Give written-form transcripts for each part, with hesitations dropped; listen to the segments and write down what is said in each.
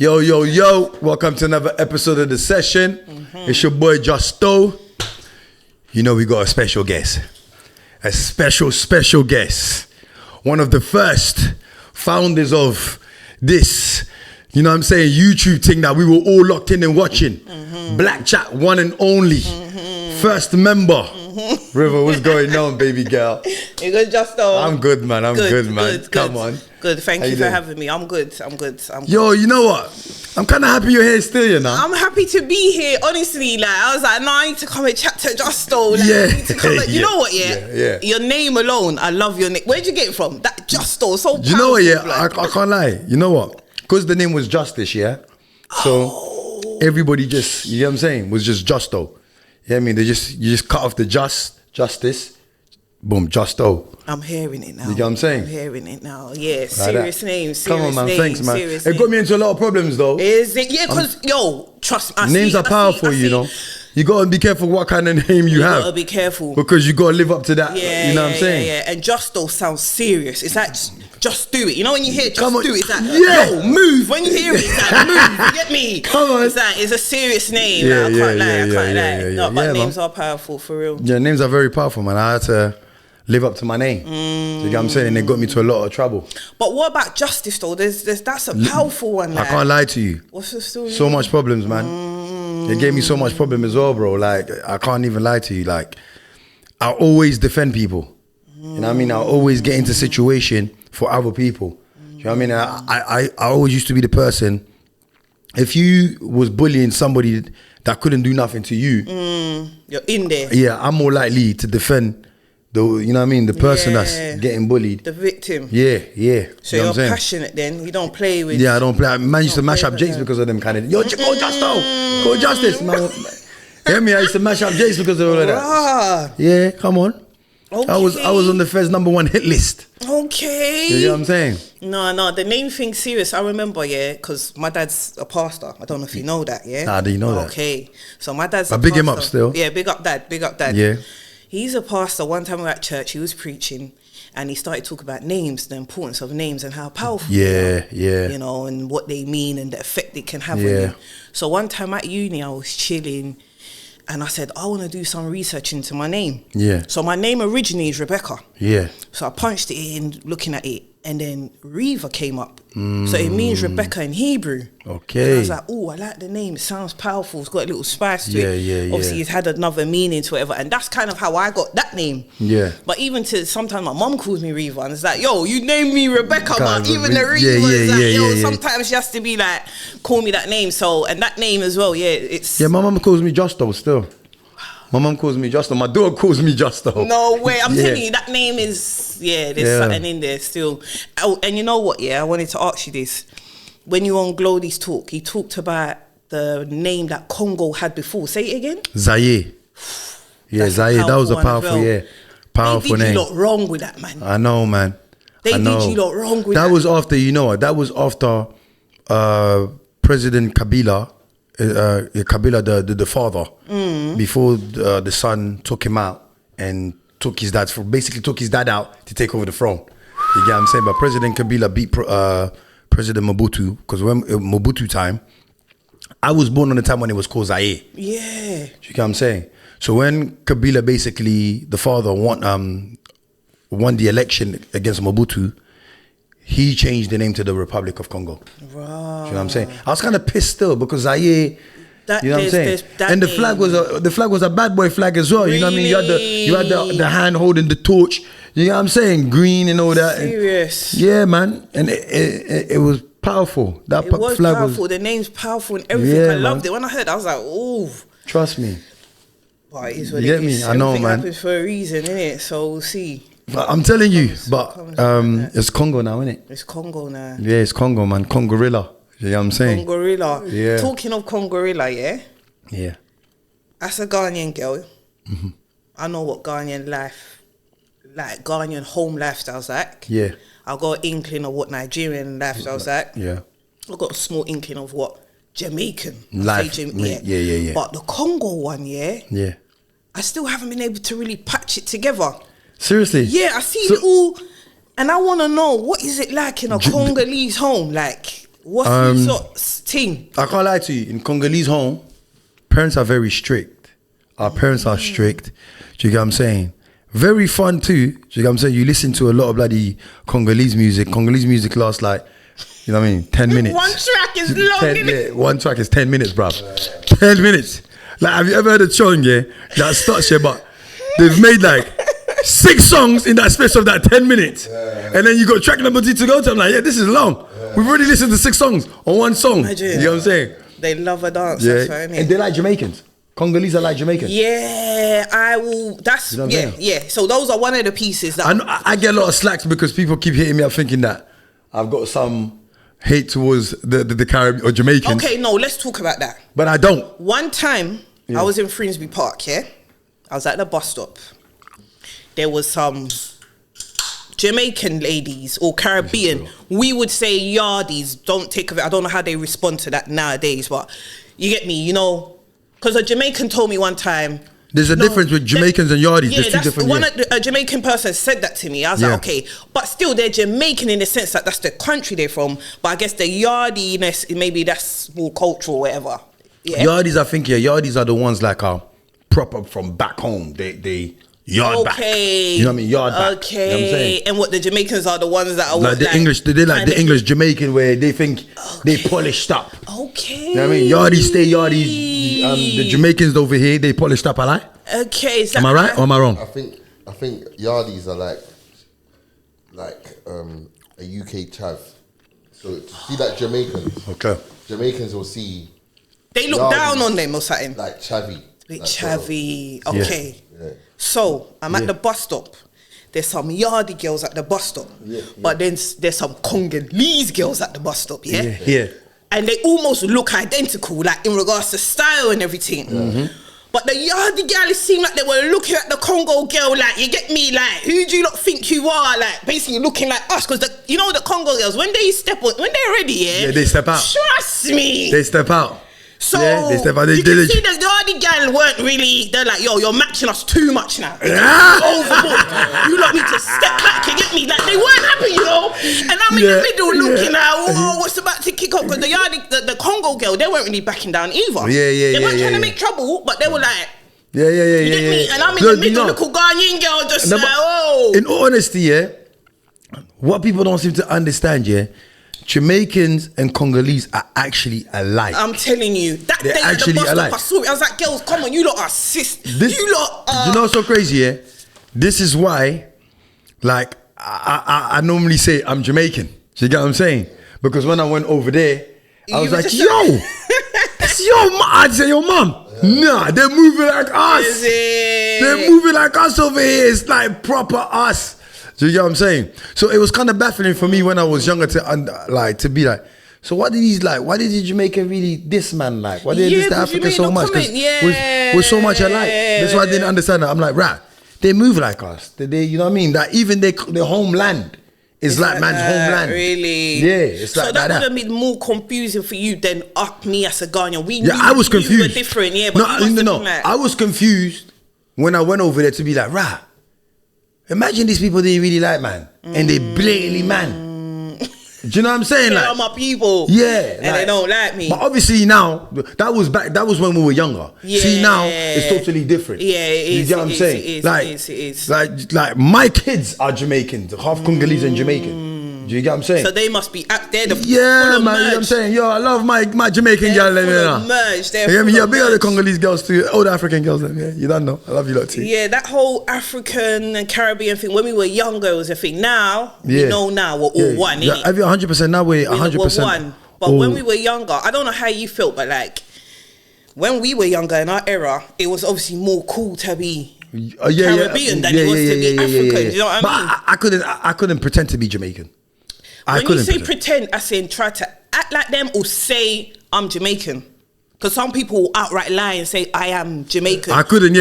Yo, yo, yo. Welcome to another episode of The Session. It's your boy Justo. You know we got a special guest. A special guest. One of the first founders of this, you know what I'm saying, YouTube thing that we were all locked in and watching. Black Chat, one and only. First member. River, what's going on, baby girl? You good, Justo? I'm good, man. I'm good, man. Good. Come on. Good. Thank you for having me. I'm good. Yo, you know what? I'm kind of happy you're here still, you know? I'm happy to be here, honestly. Like, I was like, no, I need to come and chat to Justo. Like, Yeah. I need to come and, you know what, Yeah. Your name alone, I love your name. Where'd you get it from? That Justo, so powerful. You know what, yeah? I can't lie. You know what? Because the name was Justice, yeah? So everybody just, you know what I'm saying, was just Justo. Yeah, I mean, you just cut off the justice, boom, Justo. I'm hearing it now. You get what I'm saying? I'm hearing it now. Yeah, serious name. Come on, man. Thanks, man. It Got me into a lot of problems, though. Is it? Yeah, because, yo, trust me. Names are powerful, you know. You got to be careful what kind of name you have. You got to be careful. Because you got to live up to that, you know what I'm saying? Yeah. And Justo sounds serious. It's like, just do it. You know when you hear just do it, it's like, yeah. yo, move. When you hear it, it's like, move. You get me? Come on. It's like, it's a serious name. Yeah, like, I can't lie. No, but names man. are powerful, for real. Yeah, names are very powerful, man. I had to live up to my name. You get what I'm saying? And it got me to a lot of trouble. But what about justice, though? That's a powerful one. I can't lie to you. What's the story? So much problems, man. It gave me so much problem as well, bro. Like, I can't even lie to you. Like, I always defend people. You know what I mean? I always get into situation for other people. You know what I mean? I always used to be the person, if you was bullying somebody that couldn't do nothing to you, you're in there. Yeah, I'm more likely to defend the, you know what I mean, the person that's getting bullied. The victim. Yeah. So you know you're what I'm saying? passionate then. You don't play with. Yeah, I don't play. Man used to mash up Jakes because of them kind of. Yo, go Justo, go Justice, man. Hear me? I used to mash up Jakes because of all of that. Yeah, come on. Okay. I was on the first #1 hit list. Okay. You know what I'm saying? No, the name thing's serious. I remember, because my dad's a pastor. I don't know if you know that, yeah? Nah, do you know that? Okay. So my dad's a big pastor. him up still. Yeah, big up dad. Yeah. He's a pastor. One time we were at church, he was preaching, and he started talking about names, the importance of names and how powerful they are. Yeah. You know, and what they mean and the effect they can have on you. So one time at uni, I was chilling, and I said, I want to do some research into my name. Yeah. So my name originally is Rebecca. Yeah. So I punched it in, looking at it, and then Riva came up. So it means Rebecca in Hebrew. Okay. And I was like, oh, I like the name. It sounds powerful. It's got a little spice to it. Yeah. Obviously, it's had another meaning to whatever. And that's kind of how I got that name. Yeah. But even to sometimes my mom calls me Riva, and it's like, yo, you named me Rebecca, but even the Riva is like, sometimes she has to be like, call me that name. So, and that name as well, it's... Yeah, my mom calls me Justo still. My mom calls me Justo. My dog calls me Justo. No way. I'm telling you, that name is, there's something in there still. Oh, and you know what, I wanted to ask you this. When you on Glowdy's talk, he talked about the name that Congo had before. Say it again. Zaire. Yeah, Zaire. That was a powerful, powerful name. They did you lot wrong with that, man. I know, man. They did you lot wrong with that. That was after, you know what, that was after President Kabila, the father, before the son took him out and took his dad out to take over the throne. You get what I'm saying? But President Kabila beat President Mobutu, because when Mobutu time, I was born on the time when it was called Zaire. Yeah. You get what I'm saying? So when Kabila basically, the father won the election against Mobutu, he changed the name to the Republic of Congo. Right. You know what I'm saying? I was kind of pissed still because Zaire, you know what I'm saying? And the flag was a bad boy flag as well. Really? You know what I mean? You had the hand holding the torch. You know what I'm saying? Green and all that. Serious. Yeah, man. And it was powerful. That it was flag powerful. The name's powerful and everything. I loved it. When I heard it, I was like, ooh. Trust me. But it is what you it get is. me? I know, everything man. happens for a reason, innit? So we'll see. I'm telling you, but it's Congo now, innit? It's Congo now. Yeah, it's Congo, man. Congorilla. You know what I'm saying? Congorilla. Yeah. Talking of Congorilla, Yeah. As a Ghanaian girl, I know what Ghanaian life, like Ghanaian home lifestyle's like. Yeah. I got an inkling of what Nigerian lifestyle's like. Yeah. I got a small inkling of what Jamaican life. Yeah. But the Congo one, yeah. I still haven't been able to really patch it together. Seriously? Yeah, I see it all, and I want to know, what is it like in a Congolese home? Like, What's the sort of thing? I can't lie to you. In Congolese home, parents are very strict. Our parents are strict. Do you get what I'm saying? Very fun too. Do you get what I'm saying? You listen to a lot of bloody Congolese music. Congolese music lasts like, you know what I mean, 10 minutes. One track is long. One track is 10 minutes, bruv. 10 minutes. Like, have you ever heard a song, yeah, that starts here, but they've made like 6 songs in that space of that 10 minutes. And then you got track number 2 to go to. I'm like, yeah, this is long. We've already listened to 6 songs on one song. Imagine. You know what I'm saying? They love a dance. Yeah. That's what I mean. And they like Jamaicans. Congolese are like Jamaicans. Yeah, I will. That's, you know yeah. So those are one of the pieces that I get a lot of slacks because people keep hitting me up thinking that I've got some hate towards the Caribbean or Jamaicans. Okay, no, let's talk about that. But I don't. One time, I was in Finsbury Park, yeah? I was at the bus stop. There was some Jamaican ladies or Caribbean. We would say yardies. Don't take of it. I don't know how they respond to that nowadays, but you get me, you know? Because a Jamaican told me one time. There's a difference with Jamaicans and yardies. Yeah, There's 2 different. A Jamaican person said that to me. I was like, okay, but still they're Jamaican in the sense that that's the country they're from. But I guess the yardiness, maybe that's more cultural, or whatever. Yeah. Yardies, I think, yardies are the ones like proper from back home. They yard back. You know what I mean? Yard back. Okay. You know what I'm saying? And what the Jamaicans are the ones that are like the English. They like the English Jamaican where they think they polished up. Okay. You know what I mean? Yardies stay yardies. The Jamaicans over here, they polished up. I lie. Okay. Am I right or am I wrong? I think yardies are like a UK chav. So to see that Jamaicans. Okay. Jamaicans will see. They look down on them or something. Like chavvy. Like chavvy. Okay. Yeah. So I'm at the bus stop. There's some yardie girls at the bus stop. But then there's some Congolese girls at the bus stop, yeah? And they almost look identical, like in regards to style and everything. But the yardie girls seemed like they were looking at the Congo girl, like, you get me, like, who do you not think you are? Like, basically looking like us. Because, you know, the Congo girls, when they step on, when they're ready, yeah, they step out. Trust me. They step out. So, they step out. You can see the yardie girls weren't really, they're like, yo, you're matching us too much now. Overboard. You lot need to step back, you get me? Like, they weren't happy, you know? And I'm in the middle looking like, oh, what's about to kick off? Because the yardie, the Congo girl, they weren't really backing down either. They weren't trying to make trouble, but they were like, you get me? And I'm in the middle, little Ghanaian girl just like, oh. In all honesty, what people don't seem to understand, Jamaicans and Congolese are actually alike. I'm telling you, that they're day actually at the bus alike. stop, I saw it. I was like, girls, come on, you lot are sisters. You lot are. You know what's so crazy, This is why, like, I normally say I'm Jamaican. You get what I'm saying? Because when I went over there, I was like, yo, it's your mom. I'd say your mom. Nah, they're moving like us. They're moving like us over here. It's like proper us. Do you get what I'm saying? So it was kind of baffling for me when I was younger to be like, so what did he's like? Why did the Jamaican really this man like? Why did this the African so much? Because we're so much alike. That's why I didn't understand that. I'm like, right, they move like us. They you know what I mean? That even their homeland is like man's homeland. Really? Yeah, it's like that. So that would have been more confusing for you than me as a Ghanaian. We knew I was confused. we were different, but no. I was confused when I went over there to be like, right, imagine these people they really like, man. And they blatantly, man. Do you know what I'm saying? They are my people. Yeah. And they don't like me. But obviously now, that was when we were younger. See, now, it's totally different. Yeah, it is. You get what I'm saying? It is. Like, my kids are Jamaican, half Congolese and Jamaican. Do you get what I'm saying? So they must be they're the man, you know what I'm saying? Yo, I love my Jamaican girl. They're big other Congolese girls too, all the African girls. You don't know. I love you lot too. Yeah, that whole African and Caribbean thing, when we were younger, it was a thing. Now, we know now we're all one, innit? 100%, now we're 100%. We're one. But when we were younger, I don't know how you felt, but like, when we were younger in our era, it was obviously more cool to be Caribbean than it was to be African. You know what I mean? I couldn't pretend to be Jamaican. When you say pretend, I say try to act like them or say I'm Jamaican. Because some people will outright lie and say I am Jamaican. I couldn't,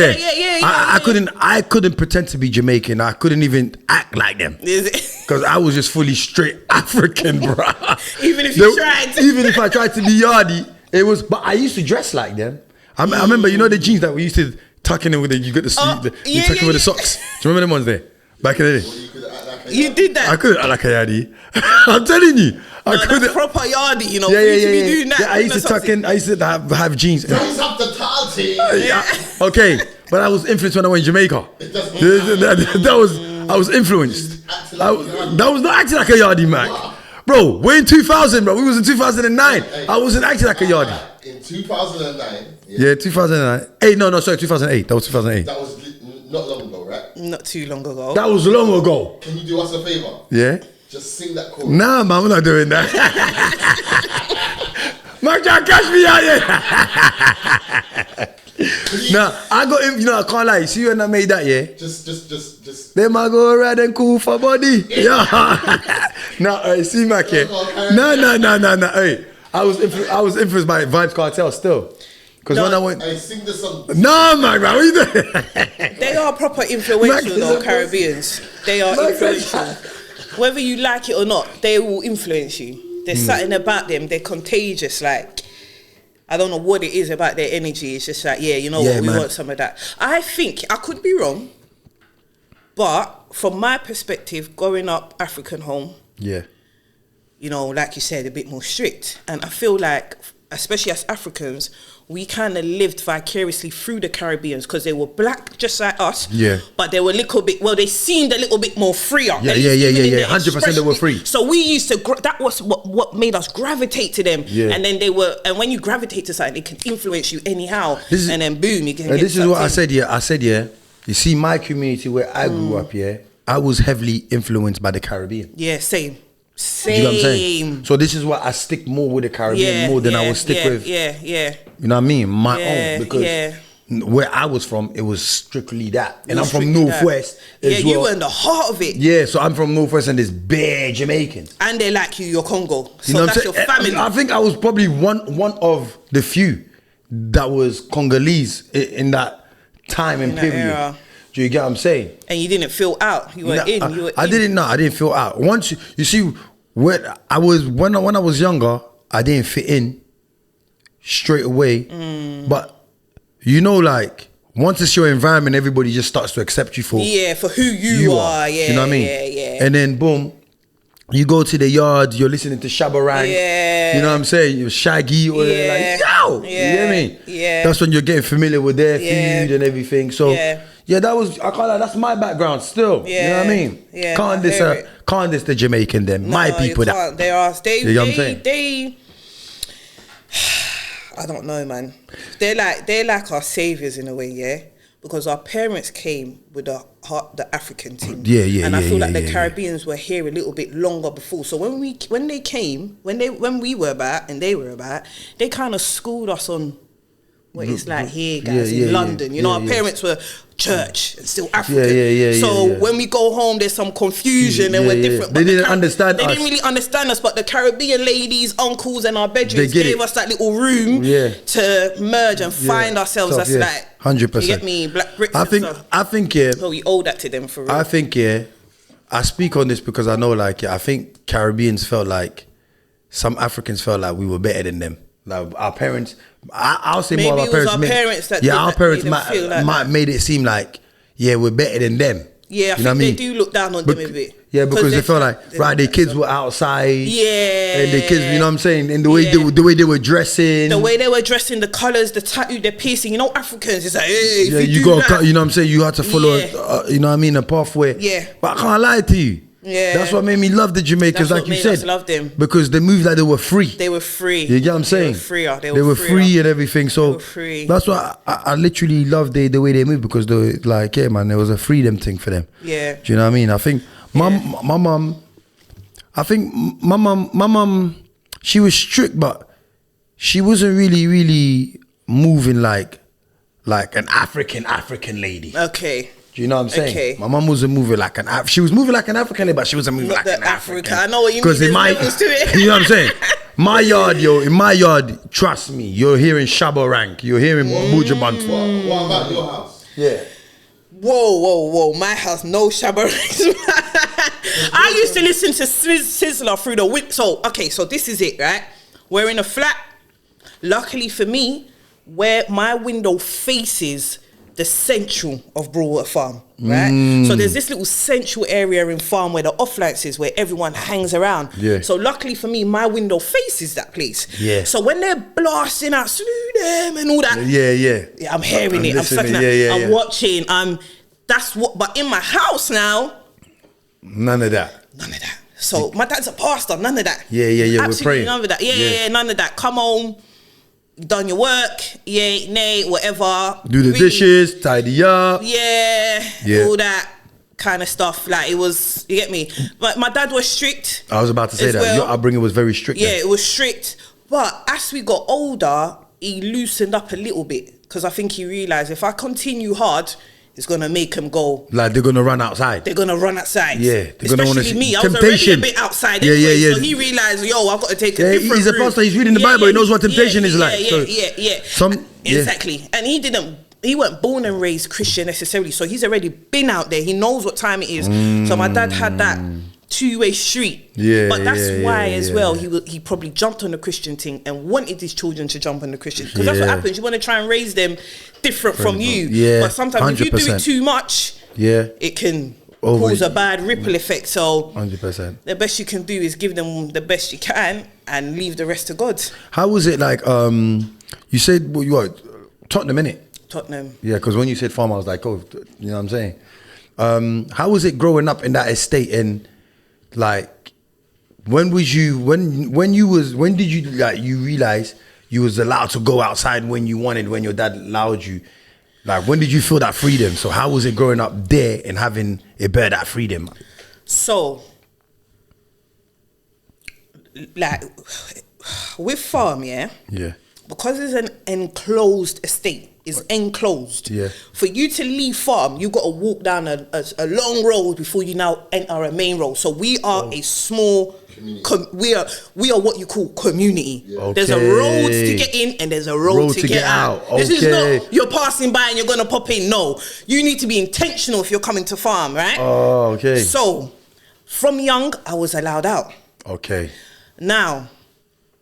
I couldn't pretend to be Jamaican. I couldn't even act like them. Because I was just fully straight African, bro. Even if you tried. Even if I tried to be yardie, it was. But I used to dress like them. I remember, you know the jeans that we used to tuck in with you got the sleeve, you tuck in with the socks. Do you remember them ones there? Back in the day. You did that. I couldn't act like a yardie. I'm telling you. I couldn't. That's proper yardie, you know. Yeah. Be doing that. Yeah, I used to tuck in. I used to have jeans. Raise up the tarty. Okay, but I was influenced when I went to Jamaica. I was influenced. That was not acting like a yardie, Mac. Bro, we're in 2000, bro. We was in 2009. I wasn't acting like a yardie. In 2009. Yeah, 2009. 2008. That was 2008. That was not long ago, right? Not too long ago. That was long ago. Can you do us a favor? Yeah? Just sing that chorus. Nah, man, we're not doing that. Mack, cash me out here. Nah, I got him, I can't lie. See when I made that, yeah? Just. Them I go red and cool for body. Yeah. Nah, see Mack, yeah? Nah. Hey, I was influenced by Vibes Cartel still. Because when I went... I sing the song. Nah, man, what are you doing? They are proper influential, though, Caribbeans. They are influential. Whether you like it or not, they will influence you. There's something about them. They're contagious. Like, I don't know what it is about their energy. It's just like, what, we want some of that. I think, I could be wrong, but from my perspective, growing up African home, like you said, a bit more strict. And I feel like, especially as Africans, we kind of lived vicariously through the Caribbeans because they were black just like us. Yeah. But they were a little bit, they seemed a little bit more freer. Yeah. 100% they were free. So we used to, that was what made us gravitate to them. Yeah. And then and when you gravitate to something, it can influence you anyhow. And then boom, you can get this is what I said, you see my community where I grew up, I was heavily influenced by the Caribbean. Yeah, same. Do you know what I'm saying? So this is why I stick more with the Caribbean more than I would stick with. Yeah. You know what I mean? My own, because where I was from, it was strictly that, and I'm from Northwest. You were in the heart of it. Yeah, so I'm from Northwest, and there's bare Jamaicans, and they like you're Congo. So you know that's your family. I think I was probably one of the few that was Congolese in that time and period. Era. Do you get what I'm saying? And you didn't feel out. You were in. I didn't feel out. Once you see. When I was younger, I didn't fit in straight away. But like once it's your environment, everybody just starts to accept you for who you are. Yeah, you know what I mean? Yeah. And then boom, you go to the yard, you're listening to Shabba Rank. Yeah. You know what I'm saying? You're Shaggy or like, yo! You know what I mean? Yeah. That's when you're getting familiar with their food and everything. So that was, I can't lie, that's my background still. Yeah. You know what I mean? Yeah. Can't this the Jamaican them. No, my people that. They are, you know what I'm saying? I don't know, man. They're like our saviors in a way, because our parents came with the African team. And I feel like the Caribbeans were here a little bit longer before. So when we were about and they were about, they kind of schooled us on what it's like here, guys, in London. You know, our parents were church and still African. So when we go home, there's some confusion and we're different. They didn't understand us. They didn't really understand us, but the Caribbean ladies, uncles and our bedrooms gave us that little room to merge and find ourselves. That's like 100%. You get me? Black bricks. I think so we owe that to them for real. I think I speak on this because I know I think Caribbeans felt like some Africans felt like we were better than them. Like our parents, I'll say maybe more of our parents. Our parents might made it seem like we're better than them. Yeah, I think they do look down on them a bit. Yeah, because they felt like their kids were outside. Yeah, and the kids, you know what I'm saying, and the way they were dressing, the colours, the tattoo, the piercing. You know, Africans, it's like, hey, you got, you know what I'm saying, you had to follow, you know what I mean, a pathway. Yeah, but I can't lie to you. Yeah, that's what made me love the Jamaicans, like you said. Love them because they moved like they were free. They were free. You get what I'm saying? They were free and everything. So that's why I literally love the way they moved, because they were like, man, there was a freedom thing for them. Yeah. Do you know what I mean? I think my mom, she was strict, but she wasn't really moving like an African lady. Okay. Do you know what I'm saying? Okay. My mum wasn't moving like she was moving like an African lady, but she wasn't moving like an African. I know what you mean. Because you know what I'm saying? In my yard, trust me, you're hearing Shabba Rank, you're hearing Buja Bantu. What about your house? Yeah. Whoa. My house, no Shabba Ranks. I used to listen to Sizzler through the window. So this is it, right? We're in a flat. Luckily for me, where my window faces the central of Broadwater Farm, right? So there's this little central area in Farm where the off-lights is, where everyone hangs around. Yeah. So luckily for me, my window faces that place. Yeah. So when they're blasting out, slew them and all that. Yeah. I'm hearing it. I'm sucking it. I'm watching. That's what. But in my house now, none of that. So my dad's a pastor. None of that. Yeah. Absolutely We're praying. none of that. Yeah. None of that. Come home. Done your work, whatever. Do the dishes, tidy up. Yeah, all that kind of stuff. Like, it was, you get me? But my dad was strict. I was about to say that. Well. Your upbringing was very strict. Yeah, it was strict. But as we got older, he loosened up a little bit. Because I think he realised if I continue hard, it's going to make him go. Like, they're going to run outside. They're going to run outside. Yeah. They're going to want to see me. I temptation. was already a bit outside anyway. Yeah. So he realised, I've got to take a different He's a pastor. He's reading the Bible. He knows what temptation is like. Exactly. And he weren't born and raised Christian necessarily. So he's already been out there. He knows what time it is. So my dad had that two-way street. But that's why as well, he probably jumped on the Christian thing and wanted his children to jump on the Christian. Because that's what happens. You want to try and raise them different from you. But sometimes 100%. If you do it too much, it can cause a bad ripple effect. So 100%. The best you can do is give them the best you can and leave the rest to God. How was it like, you said, you were Tottenham, innit? Tottenham. Yeah, because when you said farm, I was like, oh, you know what I'm saying? How was it growing up in that estate? And like, when did you like, you realize you was allowed to go outside when you wanted, when your dad allowed you? Like, when did you feel that freedom? So how was it growing up there and having a bit of that freedom? So, like, with farm, because it's an enclosed estate, it's enclosed. For you to leave farm, you got to walk down a long road before you now enter a main road. So we are a small, we are what you call community. There's a road to get in and there's a road to get out. This is not you're passing by and you're gonna pop in. No, you need to be intentional if you're coming to farm, right? So from young, I was allowed out. Now,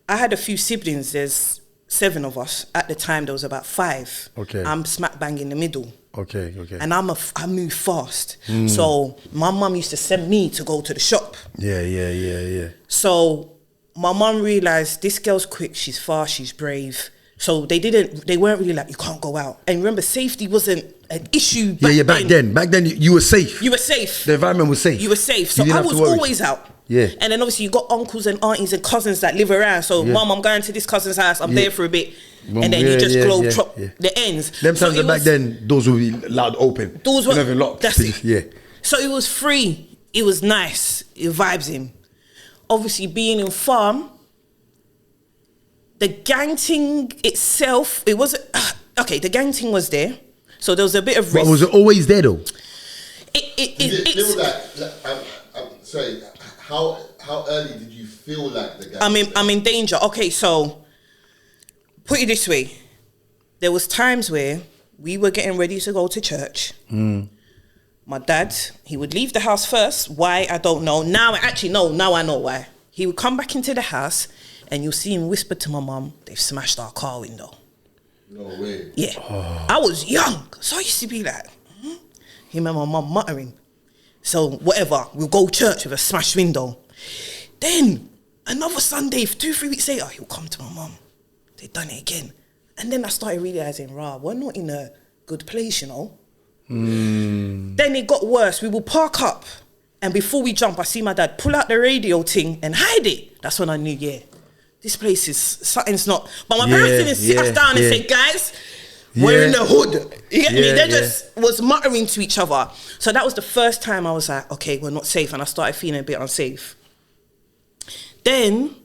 I had a few siblings. There's 7 of us. At the time, there was about 5. I'm smack bang in the middle. And I move fast. So my mum used to send me to go to the shop. So my mum realised this girl's quick, she's fast, she's brave. So they weren't really like, you can't go out. And remember, safety wasn't an issue back then. Back then, you were safe. You were safe. The environment was safe. You were safe. So I was always out. And then obviously you got uncles and aunties and cousins that live around. So mum, I'm going to this cousin's house. I'm there for a bit. And then you just globe chop the ends. Them times back then, doors would be loud open. Doors were never locked. That's it. So it was free. It was nice. It vibes him. Obviously being in farm, the gang thing itself, it wasn't, the gang thing was there. So there was a bit of risk. But was it always there though? Sorry, how early did you feel like the gang? I'm in danger. Okay, so put it this way. There was times where we were getting ready to go to church. My dad, he would leave the house first. Why? I don't know. Now I know why. He would come back into the house and you'll see him whisper to my mum, they've smashed our car window. No way. Yeah. I was young, so I used to be like, him and my mum muttering. So whatever, we'll go church with a smashed window. Then another Sunday, 2-3 weeks later, he'll come to my mum. They've done it again. And then I started realising, we're not in a good place, you know. Then it got worse. We will park up and before we jump, I see my dad pull out the radio thing and hide it. That's when I knew, this place is, something's not. But my parents didn't sit us down and say, guys, we're in the hood. You get me? They just was muttering to each other. So that was the first time I was like, okay, we're not safe. And I started feeling a bit unsafe. Then,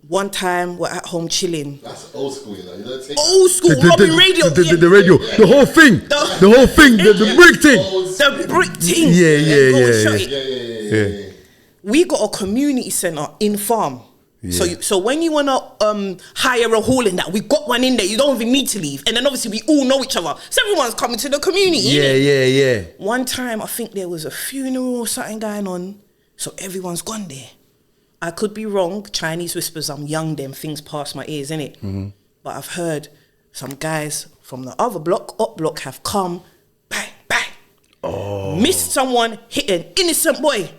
one time, we're at home chilling. That's old school, you know. Old school, robbing radio. The radio, the whole thing. The whole thing, the brick thing. The brick thing. Yeah. We got a community centre in farm. So when you want to hire a hall in that, we got one in there. You don't even need to leave. And then obviously we all know each other. So everyone's coming to the community. Yeah. One time I think there was a funeral or something going on. So everyone's gone there. I could be wrong. Chinese whispers, I'm young, them things pass my ears, innit? But I've heard some guys from the other block, up block, have come, bang, bang. Oh. Missed someone, hit an innocent boy.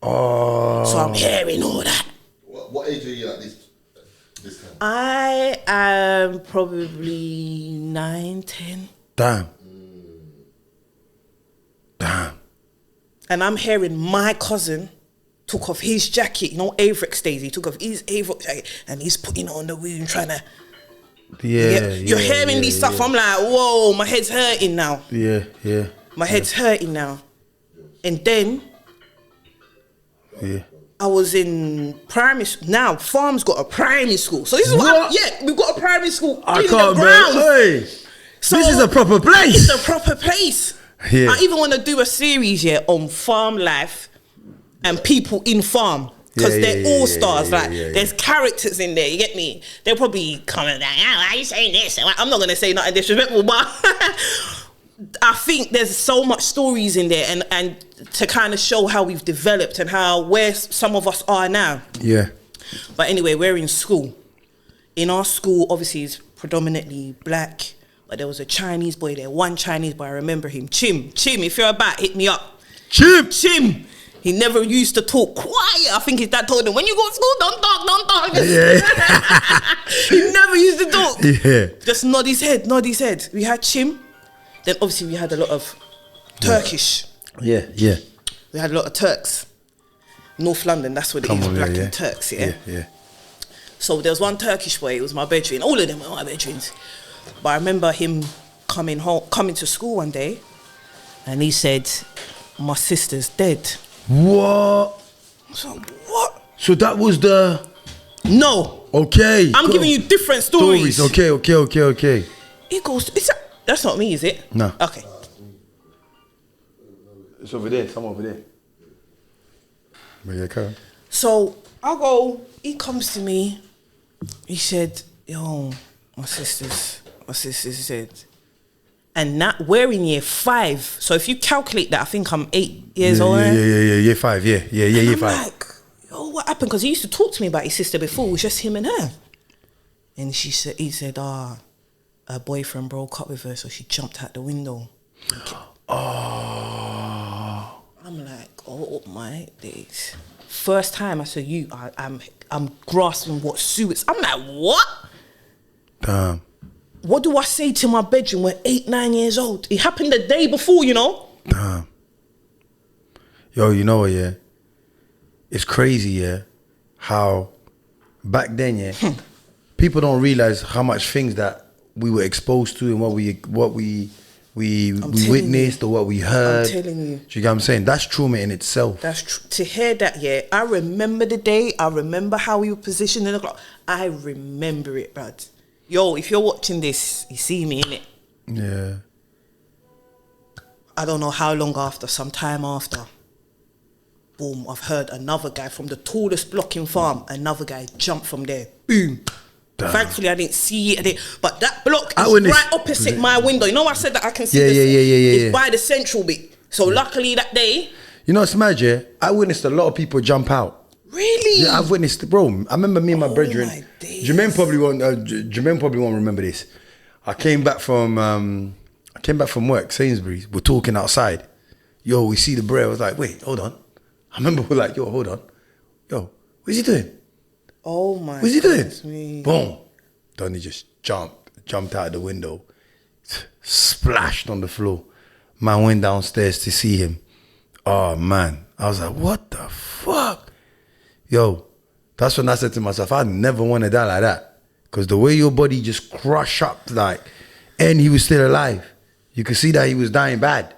Oh. So I'm hearing all that. What age are you at this time? I am probably 9, 10. Damn. Damn. And I'm hearing my cousin took off his jacket. You know, Avrex days. He took off his Avrex jacket and he's putting on the wound, trying to. You're hearing these stuff. I'm like, whoa, my head's hurting now. Yeah. My head's hurting now. And then I was in primary school. Now, Farm's got a primary school. So this is what? We've got a primary school. I can't believe. Hey, so this is a proper place. It's a proper place. Yeah. I even want to do a series on farm life and people in farm. Because they're all stars. There's characters in there, you get me? They'll probably comment like, why are you saying this? I'm not going to say nothing disrespectful, but I think there's so much stories in there and to kind of show how we've developed and where some of us are now. Yeah. But anyway, we're in school. In our school, obviously, it's predominantly black, but there was a Chinese boy there, one Chinese boy, I remember him. Chim, if you're about, hit me up. Chim. He never used to talk quiet. I think his dad told him, when you go to school, don't talk. Yeah. He never used to talk. Yeah. Just nod his head. We had Chim. Then obviously we had a lot of Turkish. Yeah. We had a lot of Turks. North London, that's what it is, black and Turks, yeah. So there was one Turkish boy, it was my bedroom. All of them were my bedrooms. But I remember him coming to school one day and he said, my sister's dead. What? So what? So that was the... No. Okay. I'm giving you different stories. Okay. He goes, that's not me, is it? No. Okay. It's over there, some over there. Okay. So he comes to me, he said, yo, my sister's dead. And that we're in year 5. So if you calculate that, I think I'm 8 years old. Yeah, year 5, yeah, year 5. I'm like, yo, what happened? Because he used to talk to me about his sister before, it was just him and her. And he said, her boyfriend broke up with her, so she jumped out the window. Oh. I'm like, oh my days. First time I said, I'm grasping what suicide. I'm like, what? Damn. What do I say to my bedroom? We're 8, 9 years old. It happened the day before, you know? Damn. Yo, you know what, yeah? It's crazy, yeah? How back then, yeah, people don't realize how much things that we were exposed to and what we witnessed or what we heard. I'm telling you. Do you get what I'm saying? That's trauma in itself. That's true. To hear that, yeah, I remember the day. I remember how we were positioned in the clock. I remember it, bruv. Yo, if you're watching this, you see me, innit? Yeah. I don't know how long after, some time after, boom, I've heard another guy from the tallest block in farm, another guy jump from there. Boom. Damn. Thankfully, I didn't see it. But that block is right opposite my window. You know I said that I can see it's by the central bit. So luckily that day... You know, it's mad, yeah? I witnessed a lot of people jump out. Really? Yeah, I've witnessed, bro. I remember me and my brethren. Jermaine probably won't remember this. I came back from work, Sainsbury's. We're talking outside. Yo, we see the bread. I was like, wait, hold on. I remember we're like, yo, hold on. Yo, what's he doing? Oh my! What's he doing? Boom! Donnie just jumped out the window, splashed on the floor. Man went downstairs to see him. Oh man, I was like, what the fuck? Yo, that's when I said to myself, I never want to die like that. Because the way your body just crush up, like, and he was still alive. You could see that he was dying bad.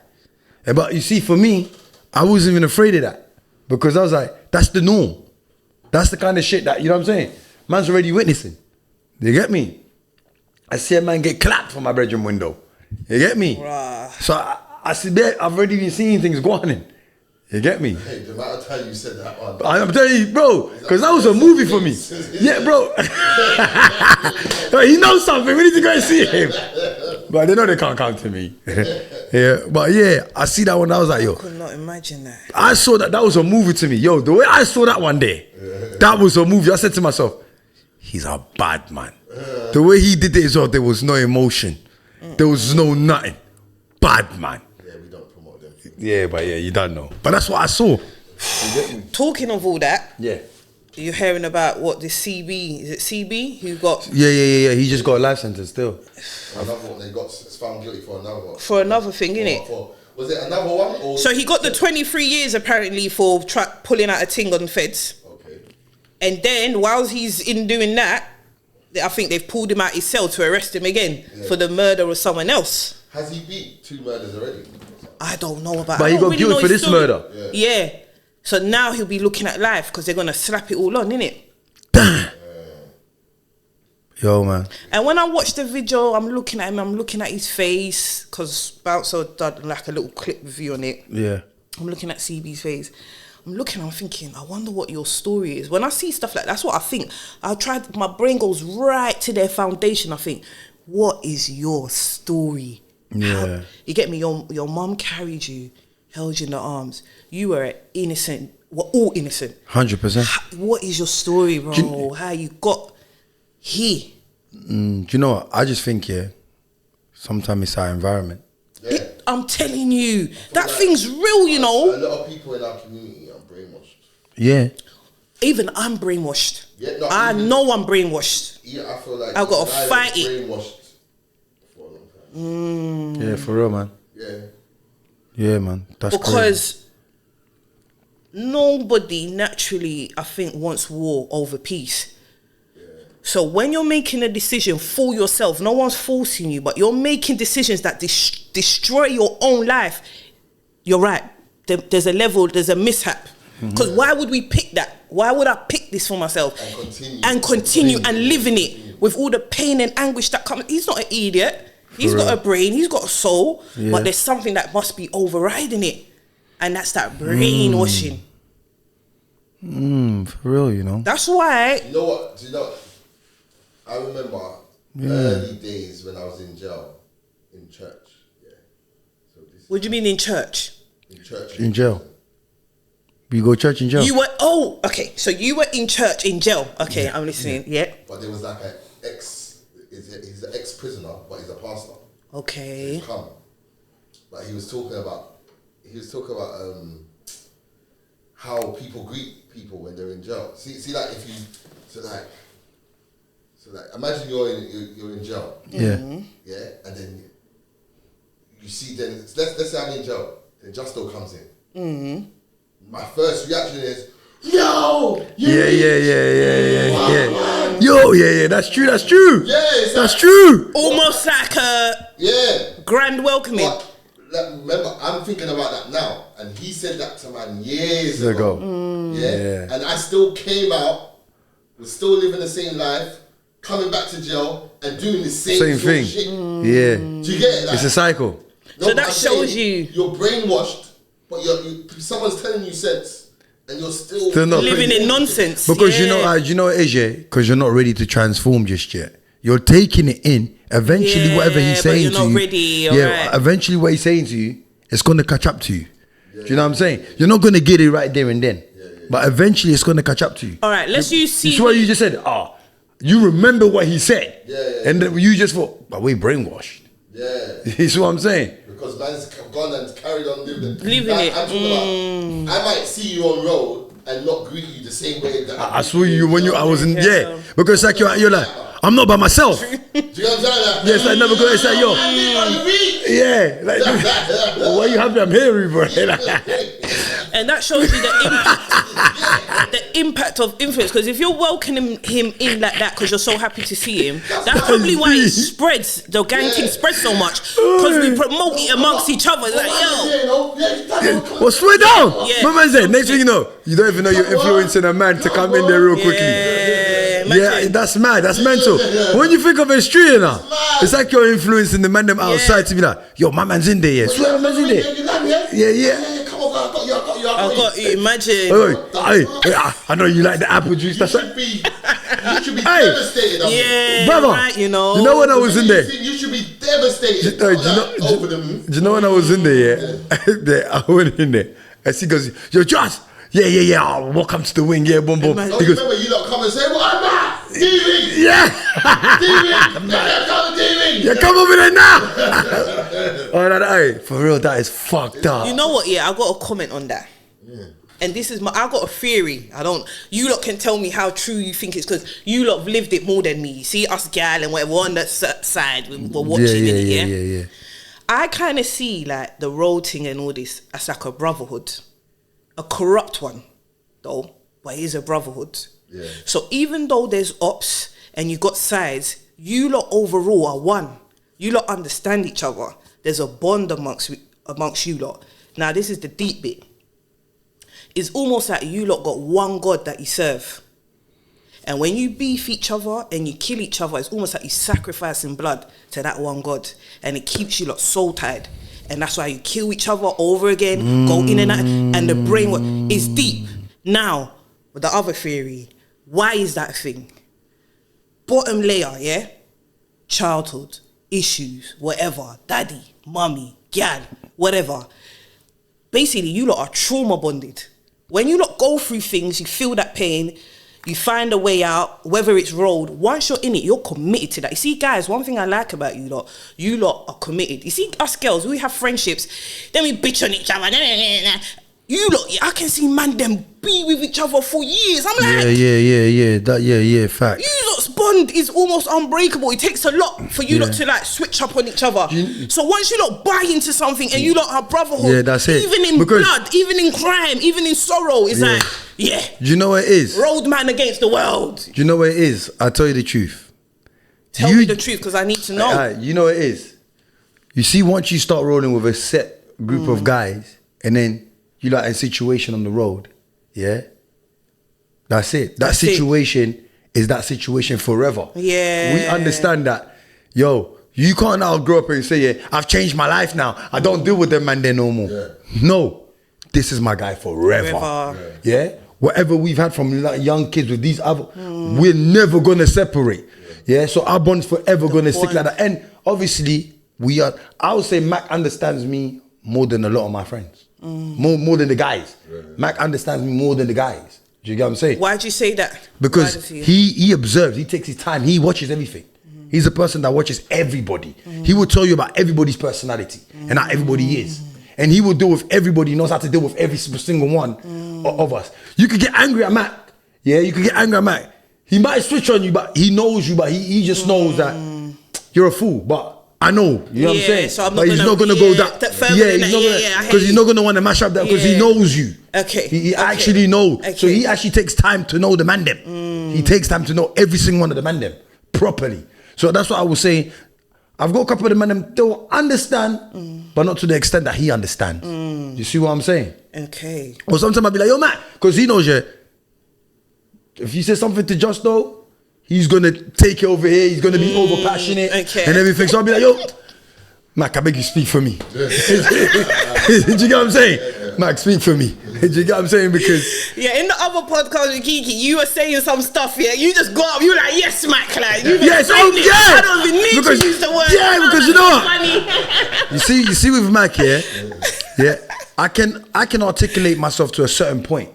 But you see, for me, I wasn't even afraid of that. Because I was like, that's the norm. That's the kind of shit that, you know what I'm saying? Man's already witnessing. You get me? I see a man get clapped from my bedroom window. You get me? Bruh. So I see that I've already been seeing things go on in. You get me? Hey, the amount of time you said that one. I'm telling you, bro, because that was a movie for me. Yeah, bro. He knows something. We need to go and see him. But they know they can't come to me. Yeah, but yeah, I see that one. I was like, yo. I could not imagine that. I saw that. That was a movie to me. Yo, the way I saw that one day, that was a movie. I said to myself, he's a bad man. The way he did it as well, there was no emotion. There was no nothing. Bad man. Yeah, we don't promote them. Yeah, but yeah, you don't know. But that's what I saw. Talking of all that, Yeah. you're hearing about what this CB, is it CB who got Yeah. He just got a life sentence still. Another one, they got found guilty for another one. for another thing, innit? Was it another one? Or So he got the 23 years apparently for pulling out a ting on feds. Okay. And then while he's in doing that, I think they've pulled him out his cell to arrest him again for the murder of someone else. Has he beat 2 murders already? I don't know about. But he got guilty for this murder. Yeah. So now he'll be looking at life because they're gonna slap it all on, innit? Damn. Yo, man. And when I watch the video, I'm looking at him. I'm looking at his face because Bouncer done like a little clip review on it. Yeah. I'm looking at CB's face. I'm thinking, I wonder what your story is. When I see stuff like that, that's what I think. My brain goes right to their foundation. I think, what is your story? Yeah. You get me? Your mum carried you, held you in the arms. You were innocent. We're all innocent. 100%. What is your story, bro? How you got here? Do you know what? I just think, sometimes it's our environment. Yeah. I'm telling you, that thing's real, you know. A lot of people in our community are brainwashed. Yeah. Even I'm brainwashed. Yeah, no, I know I'm brainwashed. Yeah, I feel like I've got to I was fight it. brainwashed for a long time. Yeah, for real, man. Yeah. Yeah, man. That's Because nobody naturally, I think, wants war over peace. So when you're making a decision for yourself, no one's forcing you, but you're making decisions that destroy your own life, you're right. There's a mishap. Because why would we pick that? Why would I pick this for myself? And continue and live in it with all the pain and anguish that comes. He's not an idiot. He's got a brain. He's got a soul. Yeah. But there's something that must be overriding it. And that's that brainwashing. For real, you know. That's why. You know what? Do you know? I remember early days when I was in jail, in church. Yeah. So What do you mean in church? In church. In jail. You go to church in jail? You were, okay. So you were in church in jail. Okay, I'm listening. Yeah. But there was like an he's an ex-prisoner, but he's a pastor. Okay. He's come. But he was talking about how people greet people when they're in jail. See like if you, so like imagine you're in jail. Yeah. Yeah, and then you see, then let's say I'm in jail, then Justo comes in. My first reaction is, yo! Yeah. Yo, yeah, that's true. Yeah, that's true. Almost like a grand welcoming. But remember, I'm thinking about that now, and he said that to man years ago. Yeah, and I still came out, was still living the same life, coming back to jail and doing the same thing. Shit. Yeah. Do you get it? Like, it's a cycle. No, so that shows you're brainwashed, but someone's telling you sense, and you're still not living in nonsense. Because you know what it is, because you're not ready to transform just yet. You're taking it in. Eventually, whatever he's saying you're to not you, ready, right. eventually what he's saying to you, it's gonna catch up to you. Do you know what I'm saying? You're not gonna get it right there and then, but eventually it's gonna catch up to you. All right, let's use. It's what you just said. You remember what he said, and then you just thought, but we brainwashed. Yeah, you see what I'm saying? Because man's gone and carried on living it. I'm talking about, I might see you on road and not greet you the same way that I saw you when I was in because like you're like, I'm not by myself. Do you know what I'm saying? Yes, I never go. It's like yo, like why you happy? I'm here, bro. And that shows you the impact of influence. Because if you're welcoming him in like that because you're so happy to see him, that's probably why it spreads. The gang thing spreads so much because we promote it amongst each other. It's like, yo, well, swear down. My man said, next thing you know, you don't even know you're influencing a man to come in there real quickly. Yeah, that's mad. That's mental. When you think of a street now, it's like you're influencing the man them outside to be like, yo, my man's in there. Yeah, swear my man's in there. Yeah. Come on, I got you. Imagine. I know you like the apple juice. That's right. You should be devastated. Yeah, brother. Right, you know. You know when I was in there. You should be devastated. Do you know when I was in there? Yeah, I went in there. And she goes, yo, Josh. Yeah. Oh, welcome to the wing. Yeah, boom. He goes, remember you lot come and say, what am I? Grieving! Yeah! Grieving! Come to Grieving! Yeah, come over there now. Hey, for real, that is fucked up. You know what? Yeah, I got a comment on that. Yeah. And this is I got a theory. You lot can tell me how true you think it's, because you lot have lived it more than me. You see us gal and whatever on that side, we're watching it, yeah. I kind of see like the road thing and all this as like a brotherhood. A corrupt one, though, but it is a brotherhood. Yeah. So even though there's ops and you got sides, you lot overall are one. You lot understand each other. There's a bond amongst you lot. Now this is the deep bit. It's almost like you lot got one God that you serve. And when you beef each other and you kill each other, it's almost like you sacrificing blood to that one God. And it keeps you lot soul tied. And that's why you kill each other over again, go in and out, and the brain is deep. Now, with the other theory, why is that a thing? Bottom layer, yeah? Childhood, issues, whatever, daddy, mummy, gal, whatever. Basically, you lot are trauma bonded. When you lot go through things, you feel that pain, you find a way out, whether it's road, once you're in it, you're committed to that. You see, guys, one thing I like about you lot are committed. You see, us girls, we have friendships, then we bitch on each other. You lot, I can see man them be with each other for years. I'm like, fact. You lot's bond is almost unbreakable. It takes a lot for you lot to like switch up on each other. So once you lot buy into something and you lot are brotherhood, that's it. Even in blood, even in crime, even in sorrow, it's like, Do you know what it is? Road man against the world. Do you know what it is? I'll tell you the truth. Tell me the truth, because I need to know. You know what it is? You see, once you start rolling with a set group of guys, and then you like a situation on the road, that's it. That situation is that situation forever. Yeah. We understand that, you can't now grow up and say, I've changed my life now. I don't deal with them man there no more. Yeah. No, this is my guy forever. Yeah. Whatever we've had from like young kids with these other, we're never gonna separate. Yeah. So our bond's forever gonna stick like that. And obviously, I would say Mack understands me more than a lot of my friends. More than the guys. Mack understands me more than the guys. Do you get what I'm saying? Why'd you say that? Because he observes, he takes his time, he watches everything. He's a person that watches everybody. He will tell you about everybody's personality and how everybody is. And he will deal with everybody, he knows how to deal with every single one of us. You could get angry at Mack. Yeah, you could get angry at Mack. He might switch on you, but he knows you, but he just knows that you're a fool. But I know, you know what I'm saying? So I'm not he's not gonna go that because he's not gonna want to mash up that because he knows you. Okay. He actually knows. Okay. So he actually takes time to know the man them. He takes time to know every single one of the man them properly. So that's what I was saying. I've got a couple of the man them they'll understand, but not to the extent that he understands. You see what I'm saying? Okay. Or sometimes I'll be like, yo, Matt, because he knows if you say something to Justo, he's gonna take it over here. He's gonna be over passionate and everything. So I'll be like, yo, Mack, I beg you speak for me. Do you get what I'm saying? Mack, speak for me. Do you get what I'm saying? Because in the other podcast with Kiki, you were saying some stuff. You just go up. You were like, yes, Mack, like I don't even need to use the word. Yeah, because you know what? You see with Mack, I can articulate myself to a certain point.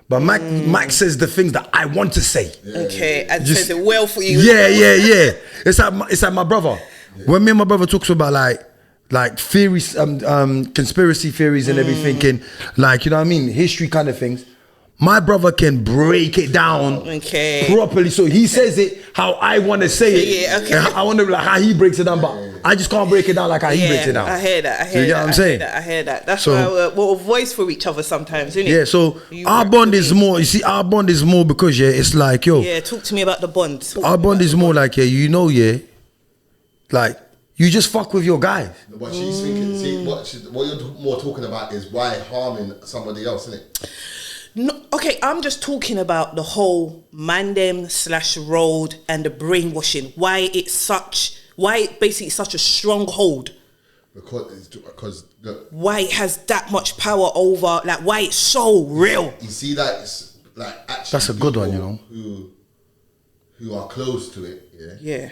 But Mack says the things that I want to say. Okay, and says it well for you. Yeah. It's like my brother. When me and my brother talks about like theories, conspiracy theories and everything, and like, you know what I mean, history kind of things. My brother can break it down properly. So he says it how I want to say it. And I wonder like how he breaks it down, but I just can't break it down like how he breaks it down. I hear that. You get what I'm saying? I hear that. That's why we're a voice for each other sometimes, isn't it? Yeah, so our bond is more, you see, our bond is more because, it's like, talk to me about the bond. Our bond is more like, like, you just fuck with your guys. What she's thinking, see, what you're more talking about is why harming somebody else, isn't it? No, okay, I'm just talking about the whole mandem/road and the brainwashing. Why it basically such a stronghold. Because why it has that much power over, like why it's so real. You see that it's like actually that's a good one, you know. Who are close to it, yeah.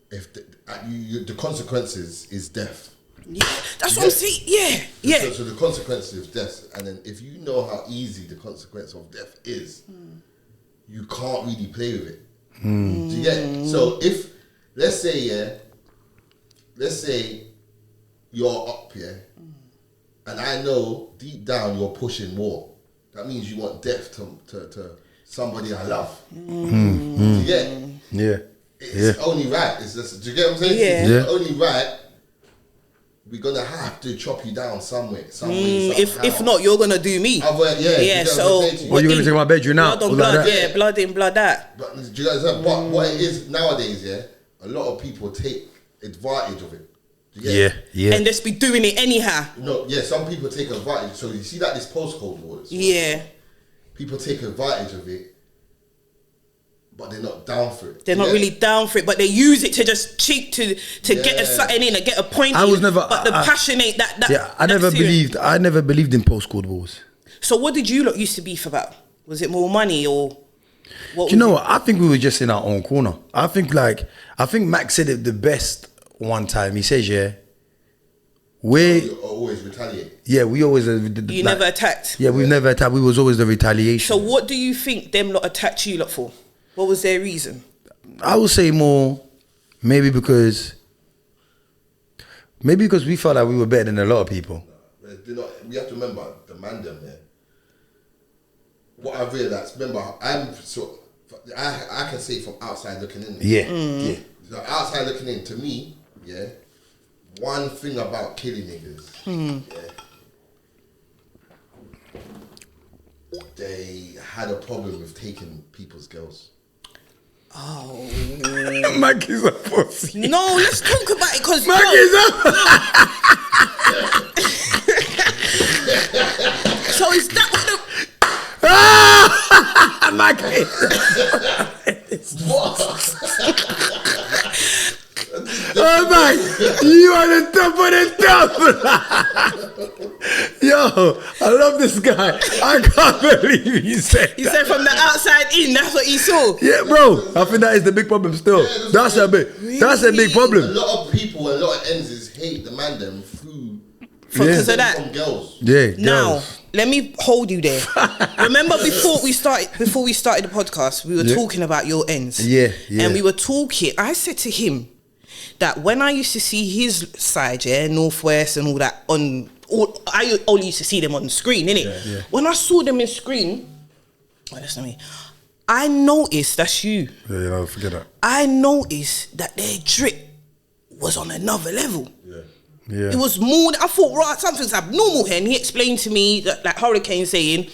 If the consequences is death. Yeah, that's what I'm saying. Yeah. So the consequence is death, and then if you know how easy the consequence of death is, you can't really play with it. Do you get it? So if let's say let's say you're up here, and I know deep down you're pushing more. That means you want death to somebody I love. You get? Yeah. It's only right. It's just, do you get what I'm saying? Yeah. It's only right. We're gonna have to chop you down somewhere. If not, you're gonna do me. Yeah. So what you gonna take my bedroom now? Blood on blood, yeah, blood in, blood out. But do you guys have what it is nowadays? Yeah, a lot of people take advantage of it. Yeah. And just be doing it anyhow. No, yeah. Some people take advantage. So you see that this postcode wars. Yeah. People take advantage of it, but they're not down for it. They're not really down for it, but they use it to just cheat to get a something in and get a point. I was never. But the passion ain't that. Yeah, I never believed in postcode wars. So what did you lot used to beef about? Was it more money or? What Do you know what? I think we were just in our own corner. I think Mack said it the best one time. He says, "Yeah, we always retaliate." Yeah, we always. You never attacked. Yeah, we never attacked. We was always the retaliation. So what do you think them lot attacked you lot for? What was their reason? I would say more, maybe because we felt like we were better than a lot of people. We have to remember the man them there. What I've realised, remember, I can say from outside looking in. Yeah. So outside looking in, to me, yeah, one thing about killing niggas, they had a problem with taking people's girls. Oh, Mack is a pussy. No, let's talk about it because Mack is a. So is that what the? Mack Oh man, you are the top of the top. Yo, I love this guy. I can't believe he said He said from the outside in, that's what he saw. Yeah, bro. I think that is the big problem still. That's a big problem. A lot of people, a lot of enses hate the man them because of that. From girls. Yeah. Now, girls. let me hold you there. Remember before we started the podcast, we were talking about your ends. Yeah. And we were talking. I said to him that when I used to see his side, Northwest and all that I only used to see them on the screen, innit? Yeah. When I saw them in screen, that's not me. I noticed that's you. Yeah, forget that. I noticed that their drip was on another level. Yeah. It was more. I thought, right, something's abnormal here. And he explained to me that, like Hurricane saying,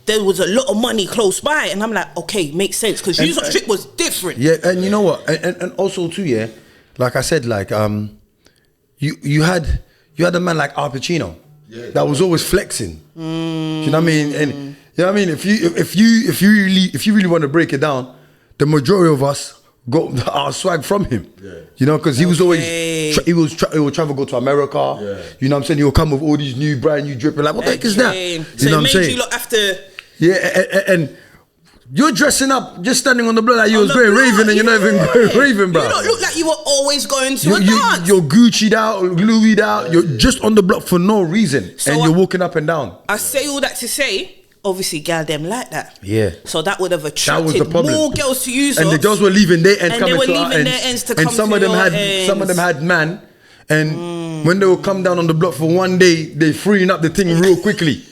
there was a lot of money close by, and I'm like, okay, makes sense because your drip was different. Yeah, and you know what? And also too, yeah. Like I said, like you had a man like Al Pacino that was always flexing. You know what I mean? And you know what I mean? If you really want to break it down, the majority of us got our swag from him. You know, because he was always he would travel, go to America. You know what I'm saying? He would come with all these brand new dripping. Like, what the heck is that? So you know what I'm saying? You look after. Yeah, and you're dressing up, just standing on the block like you was going raving, and you're not even going raving, bro. You don't look like you were always going to a dance. You're Gucci'd out, Louis'd out. You're just on the block for no reason, and you're walking up and down. I say all that to say, obviously, gal them like that. Yeah. So that would have attracted the problem. more girls to use and us. the girls were leaving their ends, and they were leaving their ends to come and some to of them your had ends. some of them had man, and when they would come down on the block for one day, they freeing up the thing real quickly.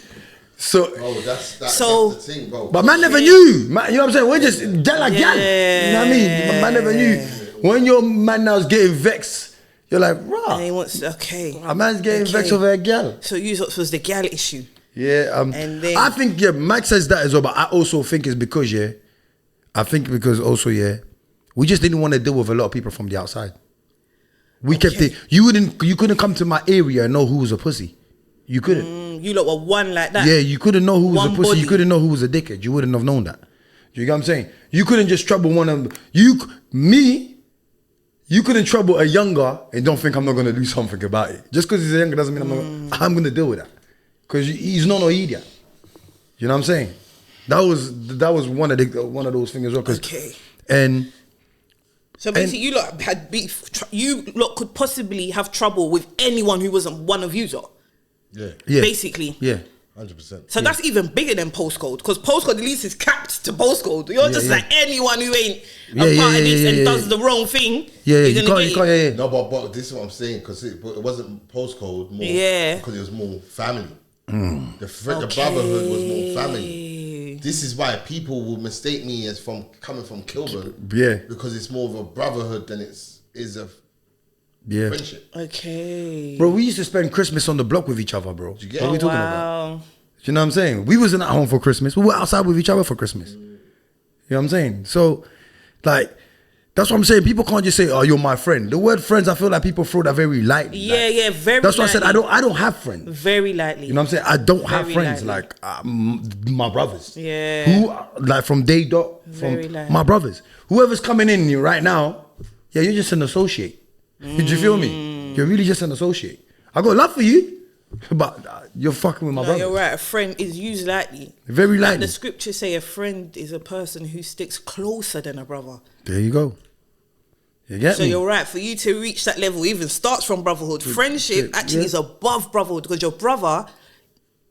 So, that's the thing, bro. But man never knew. Man, you know what I'm saying? We're just gal like gal. You know what I mean? Man never knew. When your man now's getting vexed, you're like, rah. And he wants a man's getting vexed over a gal. So you was the gal issue. Yeah. And then, I think Mack says that as well, but I also think it's because we just didn't want to deal with a lot of people from the outside. We kept it. You couldn't come to my area and know who was a pussy. You couldn't. You lot were one like that. Yeah, you couldn't know who was One a pussy. body. You couldn't know who was a dickhead. You wouldn't have known that. You get what I'm saying? You couldn't just trouble one of them. You couldn't trouble a younger and don't think I'm not going to do something about it. Just because he's a younger doesn't mean I'm going to deal with that. Because he's not no idiot. You know what I'm saying? That was one of those things as well. Okay. And so basically, you lot had beef. You lot could possibly have trouble with anyone who wasn't one of you, though. Yeah. Basically. Yeah. 100%. So that's even bigger than postcode, because postcode at least is capped to postcode. You're just like anyone who ain't a part of this and does the wrong thing. You can't. No, but this is what I'm saying, because it wasn't postcode more. Because it was more family. The brotherhood was more family. This is why people will mistake me as coming from Kilburn. Because it's more of a brotherhood than is a friendship. Okay. Bro, we used to spend Christmas on the block with each other, bro. Do you get what are we talking about? You know what I'm saying? We wasn't at home for Christmas. We were outside with each other for Christmas. You know what I'm saying? So, like, that's what I'm saying. People can't just say, "Oh, you're my friend." The word "friends," I feel like people throw that very lightly. Yeah, very. That's why I said I don't have friends. Very lightly. You know what I'm saying? I don't have friends like my brothers. Yeah. Who like from day dot from my brothers. Whoever's coming in right now, you're just an associate. Did you feel me? You're really just an associate. I got love for you, but you're fucking with my brother. You're right. A friend is used lightly. Very lightly. Like the scriptures say, a friend is a person who sticks closer than a brother. There you go. You get me? So you're right. For you to reach that level, even starts from brotherhood. Friendship actually is above brotherhood, because your brother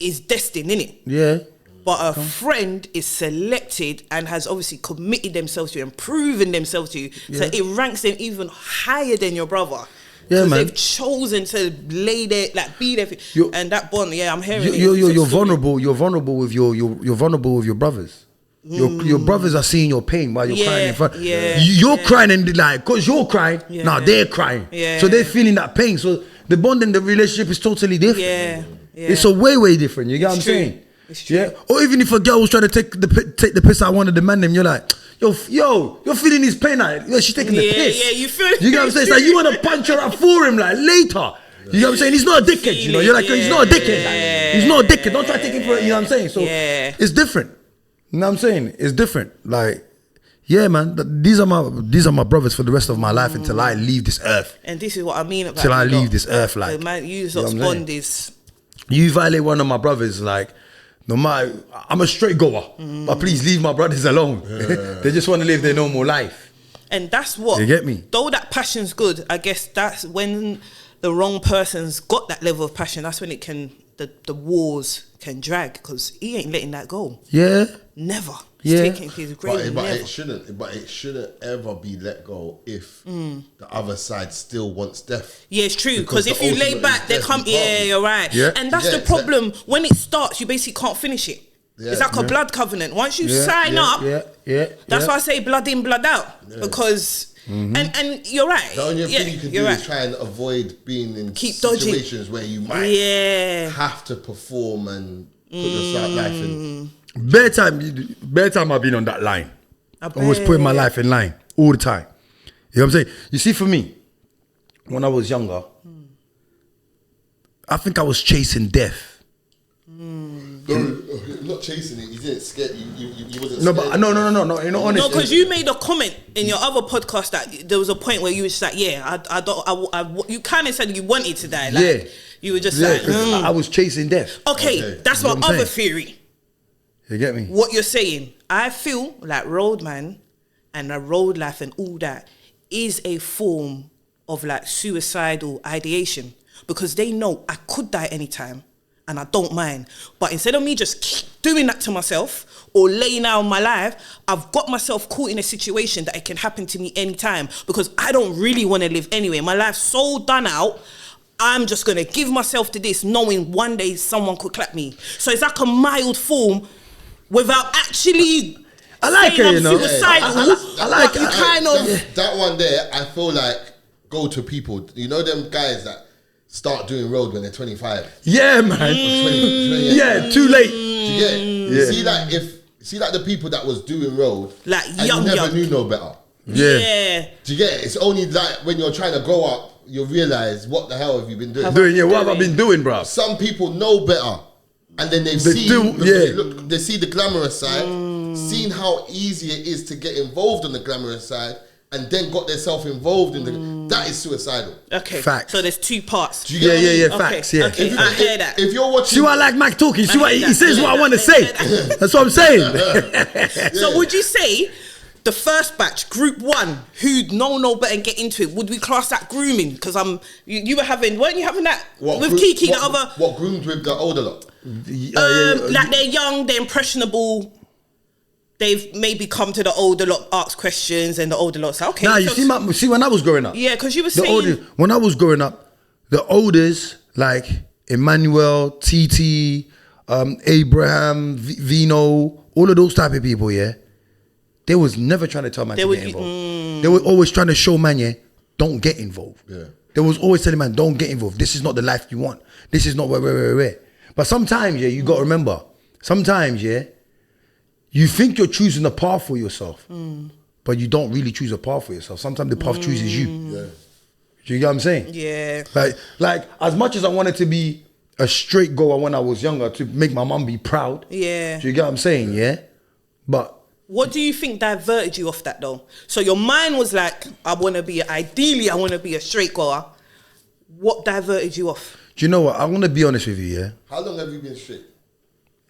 is destined, innit? Yeah. But a friend is selected and has obviously committed themselves to you and proven themselves to you. So it ranks them even higher than your brother. Yeah, man. They've chosen to lay there, like be there. And that bond, I'm hearing you're vulnerable. You're vulnerable with you're vulnerable with your brothers. Your brothers are seeing your pain while you're crying in front. You're crying and like, cause you're crying. Now they're crying. So they're feeling that pain. So the bond in the relationship is totally different. It's a way different. You get what I'm saying? Yeah, or even if a girl was trying to take the piss out one of the man, them, you're like, yo, you're feeling his pain out. Yo, she's taking the piss. Yeah, you feel. You get what I'm saying? It's like you want to punch her up for him, like later. You know what I'm saying? He's not a dickhead. You know, you're like, he's not a dickhead. Like, he's not a dickhead. Don't try to take him for it. You know what I'm saying? So it's different. You know what I'm saying? It's different. Like, yeah, man. These are my brothers for the rest of my life until I leave this earth. And this is what I mean about till I leave this earth. Like, man, you bond is. You violate one of my brothers, like. No matter, I'm a straight goer, but please leave my brothers alone. They just want to live their normal life. And that's what, you get me? Though that passion's good, I guess that's when the wrong person's got that level of passion. That's when it can, the wars can drag, because he ain't letting that go. Yeah. Never. He's taking his grave. But it shouldn't ever be let go if the other side still wants death. Yeah, it's true. Because if you lay back, they come. Yeah, you're right. Yeah. And that's the problem. When it starts, you basically can't finish it. Yeah. It's like a blood covenant. Once you sign up, that's why I say blood in, blood out. Because and you're right. The only thing you can do is try and avoid being in situations where you might have to perform and put your life in. Bare time I've been on that line. I was putting my life in line all the time. You know what I'm saying? You see, for me, when I was younger, I think I was chasing death. Not chasing it. You didn't scared. You wasn't. No, but no. You're not honest. No, because you made a comment in your other podcast that there was a point where you were just like, you kind of said you wanted to die. Like, you were just like, I was chasing death. Okay, that's my other theory. You get me? What you're saying, I feel like roadman and a road life and all that is a form of like suicidal ideation, because they know I could die anytime and I don't mind. But instead of me just keep doing that to myself or laying out my life, I've got myself caught in a situation that it can happen to me anytime, because I don't really want to live anyway. My life's so done out. I'm just going to give myself to this, knowing one day someone could clap me. So it's like a mild form without actually I like it, you know. Suicidal. I like it. You kind of that one there. I feel like go to people. You know them guys that start doing road when they're 25. Yeah, man. 20, yeah, too late. Do you get it? You see like the people that was doing road, like and you never knew no better. Yeah. Do you get it? It's only like when you're trying to grow up, you realize what the hell have you been doing? What have I been doing, bro? Some people know better. And then they see the glamorous side, seeing how easy it is to get involved on the glamorous side, and then got themselves involved in that is suicidal. Okay. Facts. So there's two parts. Do you get me? Yeah, facts. Yeah. Okay, I hear that. If you're watching, see what I like Mack talking. See what he says. What I want to say. That's what I'm saying. So would you say the first batch, group 1, who'd know better and get into it, would we class that grooming? Because you were having, weren't you having that with Kiki, the other? What groomed with the older lot? Like they're young, they're impressionable. They've maybe come to the older lot, ask questions, and the older lot say, okay. Nah, you see when I was growing up. Yeah, because you were saying when I was growing up, the oldest, like Emmanuel, TT, Abraham, Vino, all of those type of people, yeah, they was never trying to tell man to get involved. They were always trying to show man, yeah, don't get involved. Yeah. They was always telling man, don't get involved. This is not the life you want. This is not where. But sometimes, yeah, you got to remember, sometimes, yeah, you think you're choosing a path for yourself, but you don't really choose a path for yourself. Sometimes the path chooses you. Yeah. Do you get what I'm saying? Yeah. Like as much as I wanted to be a straight goer when I was younger to make my mum be proud. Yeah. Do you get what I'm saying? Yeah. But what do you think diverted you off that though? So your mind was like, ideally I want to be a straight goer. What diverted you off? Do you know what? I want to be honest with you, yeah? How long have you been straight?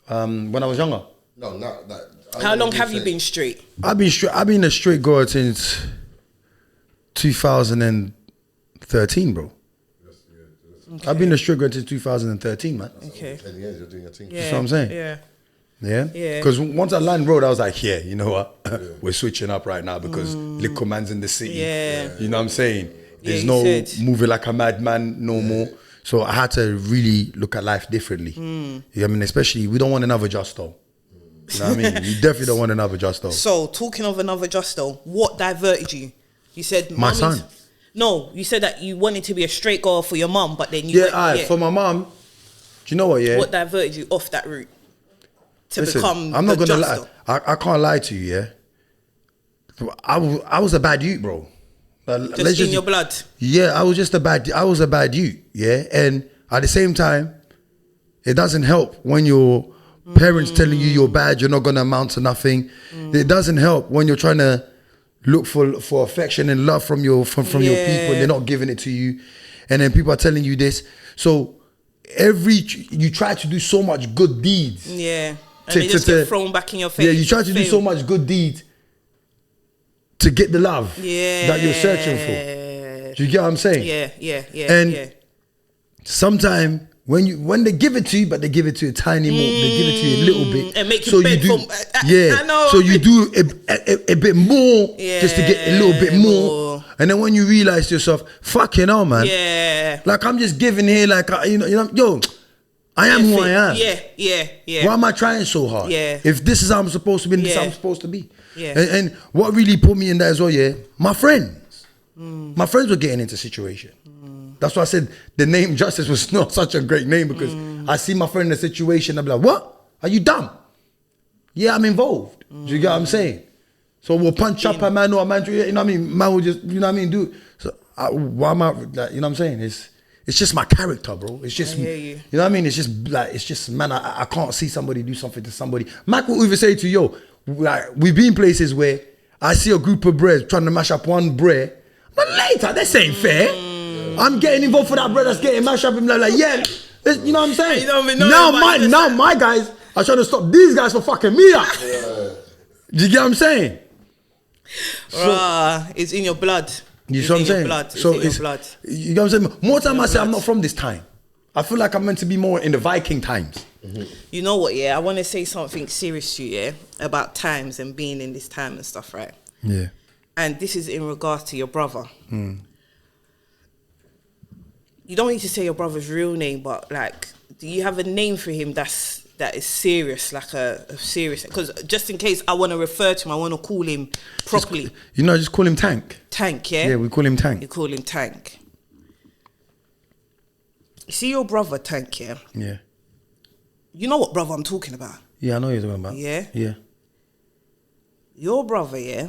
When I was younger. No, not that. How long have you been straight? I've been a straight goer since 2013, bro. Okay. I've been a straight goer since 2013, man. Okay. 10 years you're doing your thing. Yeah. That's what I'm saying. Yeah. Yeah? Yeah. Because once I landed road, I was like, yeah, you know what? We're switching up right now because little man's in the city. Yeah. You know what I'm saying? There's no moving like a madman no more. So I had to really look at life differently. You know what I mean? Especially, we don't want another Justo. You know what I mean? You definitely don't want another Justo. So, talking of another Justo, what diverted you? You said... My son. No, you said that you wanted to be a straight girl for your mum, but then you... For my mum, do you know what, yeah? What diverted you off that route? Become I'm not going to lie. I can't lie to you, yeah? I was a bad youth, bro. Just in your blood? Yeah, I was a bad youth, yeah? And at the same time, it doesn't help when your parents telling you you're bad, you're not going to amount to nothing. It doesn't help when you're trying to look for affection and love from your people and they're not giving it to you. And then people are telling you this. So you try to do so much good deeds. Yeah. And they just get thrown back in your face. Yeah, you try to do so much good deeds to get the love that you're searching for. Do you get what I'm saying? Yeah. And sometimes when they give it to you, but they give it to you a tiny more, they give it to you a little bit. And make you beg from... I know. So you do a bit more just to get a little bit more. And then when you realize to yourself, fucking hell, man. Yeah. Like I'm just giving here, like, yo, I am who I am. Yeah. Why am I trying so hard? Yeah. If this is how I'm supposed to be, this is how I'm supposed to be. Yeah. And what really put me in that as well, yeah, my friends. My friends were getting into situation. That's why I said the name Justice was not such a great name because I see my friend in a situation, I'll be like, what? Are you dumb? Yeah, I'm involved. Do you get what I'm saying? So we'll punch up a man or a man, you know what I mean? Man will just, you know what I mean, do it. So why am I, like, you know what I'm saying? It's just my character, bro. It's just, you know what I mean? It's just, man, I can't see somebody do something to somebody. Mack will even say to you, yo, like, we've been places where I see a group of bros trying to mash up one bro, but later, this ain't fair. I'm getting involved for that bro that's getting mashed up and like, yeah, you know what I'm saying? Now my guys are trying to stop these guys from fucking me up. Do you get what I'm saying? It's in your blood. You know what I'm saying? It's in your blood. You know what I'm saying? More time I say I'm not from this time. I feel like I'm meant to be more in the Viking times. You know what, yeah? I want to say something serious to you, yeah? About times and being in this time and stuff, right? Yeah. And this is in regards to your brother. You don't need to say your brother's real name, but like, do you have a name for him that is serious, like a serious? Because just in case I want to refer to him, I want to call him properly. Just call him Tank. Tank, yeah? Yeah, we call him Tank. You call him Tank. You see your brother, Tank, yeah? Yeah. You know what brother I'm talking about? Yeah, I know what you're talking about. Yeah? Yeah. Your brother, yeah,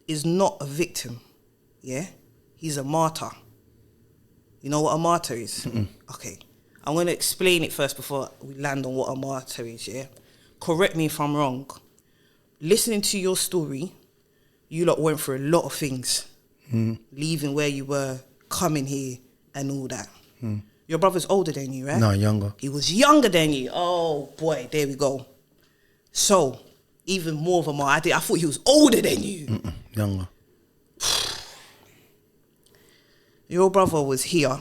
is not a victim, yeah? He's a martyr. You know what a martyr is? Okay. I'm going to explain it first before we land on what a martyr is, yeah? Correct me if I'm wrong. Listening to your story, you lot went through a lot of things. Leaving where you were, coming here, and all that. Your brother's older than you, right? No, younger. He was younger than you. Oh, boy, there we go. So, Even more of a man. I thought he was older than you. Younger. Your brother was here,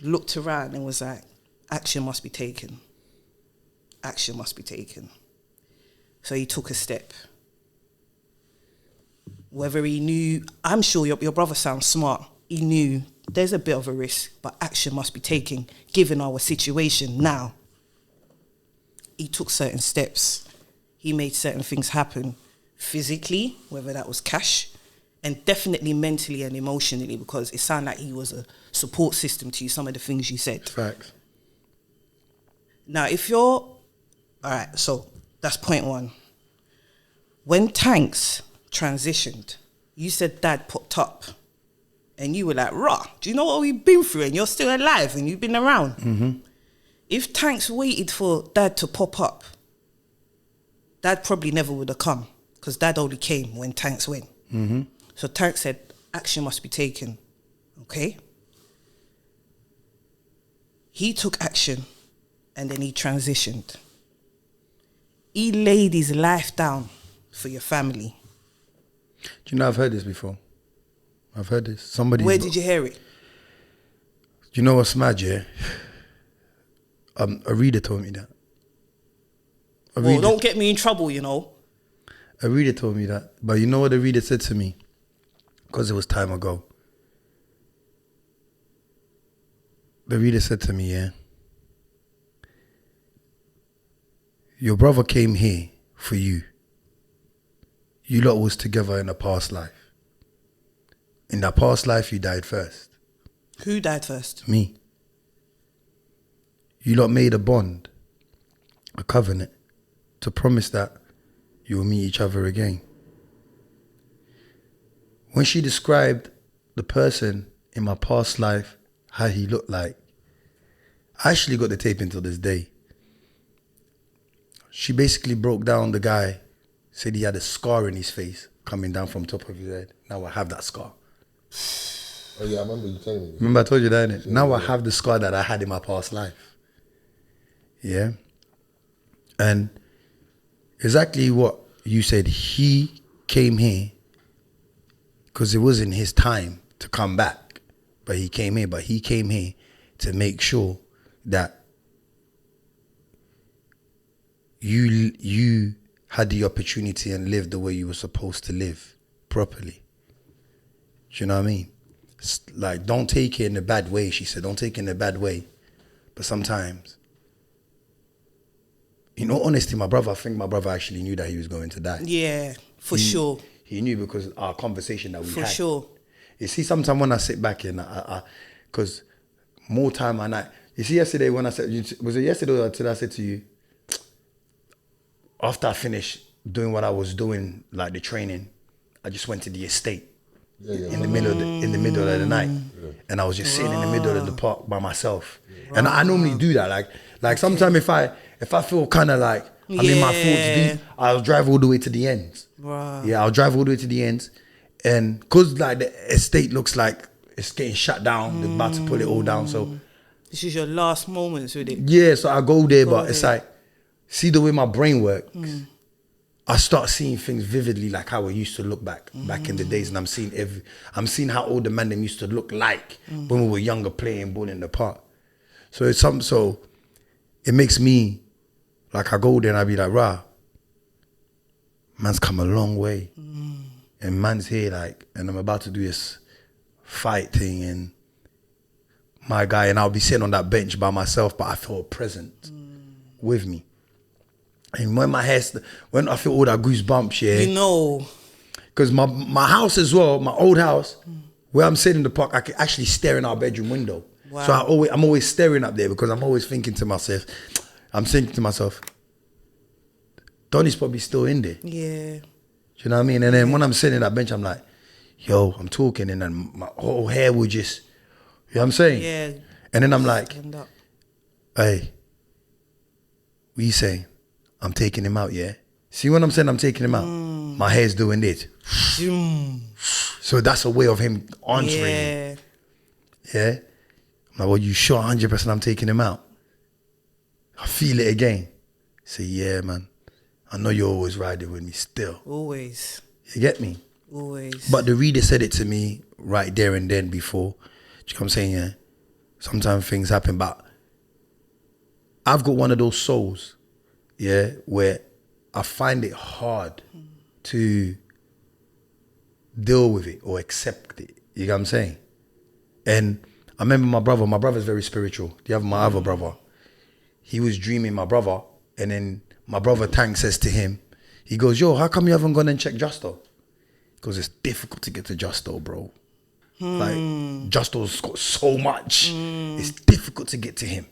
looked around and was like, action must be taken. Action must be taken. So he took a step. Whether he knew, I'm sure your brother sounds smart. He knew there's a bit of a risk, but action must be taken given our situation now. He took certain steps. He made certain things happen physically, whether that was cash, and definitely mentally and emotionally, because it sounded like he was a support system to you, some of the things you said. Facts. Now, if you're... All right, so that's point one. When Tanks transitioned, you said Dad popped up, and you were like, rah, do you know what we've been through? And you're still alive, and you've been around. Mm-hmm. If Tanks waited for Dad to pop up, Dad probably never would have come, because Dad only came when Tanks went. Mm-hmm. So Tanks said, action must be taken. Okay? He took action, and then he transitioned. He laid his life down for your family. Do you know I've heard this before? I've heard this. Somebody. Where did you hear it? Do you know what's mad, yeah? A reader told me that. Well, don't get me in trouble, you know. A reader told me that. But you know what the reader said to me? Because it was time ago. The reader said to me, yeah, your brother came here for you. You lot was together in a past life. In that past life, you died first. Who died first? Me. You lot made a bond, a covenant, to promise that you will meet each other again. When she described the person in my past life, how he looked like, I actually got the tape until this day. She basically broke down the guy, said he had a scar in his face coming down from top of his head. Now I have that scar. Oh yeah, I remember you telling me. Remember I told you that, innit? Now I have the scar that I had in my past life. Yeah? And exactly what you said, he came here because it wasn't his time to come back. But he came here to make sure that you had the opportunity and lived the way you were supposed to live properly. Do you know what I mean? It's like, don't take it in a bad way, she said. Don't take it in a bad way. But sometimes, in all honesty, I think my brother actually knew that he was going to die. Yeah, for sure. He knew because our conversation that we had. For sure. You see, sometimes when I sit back and because more time and you see yesterday when I said, was it yesterday or today I said to you, after I finished doing what I was doing, like the training, I just went to the estate in the middle of the night. Yeah. And I was just sitting in the middle of the park by myself. Yeah. And I normally do that. Like sometimes if I feel kind of like I'm in my thoughts deep, I'll drive all the way to the ends. Wow. Yeah, I'll drive all the way to the ends. And because like the estate looks like it's getting shut down, they're about to pull it all down. So this is your last moments with it. Yeah, so I go there, but it's like, see the way my brain works. I start seeing things vividly, like how I used to look back in the days, and I'm seeing how old the man them used to look like when we were younger, playing ball in the park. So it's something. So it makes me like, I go there and I be like, rah, man's come a long way, and man's here, like, and I'm about to do this fight thing, and my guy, and I'll be sitting on that bench by myself, but I feel a presence with me. And when when I feel all that goosebumps, yeah. You know. Because my house as well, my old house, where I'm sitting in the park, I can actually stare in our bedroom window. Wow. So I'm always staring up there because I'm always thinking to myself, Donnie's probably still in there. Yeah. Do you know what I mean? And then when I'm sitting in that bench, I'm like, yo, I'm talking, and then my whole hair would just, you know what I'm saying? Yeah. And then I'm like, hey, what you saying? I'm taking him out, yeah? See when I'm saying I'm taking him out? My hair's doing this. So that's a way of him answering me. Yeah? I'm like, well, you sure 100% I'm taking him out? I feel it again. Say, yeah, man, I know you're always riding with me still. Always. You get me? Always. But the reader said it to me right there and then before. Do you know what I'm saying? Yeah. Sometimes things happen, but I've got one of those souls, yeah, where I find it hard to deal with it or accept it. You know what I'm saying? And I remember my brother's very spiritual. You have my other brother. He was dreaming my brother, and then my brother Tank says to him, he goes, yo, how come you haven't gone and checked Justo? Because it's difficult to get to Justo, bro. Like, Justo's got so much. It's difficult to get to him.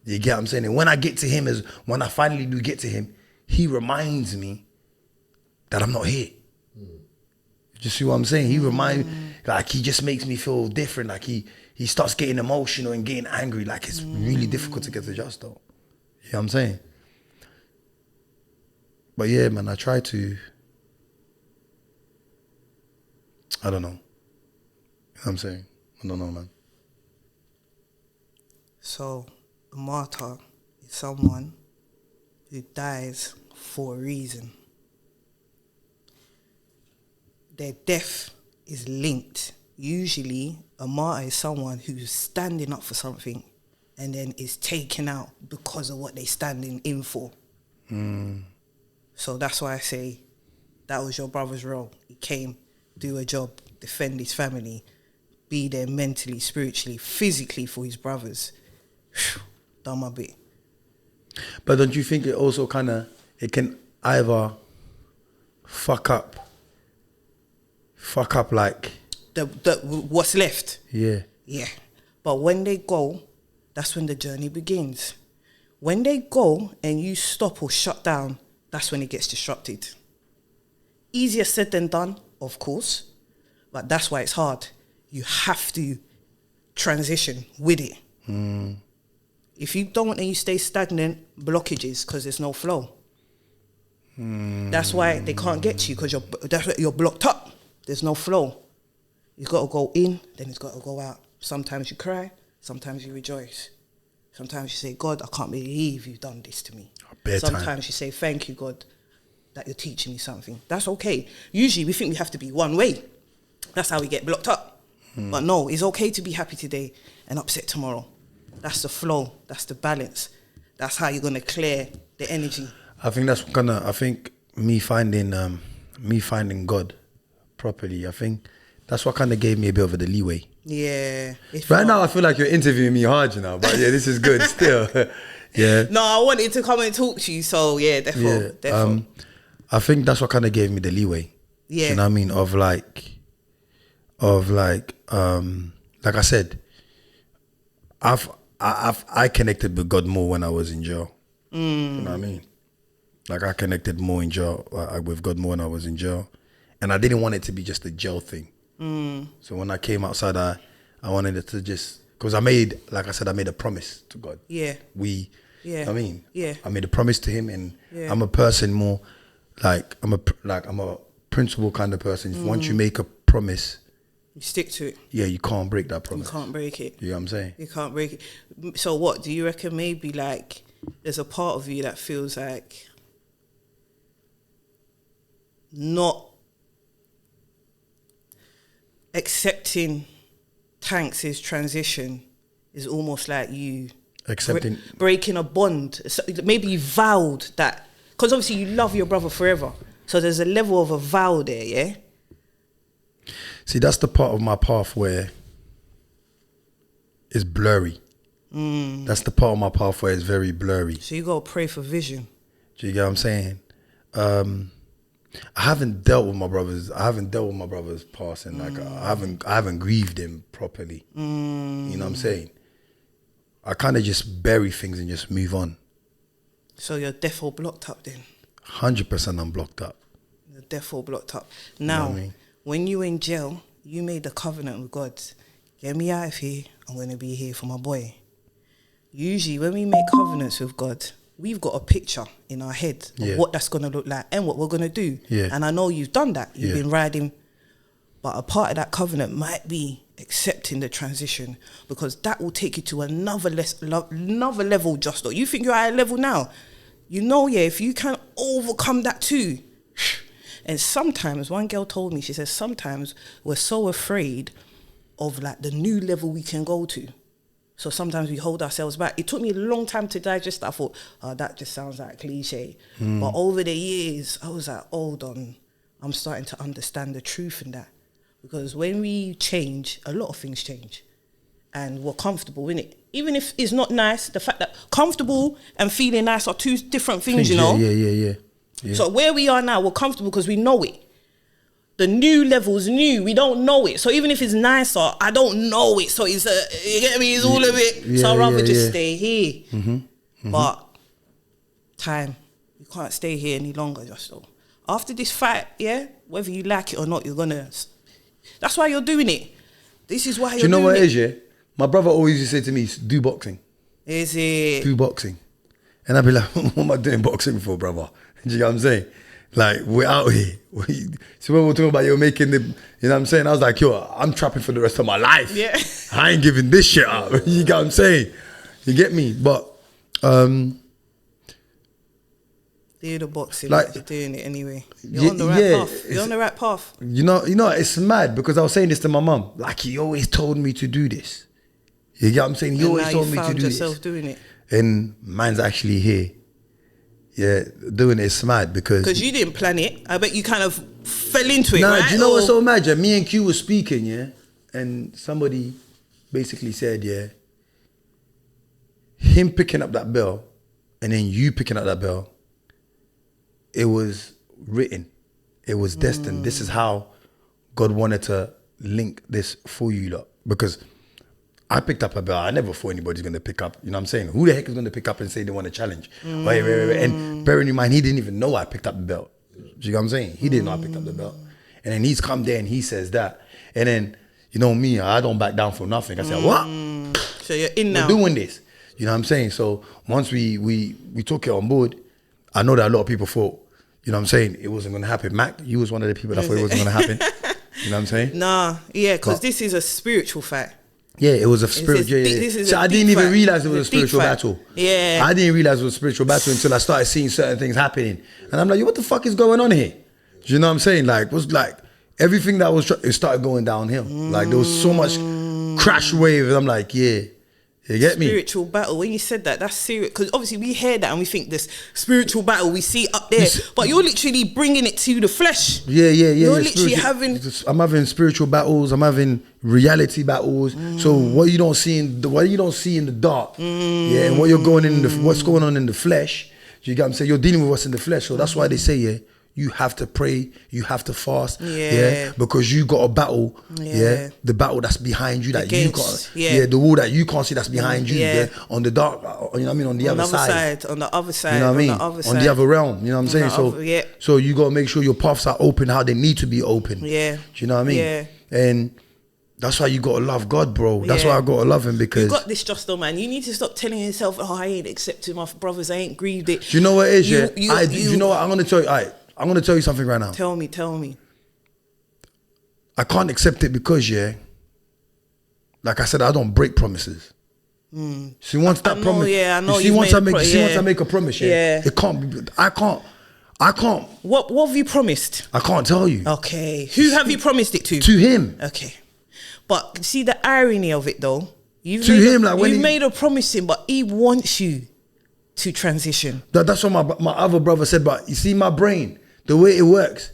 You get what I'm saying? And when I get to him, is when I finally do get to him, he reminds me that I'm not here. You see what I'm saying? He reminds me, like, he just makes me feel different. Like, he starts getting emotional and getting angry. Like, it's really difficult to get to Justo. You know what I'm saying? But yeah, man, I try to, I don't know. You know what I'm saying? I don't know, man. So, a martyr is someone who dies for a reason. Their death is linked. Usually, a martyr is someone who's standing up for something and then is taken out because of what they're standing in for. So that's why I say that was your brother's role. He came, do a job, defend his family, be there mentally, spiritually, physically for his brothers. Done my bit. But don't you think it also kind of, it can either fuck up like... what's left? Yeah. Yeah. But when they go, that's when the journey begins. When they go and you stop or shut down, that's when it gets disrupted. Easier said than done, of course, but that's why it's hard. You have to transition with it. If you don't and you stay stagnant, blockages, because there's no flow. That's why they can't get you, because you're blocked up. There's no flow. You've got to go in, then it's got to go out. Sometimes you cry, sometimes you rejoice. Sometimes you say, God, I can't believe you've done this to me. Sometimes you say, thank you, God, that you're teaching me something. That's okay. Usually we think we have to be one way. That's how we get blocked up. But no, it's okay to be happy today and upset tomorrow. That's the flow. That's the balance. That's how you're going to clear the energy. I think that's I think me finding God properly, I think that's what kind of gave me a bit of the leeway. Yeah. Right now I feel like you're interviewing me hard, you know, but yeah, this is good still. Yeah. No, I wanted to come and talk to you, so yeah, definitely. I think that's what kind of gave me the leeway. Yeah. You know what I mean? Like I said, I connected with God more when I was in jail. You know what I mean? Like, I connected more in jail with God more when I was in jail, and I didn't want it to be just a jail thing. So when I came outside, I wanted it to just, because I made a promise to God. Yeah. I made a promise to Him, and I'm a person more like I'm a principle kind of person. Once you make a promise, you stick to it. Yeah, you can't break that promise. You can't break it. You know what I'm saying? You can't break it. So what, do you reckon maybe like there's a part of you that feels like not accepting Tanks' transition is almost like you accepting breaking a bond? So maybe you vowed that, because obviously you love your brother forever. So there's a level of a vow there, yeah? See, that's the part of my path where it's blurry. That's the part of my path where it's very blurry. So you got to pray for vision. Do you get what I'm saying? I haven't dealt with my brother's passing. Like, I haven't grieved him properly. You know what I'm saying? I kind of just bury things and just move on. So you're defo blocked up then? 100% I'm blocked up. You're defo blocked up. Now, you know what I mean? When you were in jail, you made a covenant with God. Get me out of here. I'm going to be here for my boy. Usually when we make covenants with God, we've got a picture in our head of what that's going to look like and what we're going to do. Yeah. And I know you've done that. You've been riding. But a part of that covenant might be accepting the transition, because that will take you to another level, Justo. You think you're at a level now. You know, yeah, if you can overcome that too. And sometimes, one girl told me, she says, sometimes we're so afraid of like the new level we can go to. So sometimes we hold ourselves back. It took me a long time to digest that. I thought, oh, that just sounds like cliche. But over the years, I was like, hold on, I'm starting to understand the truth in that. Because when we change, a lot of things change. And we're comfortable in it. Even if it's not nice, the fact that comfortable and feeling nice are two different things, you know? Yeah. So where we are now, we're comfortable because we know it. The new level's new. We don't know it. So even if it's nicer, I don't know it. So it's you get me? It's all of it. So I'd rather just stay here. But time, you can't stay here any longer, Justo. After this fight, yeah, whether you like it or not, you're gonna. That's why you're doing it. This is why you're doing it. Do you know what it is, yeah? My brother always used to say to me, do boxing. Is it? Do boxing. And I'd be like, what am I doing boxing for, brother? Do you know what I'm saying? Like, we're out here. So when we're talking about you're making the, you know what I'm saying? I was like, yo, I'm trapping for the rest of my life. Yeah. I ain't giving this shit up. You get what I'm saying? You get me? But, do the boxing, like you're doing it anyway. You're on the right path. You're on the right path. You know, it's mad because I was saying this to my mum. Like, he always told me to do this. You get what I'm saying? He always told me to do this. Yourself doing it. And man's actually here. Yeah, doing it is mad because you didn't plan it. I bet you kind of fell into it, nah, right? Do you know what's so mad? Yeah? Me and Q was speaking, yeah? And somebody basically said, yeah, him picking up that bell and then you picking up that bell, it was written. It was destined. This is how God wanted to link this for you lot. Because I picked up a bell. I never thought anybody's going to pick up. You know what I'm saying? Who the heck is going to pick up and say they want a challenge? Wait. And bearing in mind, he didn't even know I picked up the belt. Do you know what I'm saying? He didn't know I picked up the belt. And then he's come there and he says that. And then, you know me, I don't back down for nothing. I said, what? So you're in now. We're doing this. You know what I'm saying? So once we took it on board, I know that a lot of people thought, you know what I'm saying, it wasn't going to happen. Mack, you was one of the people that thought it wasn't going to happen. You know what I'm saying? Nah, yeah, because this is a spiritual fight. Yeah, it was a spiritual. So I didn't even realize it was a spiritual battle. Yeah, I didn't realize it was a spiritual battle until I started seeing certain things happening, and I'm like, what the fuck is going on here? Do you know what I'm saying? Like, it was like everything that was, it started going downhill. Like there was so much crash wave, and I'm like, yeah. You get me? Spiritual battle. When you said that, that's serious. Because obviously we hear that and we think this spiritual battle, we see it up there. But you're literally bringing it to the flesh. Yeah. You're literally having... I'm having spiritual battles. I'm having reality battles. So what you don't see in the dark, yeah, and what you're going in what's going on in the flesh, you get what I'm saying? You're dealing with what's in the flesh. So that's why they say, yeah, you have to pray, you have to fast, yeah, because you got a battle, yeah, the battle that's behind you that you can't, the wall that you can't see that's behind you, yeah, on the dark, you know what I mean, on the other side, on the other side, you know what I mean, on the other realm, you know what I'm saying? So you got to make sure your paths are open how they need to be open, yeah, do you know what I mean? And that's why you got to love God, bro. That's why I got to love him, because... You got this, Justo, man. You need to stop telling yourself, oh, I ain't accepted my brothers, I ain't grieved it. Do you know what it is, you know what, I'm going to tell you, I'm going to tell you something right now. Tell me. I can't accept it because, yeah, like I said, I don't break promises. See, once that promise... Yeah, I know. You see, once I make a promise, it can't be... I can't... What have you promised? I can't tell you. Okay. Who have you promised it to? To him. Okay. But see the irony of it, though. You've made a promise to him, but he wants you to transition. That's what my other brother said, but you see my brain, the way it works.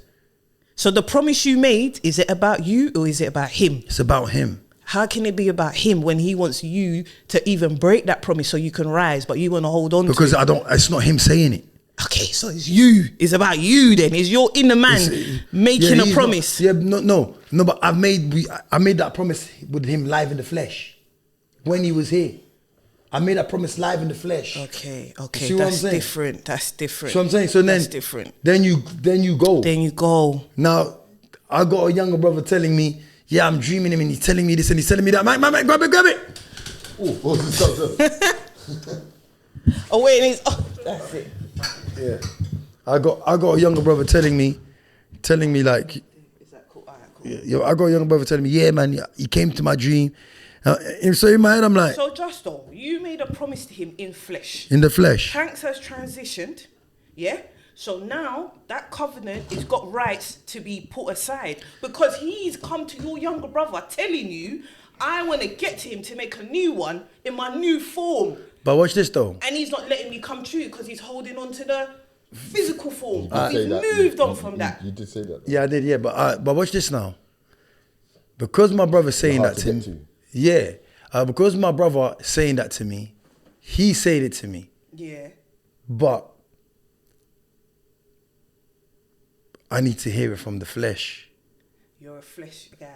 So the promise you made, is it about you or is it about him? It's about him. How can it be about him when he wants you to even break that promise so you can rise, but you want to hold on because to it? It's not him saying it. Okay, so it's you. It's about you then. It's your inner man making a promise. No, but I made that promise with him live in the flesh. When he was here. I made that promise live in the flesh. Okay. That's different. So I'm saying, that's different. Then you go. Then you go. Now, I got a younger brother telling me, yeah, I'm dreaming him and he's telling me this and he's telling me that. Mike, grab it. Oh, wait, that's it. Yeah. I got a younger brother telling me like, is that cool? All right, cool. Yeah, I got a younger brother telling me, yeah, man, he came to my dream And so in my head, I'm like, So Justo, you made a promise to him in flesh. in the flesh. Hanks has transitioned, yeah? So now that covenant has got rights to be put aside because he's come to your younger brother telling you, I want to get to him to make a new one in my new form. But watch this though. And he's not letting me come true because he's holding on to the physical form. He's moved on from that. You did say that. Yeah, I did, yeah. But watch this now. Because my brother's saying that to me. Yeah. Because my brother saying that to me, he said it to me. Yeah. But I need to hear it from the flesh. You're a flesh guy.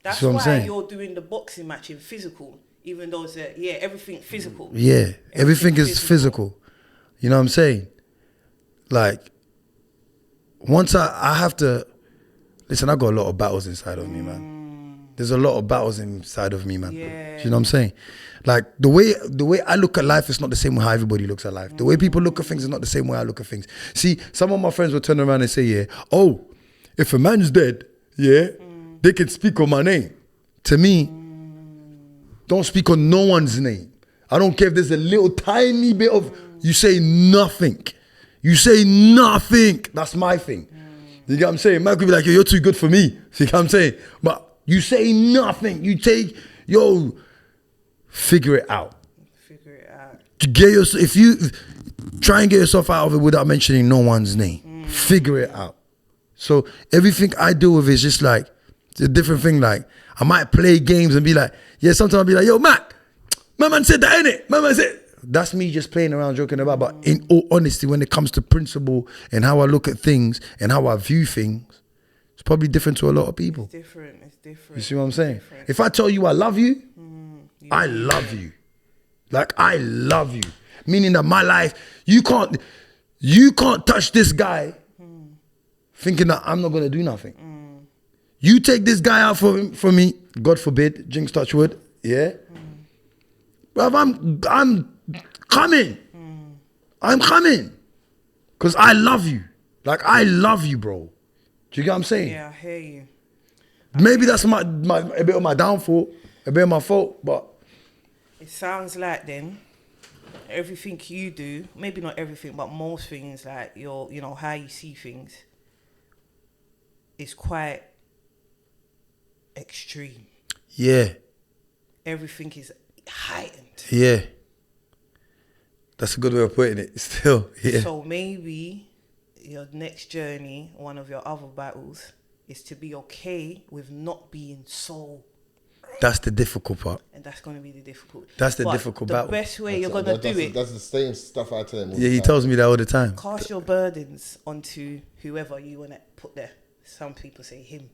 That's what I'm why saying. you're doing the boxing match in physical, even though it's everything physical. Yeah, everything is physical. You know what I'm saying? Like, once I have to, listen, I got a lot of battles inside of me, man. There's a lot of battles inside of me, man. Yeah. You know what I'm saying? Like, the way I look at life is not the same way how everybody looks at life. The way people look at things is not the same way I look at things. See, some of my friends will turn around and say, yeah, oh, if a man's dead, yeah, they can speak on my name. To me, don't speak on no one's name. I don't care if there's a little tiny bit of, you say nothing. You say nothing. That's my thing. You get what I'm saying? Man could be like, yo, you're too good for me. See what I'm saying? But you say nothing. You take, figure it out. Figure it out. To get yourself, if you try and get yourself out of it without mentioning no one's name, figure it out. So everything I deal with is just like, it's a different thing. Like, I might play games and be like, yeah, sometimes I'll be like, yo, Mack, my man said that, innit? My man said, that's me just playing around, joking about. But in all honesty, when it comes to principle and how I look at things and how I view things, it's probably different to a lot of people. It's different. You see what I'm saying? If I tell you I love you, I love you. Like, I love you. Meaning that my life, you can't touch this guy thinking that I'm not going to do nothing. You take this guy out for me, God forbid, jinx touch wood, yeah? Bruv, I'm coming. I'm coming. Because I love you. Like, I love you, bro. Do you get what I'm saying? Yeah, I hear you. Maybe that's a bit of my downfall, a bit of my fault, but... It sounds like then, everything you do, maybe not everything, but most things, like how you see things, is quite extreme. Yeah. Everything is heightened. Yeah. That's a good way of putting it. Still, yeah. So maybe your next journey, one of your other battles, is to be okay with not being so. That's the difficult part. And that's going to be the difficult. That's the difficult battle. The best way you're going to do it. That's the same stuff I tell him. Yeah, he tells me that all the time. Cast your burdens onto whoever you want to put there. Some people say him.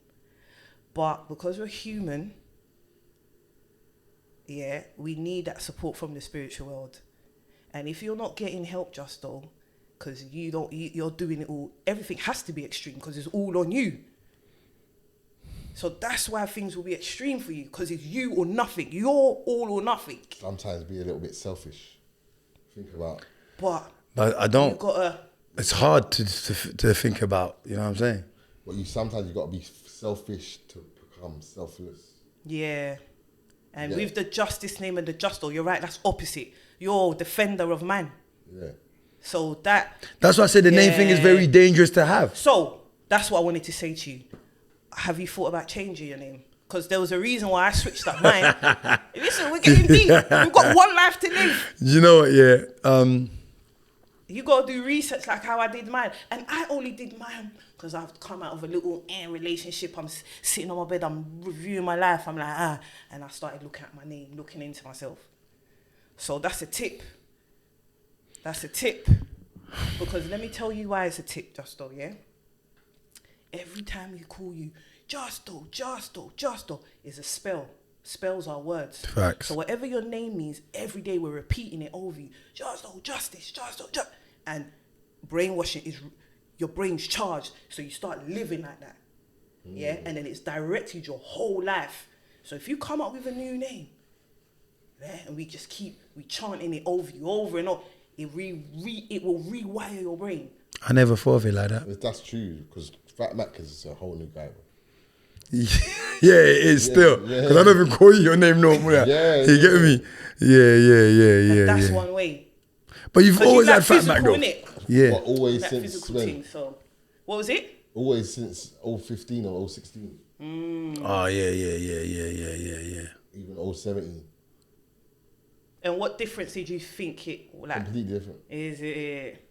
But because we're human, yeah, we need that support from the spiritual world. And if you're not getting help, Justo, because you're doing it all, everything has to be extreme because it's all on you. So that's why things will be extreme for you, because it's you or nothing. You're all or nothing. Sometimes be a little bit selfish. Think about. But I don't. You've gotta, it's hard to think about. You know what I'm saying? But sometimes you got to be selfish to become selfless. Yeah. And with the justice name and the justo, you're right, that's opposite. You're defender of man. Yeah. So that's why I said the name thing is very dangerous to have. So that's what I wanted to say to you. Have you thought about changing your name? Because there was a reason why I switched up mine. Listen, we're getting deep. We've got one life to live. You know what? Yeah. You got to do research like how I did mine. And I only did mine because I've come out of a little relationship. I'm sitting on my bed. I'm reviewing my life. I'm like, And I started looking at my name, looking into myself. So that's a tip. That's a tip. Because let me tell you why it's a tip, Justo, yeah? Every time you call you Justo, Justo, Justo, is a spell. Spells are words. Facts. So whatever your name means, every day we're repeating it over you. Justo, justice, Justo, justice. And brainwashing is your brain's charged. So you start living like that. Yeah? And then it's directed your whole life. So if you come up with a new name, yeah, and we chanting it over you over and over, it will rewire your brain. I never thought of it like that. That's true, because Fat Mack is a whole new guy. Bro. Yeah, it is still. Because I don't even call you your name no more. Yeah, you get me? Yeah. That's one way. But you've always had Fat physical, Mac though. innit? Yeah. But always That since physical when? thing. So, what was it? Always since 015 or 016. Oh, yeah. Even 017. And what difference did you think it like? Completely different. Is it?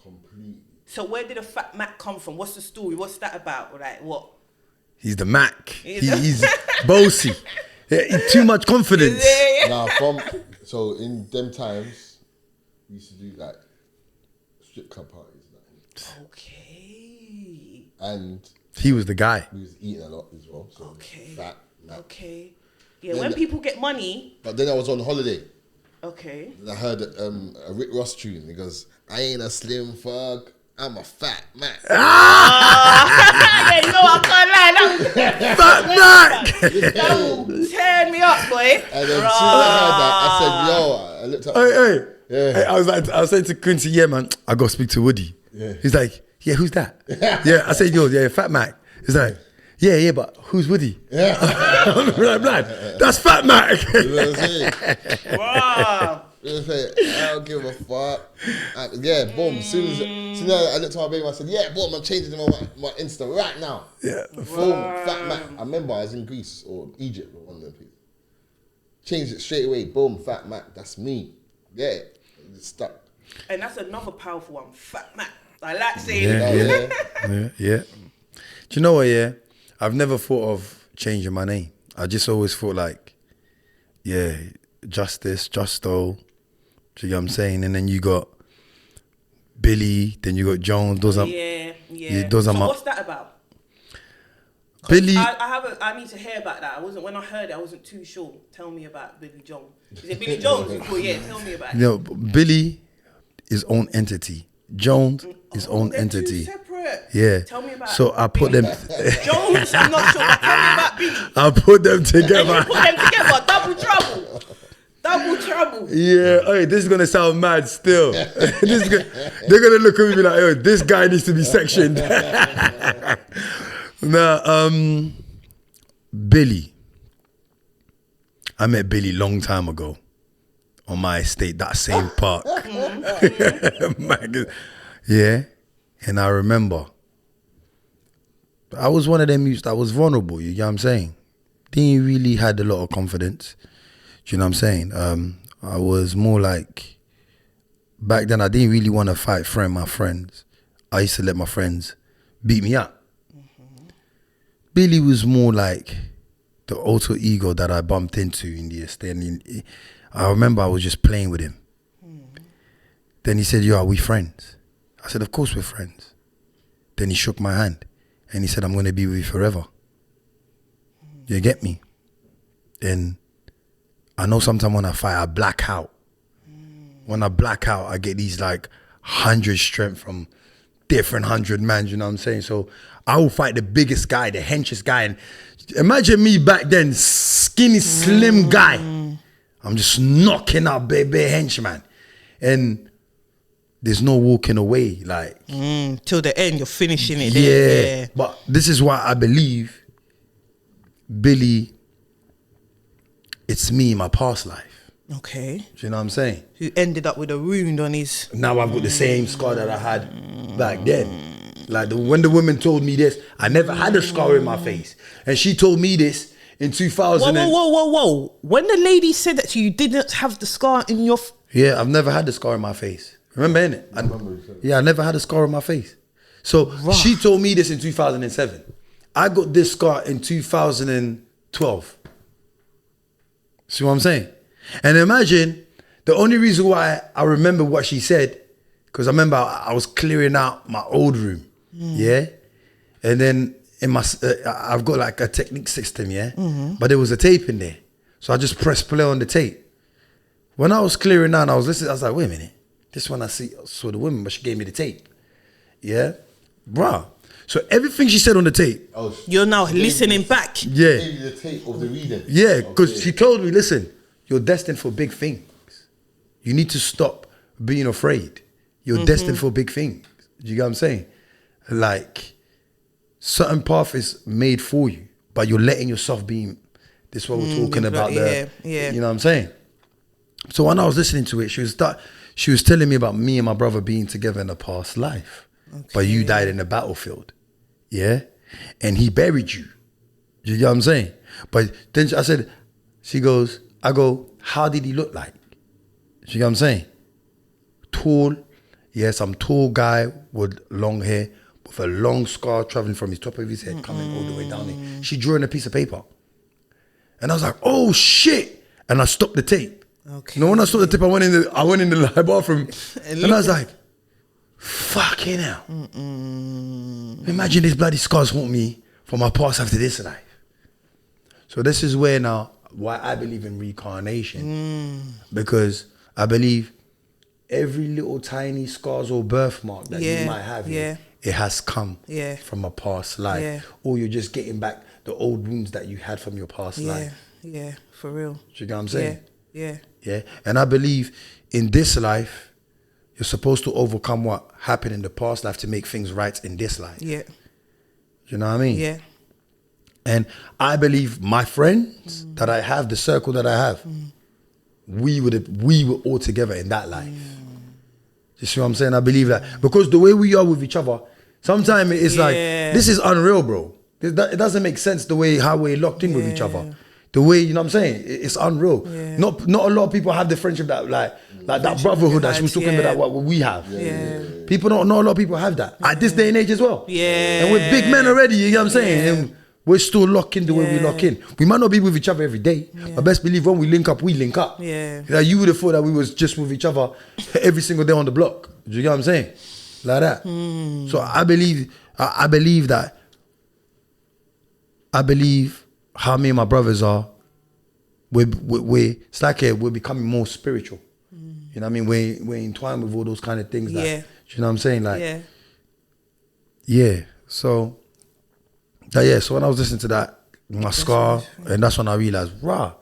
Completely. So where did a Fat Mac come from? What's the story? What's that about? Like what? He's the Mac. He's bossy. Yeah, too much confidence. Now, so in them times, we used to do like strip club parties. Like, Okay. and he was the guy. we was eating a lot as well. So Okay. Fat Mac. Okay. Yeah, Then when people get money. But then I was on holiday. Okay. And I heard a Rick Ross tune. He goes, I ain't a slim fuck, I'm a Fat Mac. Yeah, you know what, I can't lie. Fat Mac! That will tear me up, boy. And then as soon as I heard that, I said, yo, I looked up. Hey. Yeah. Hey, I was saying to Quincy, yeah, man, I got to speak to Woody. Yeah. He's like, yeah, who's that? Yeah, I said, yo, yeah, Fat Mac. He's like, yeah, but who's Woody? Yeah. I'm like, blood, that's Fat Mac. You know what I'm saying? Wow. You know what I'm saying? I don't give a fuck. Yeah, boom. As soon as I looked at my baby, I said, yeah, boom, I'm changing my Insta right now. Yeah. Boom, Fat Mac. I remember I was in Greece or Egypt or one of them people. Changed it straight away. Boom, Fat Mac. That's me. Yeah. It's stuck. And that's another powerful one, Fat Mac. I like saying it. Yeah. Do you know what, yeah? I've never thought of changing my name. I just always thought like, yeah, Justice, Justo. Do you get what I'm saying? And then you got Billy, then you got Jones. Those are those are so my. what's that about? Billy. I need to hear about that. When I heard it, I wasn't too sure. Tell me about Billy Jones. Is it Billy Jones? Well, yeah, tell me about it. No, Billy is own entity. Jones is own entity. Two separate. Yeah. Tell me about. So I put them. Jones, I'm not sure, but tell me about Billy. I put them And together. you put them together, double trouble. Double trouble. Yeah, hey, this is gonna sound mad still. They're gonna look at me and be like, "Oh, this guy needs to be sectioned." Now, Billy. I met Billy long time ago on my estate, that same park. Yeah, and I remember I was one of them youths that was vulnerable. You know what I'm saying? Didn't really had a lot of confidence. Do you know what I'm saying? I was more like, back then I didn't really want to fight my friends. I used to let my friends beat me up. Billy was more like the alter ego that I bumped into in the estate. And I remember I was just playing with him. Then he said, yo, are we friends? I said, of course we're friends. Then he shook my hand and he said, I'm going to be with you forever. You get me? And I know sometimes when I fight, I black out. When I black out, I get these like 100 strength from different 100 man, you know what I'm saying? So I will fight the biggest guy, the henchest guy. And imagine me back then, skinny, slim guy. I'm just knocking out baby henchman. And there's no walking away. Like Till the end, you're finishing it. yeah. But this is why I believe Billy, it's me in my past life. Okay. Do you know what I'm saying? Who ended up with a wound on his... Now I've got the same scar that I had back then. Like when the woman told me this, I never had a scar in my face. And she told me this in 2000. Whoa. When the lady said that to you, you didn't have the scar in your... Yeah, I've never had a scar in my face. Remember, innit? Yeah, I never had a scar on my face. So she told me this in 2007. I got this scar in 2012. See what I'm saying? And imagine, the only reason why I remember what she said, because I remember I was clearing out my old room, yeah? And then in my, I've got like a technique system, yeah? But there was a tape in there. So I just pressed play on the tape. When I was clearing out, I was listening, I was like, wait a minute. This one I saw the woman, but she gave me the tape. Yeah? Bruh. So everything she said on the tape. You're now listening back. Yeah. Gave you the tape of the reading. Yeah, because she told me, listen, you're destined for big things. You need to stop being afraid. You're destined for big things. Do you get what I'm saying? Like, certain path is made for you. but you're letting yourself be. This is what we're talking about. You know what I'm saying? So when I was listening to it, she was telling me about me and my brother being together in a past life, but you died in the battlefield, yeah, and he buried you. You get what I'm saying? But then I go, how did he look like? You get what I'm saying? Tall, some tall guy with long hair, with a long scar traveling from his top of his head, coming all the way down there. She drew on a piece of paper. And I was like, oh shit. And I stopped the tape. Okay. You know, when I stopped the tape, I went in the bathroom and I was like, fucking hell. Imagine these bloody scars haunt me from my past after this life. So this is where now, why I believe in reincarnation. Because I believe every little tiny scars or birthmark that you might have, it has come from a past life. Or you're just getting back the old wounds that you had from your past life. Yeah, for real. You get what I'm saying? Yeah. And I believe in this life, you're supposed to overcome what happened in the past life to make things right in this life. Yeah. You know what I mean? Yeah. And I believe my friends that I have, the circle that I have, we were all together in that life. You see what I'm saying? I believe that. Because the way we are with each other, sometimes it's like, this is unreal, bro. It doesn't make sense how we're locked in with each other. The way, you know what I'm saying? It's unreal. Not a lot of people have the friendship that like that brotherhood that she was talking about, what we have. People not a lot of people have that at this day and age as well. And we're big men already, you know what I'm saying? And we're still locked in the way we lock in. We might not be with each other every day, but best believe when we link up, we link up. Like you would have thought that we was just with each other every single day on the block. Do you get what I'm saying? Like that. So I believe how me and my brothers are, it's like we're becoming more spiritual. You know what I mean? We're entwined with all those kind of things. That, you know what I'm saying? Like, So when I was listening to that, my scar, and that's when I realized, I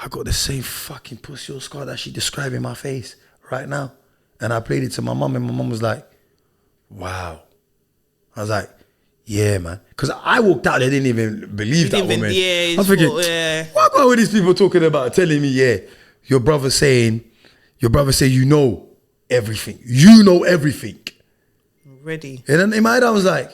got the same fucking pussy or scar that she described in my face right now. And I played it to my mum, and my mum was like, wow. I was like, yeah, man. Because I walked out there, didn't even believe that woman. I'm thinking, what are these people talking about? Telling me, your brother say you know everything. You know everything. Ready. And then in my head, I was like,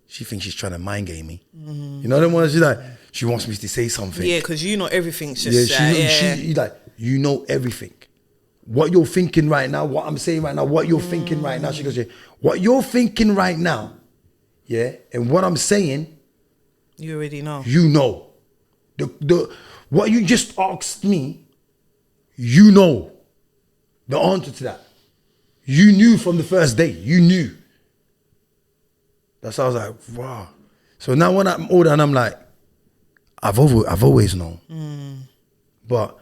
she thinks she's trying to mind game me. You know them ones? She's like, she wants me to say something. Yeah, because you know everything's just she's like, you know everything. What you're thinking right now, what I'm saying right now, what you're thinking right now. She goes, what you're thinking right now, and what I'm saying, you already know. You know. What you just asked me, you know the answer to that. You knew from the first day. You knew. That's how I was like, wow. So now when I'm older and I'm like, I've always known. But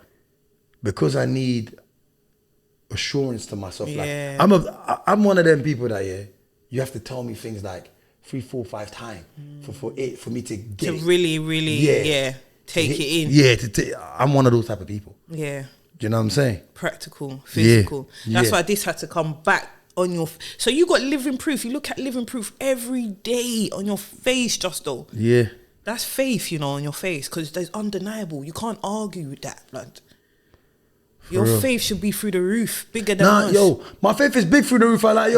because I need assurance to myself, like I'm one of them people that you have to tell me things like 3, 4, 5 times for me to get it. Really, take it in. I'm one of those type of people. Yeah. Do you know what I'm saying? Practical, physical. That's why this had to come back on your. So you got living proof. You look at living proof every day on your face, Justo. Yeah. That's faith, on your face, because there's undeniable. You can't argue with that, blood. Your faith should be through the roof, bigger than us. My faith is big through the roof. I like,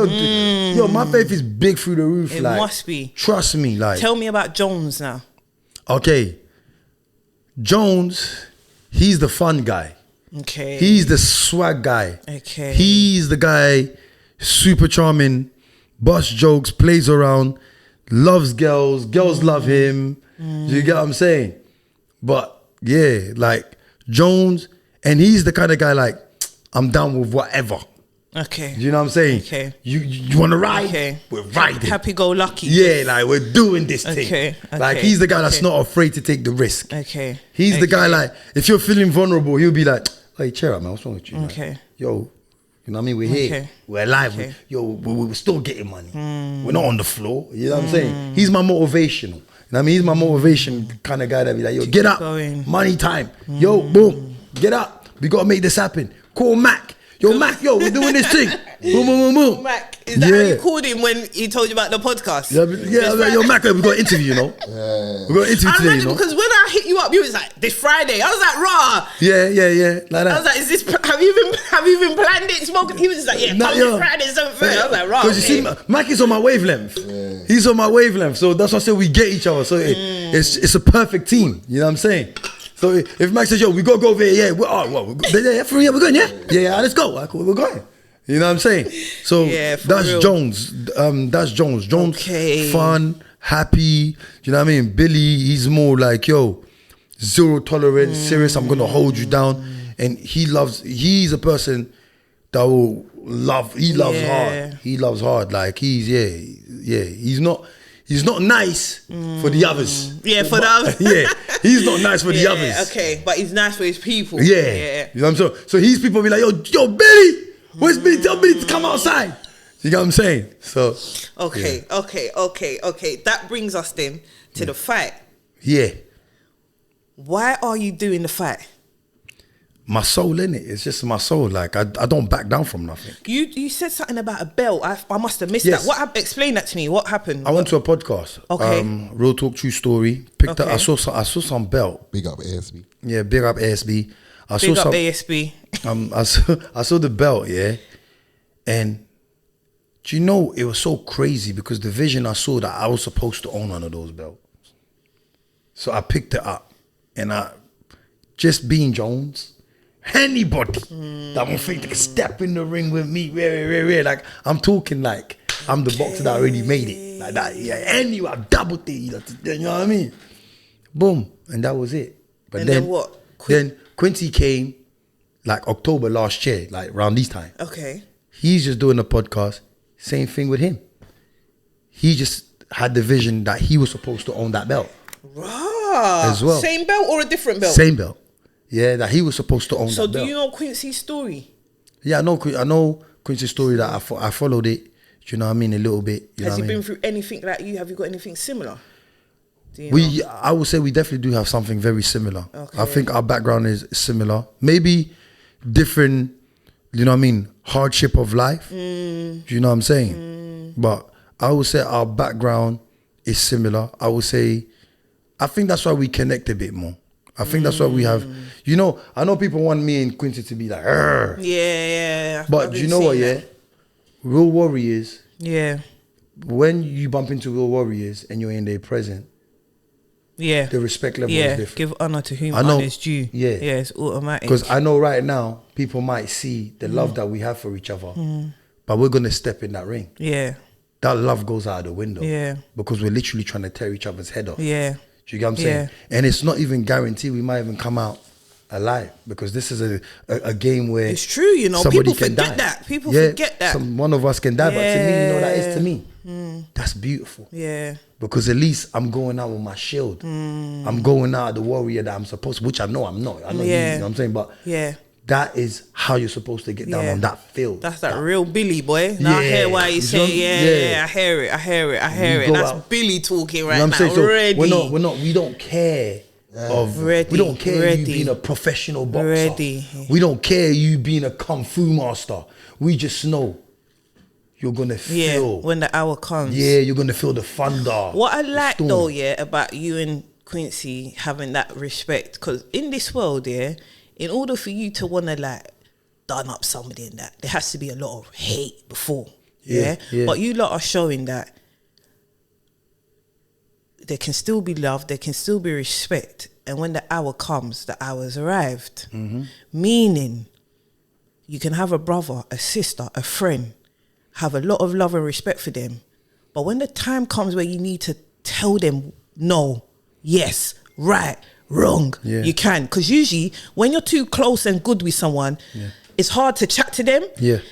my faith is big through the roof. It must be. Trust me, like. Tell me about Jones now. Okay. Jones, he's the fun guy. Okay. He's the swag guy. Okay. He's the guy, super charming, bust jokes, plays around, loves girls, girls love him. Do you get what I'm saying? But like Jones, and he's the kind of guy like, I'm down with whatever. Okay. You know what I'm saying? Okay. You want to ride? Okay. We're riding. Happy go lucky. Yeah, like we're doing this thing. Okay. Like he's the guy that's not afraid to take the risk. Okay. He's the guy like, if you're feeling vulnerable, he'll be like, hey, cheer up, man. What's wrong with you? Okay. Man? Yo, you know what I mean? We're here. We're alive. Okay. We're still getting money. We're not on the floor. You know what I'm saying? He's my motivational. You know what I mean? He's my motivation kind of guy that be like, yo, get up. Money time. Yo, boom. Get up. We got to make this happen. Call Mack. Yo, Mack, we're doing this thing. Boom, boom, boom, boom. Mack. Is that how you called him when he told you about the podcast? Yeah, I was like, yo, Mack, we got an interview, you know. We got an interview today, you know. Because when I hit you up, you was like, this Friday. I was like, raw. Yeah, like that. I was like, have you even planned it? Smoking? He was just like, yeah, come this Friday, 7:30. I was like, raw. Because you see, Mack is on my wavelength. Yeah. He's on my wavelength, so that's why I said we get each other. So it's a perfect team. You know what I'm saying? So if Mack says, yo, we gotta go over here, we're going, yeah, let's go. We're going. You know what I'm saying? So that's real. Jones. That's Jones. Jones, fun, happy. You know what I mean? Billy, he's more like, yo, zero tolerance, serious. I'm gonna hold you down. And he's a person that will love. He loves hard. He loves hard. Like he's He's not nice for the others. Yeah, for the others. Yeah, he's not nice for the others. Okay, but he's nice for his people. Yeah. You know what I'm saying? So his people be like, yo, Billy, where's Billy? Tell Billy to come outside. You know what I'm saying? So Okay. That brings us then to the fight. Yeah. Why are you doing the fight? My soul, innit? It's just my soul. Like I don't back down from nothing. You said something about a belt. I must have missed that. Explain that to me. What happened? I went to a podcast. Okay. Real talk, true story. Picked up. I saw some belt. Big up ASB. Yeah, big up ASB. Big up ASB. I saw the belt. Yeah, and do you know it was so crazy because the vision I saw that I was supposed to own one of those belts. So I picked it up, and just being Jones. Anybody that won't think they can step in the ring with me, like I'm talking like I'm the boxer that already made it, like that. Yeah, anyway, I doubled it. You know what I mean? Boom, and that was it. But then what? Then Quincy came, like October last year, like around this time. Okay. He's just doing a podcast. Same thing with him. He just had the vision that he was supposed to own that belt. Right. As well. Same belt or a different belt? Same belt. Yeah, that he was supposed to own that belt. So do you know Quincy's story? Yeah, I know Quincy's story. That I followed it. You know what I mean? A little bit. Has he been through anything like you? Have you got anything similar? I would say we definitely do have something very similar. Okay. I think our background is similar. Maybe different, you know what I mean? Hardship of life. Do you know what I'm saying? But I would say our background is similar. I would say, I think that's why we connect a bit more. I think that's why we have, you know, I know people want me and Quincy to be like, Arr. Yeah. But you know what, Real warriors, when you bump into real warriors and you're in their present, the respect level is different. Give honor to whom honor is due. Yeah, it's automatic. Because I know right now, people might see the love that we have for each other, but we're going to step in that ring. Yeah. That love goes out of the window. Yeah. Because we're literally trying to tear each other's head off. Yeah. Do you get what I'm saying? And it's not even guaranteed we might even come out alive because this is a game where it's true, you know, people forget that. People forget that. One of us can die, but to me, you know, that is to me. That's beautiful. Yeah. Because at least I'm going out with my shield. I'm going out the warrior that I'm supposed to, which I know I'm not. I know you know what I'm saying? But that is how you're supposed to get down on that field. That's that real Billy, boy. Now I hear why you say, I hear it. That's out. Billy talking right now. So we don't care we don't care you being a professional boxer. We don't care you being a kung fu master. We just know you're gonna feel when the hour comes. Yeah, you're gonna feel the thunder. What I like though, about you and Quincy having that respect, because in this world, in order for you to want to like done up somebody in that, there has to be a lot of hate before. Yeah. But you lot are showing that there can still be love, there can still be respect. And when the hour comes, the hour's arrived. Meaning you can have a brother, a sister, a friend, have a lot of love and respect for them. But when the time comes where you need to tell them no, yes, right, wrong, you can. Because usually when you're too close and good with someone, it's hard to chat to them.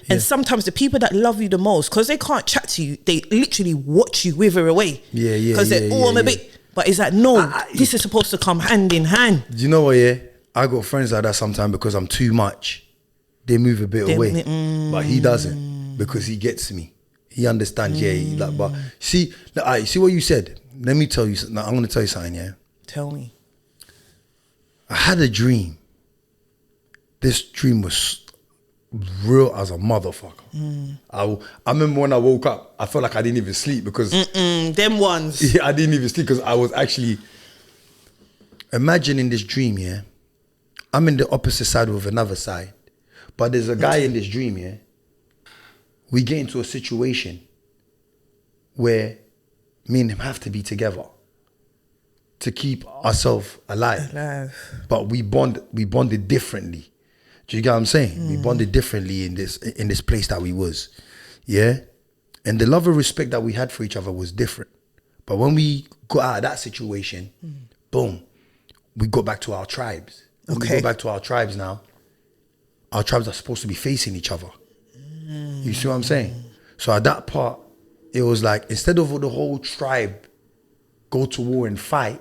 And sometimes the people that love you the most, because they can't chat to you, they literally watch you wither away. Because they're all on a bit. But it's like, no, this is supposed to come hand in hand. Do you know what, I got friends like that sometimes because I'm too much. They move a bit away. But he doesn't because he gets me. He understands, but see what you said? Let me tell you something. I'm going to tell you something, Tell me. I had a dream. This dream was real as a motherfucker. I remember when I woke up, I felt like I didn't even sleep because them ones. Yeah, I didn't even sleep because I was actually imagining this dream. Yeah, I'm in the opposite side with another side, but there's a guy in this dream. Yeah, we get into a situation where me and him have to be together to keep ourselves alive. But we bonded differently. Do you get what I'm saying? We bonded differently in this place that we was. Yeah? And the love and respect that we had for each other was different. But when we got out of that situation, boom, we got back to our tribes. When we go back to our tribes now, our tribes are supposed to be facing each other. You see what I'm saying? So at that part, it was like, instead of the whole tribe go to war and fight,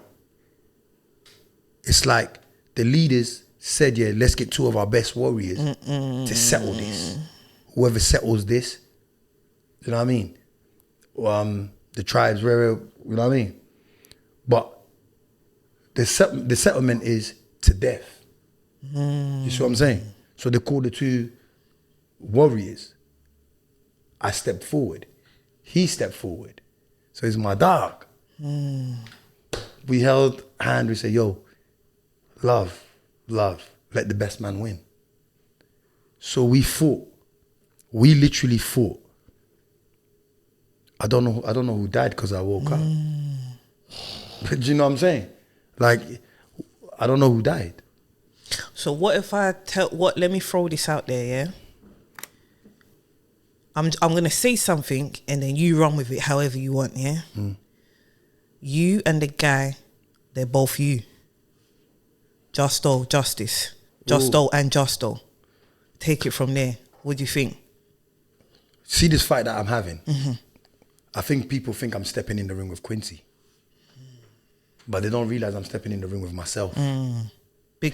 it's like the leaders said, yeah, let's get 2 of our best warriors to settle this. Whoever settles this, you know what I mean? The tribes, you know what I mean? But the settlement is to death. You see what I'm saying? So they called the 2 warriors. I stepped forward. He stepped forward. So he's my dog. We held hand, we said, yo, love, let the best man win. So we fought. We literally fought. I don't know who died because I woke up. But do you know what I'm saying? Like, I don't know who died. So what if I let me throw this out there, yeah? I'm gonna say something and then you run with it however you want, yeah? You and the guy, they're both you. Justo, justice. Justo and Justo. Take it from there. What do you think? See this fight that I'm having? I think people think I'm stepping in the ring with Quincy. But they don't realize I'm stepping in the ring with myself.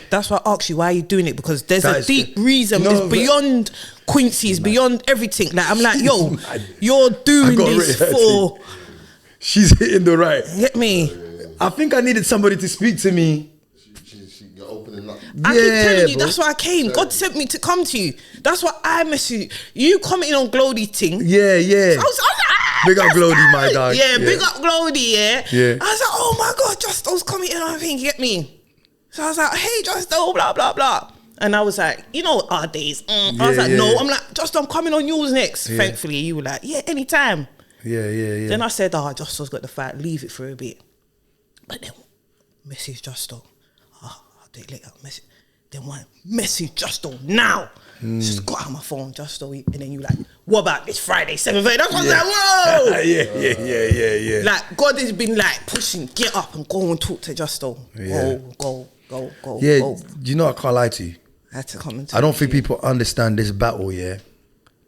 That's why I asked you, why are you doing it? Because there's a deep reason. No, it's beyond Quincy. It's beyond everything. Like, I'm like, yo, you're doing this for... She's hitting the right. Get me? I think I needed somebody to speak to me. You're opening up. I keep telling you, that's why I came. God sent me to come to you. That's why I messaged you. You commenting on Glody thing. Yeah. So I was like, big up Glody, my dog. Yeah, big up Glody, yeah. I was like, oh my God, Justo's commenting on everything, get me? So I was like, hey, Justo, blah, blah, blah. And I was like, you know, our days. I was like, no. I'm like, Justo, I'm coming on yours next. Thankfully, you were like, yeah, anytime. Yeah. Then I said, Justo's got the fight, leave it for a bit. But then, message Justo. I'll take later, message. Then one, message Justo now. Just got out my phone, Justo. And then you like, what about this Friday, 7:30? That's what I was like, whoa! yeah. Like, God has been like pushing, get up and go and talk to Justo. Go. Yeah, go. You know, I can't lie to you. I had to come and I don't think people understand this battle, yeah.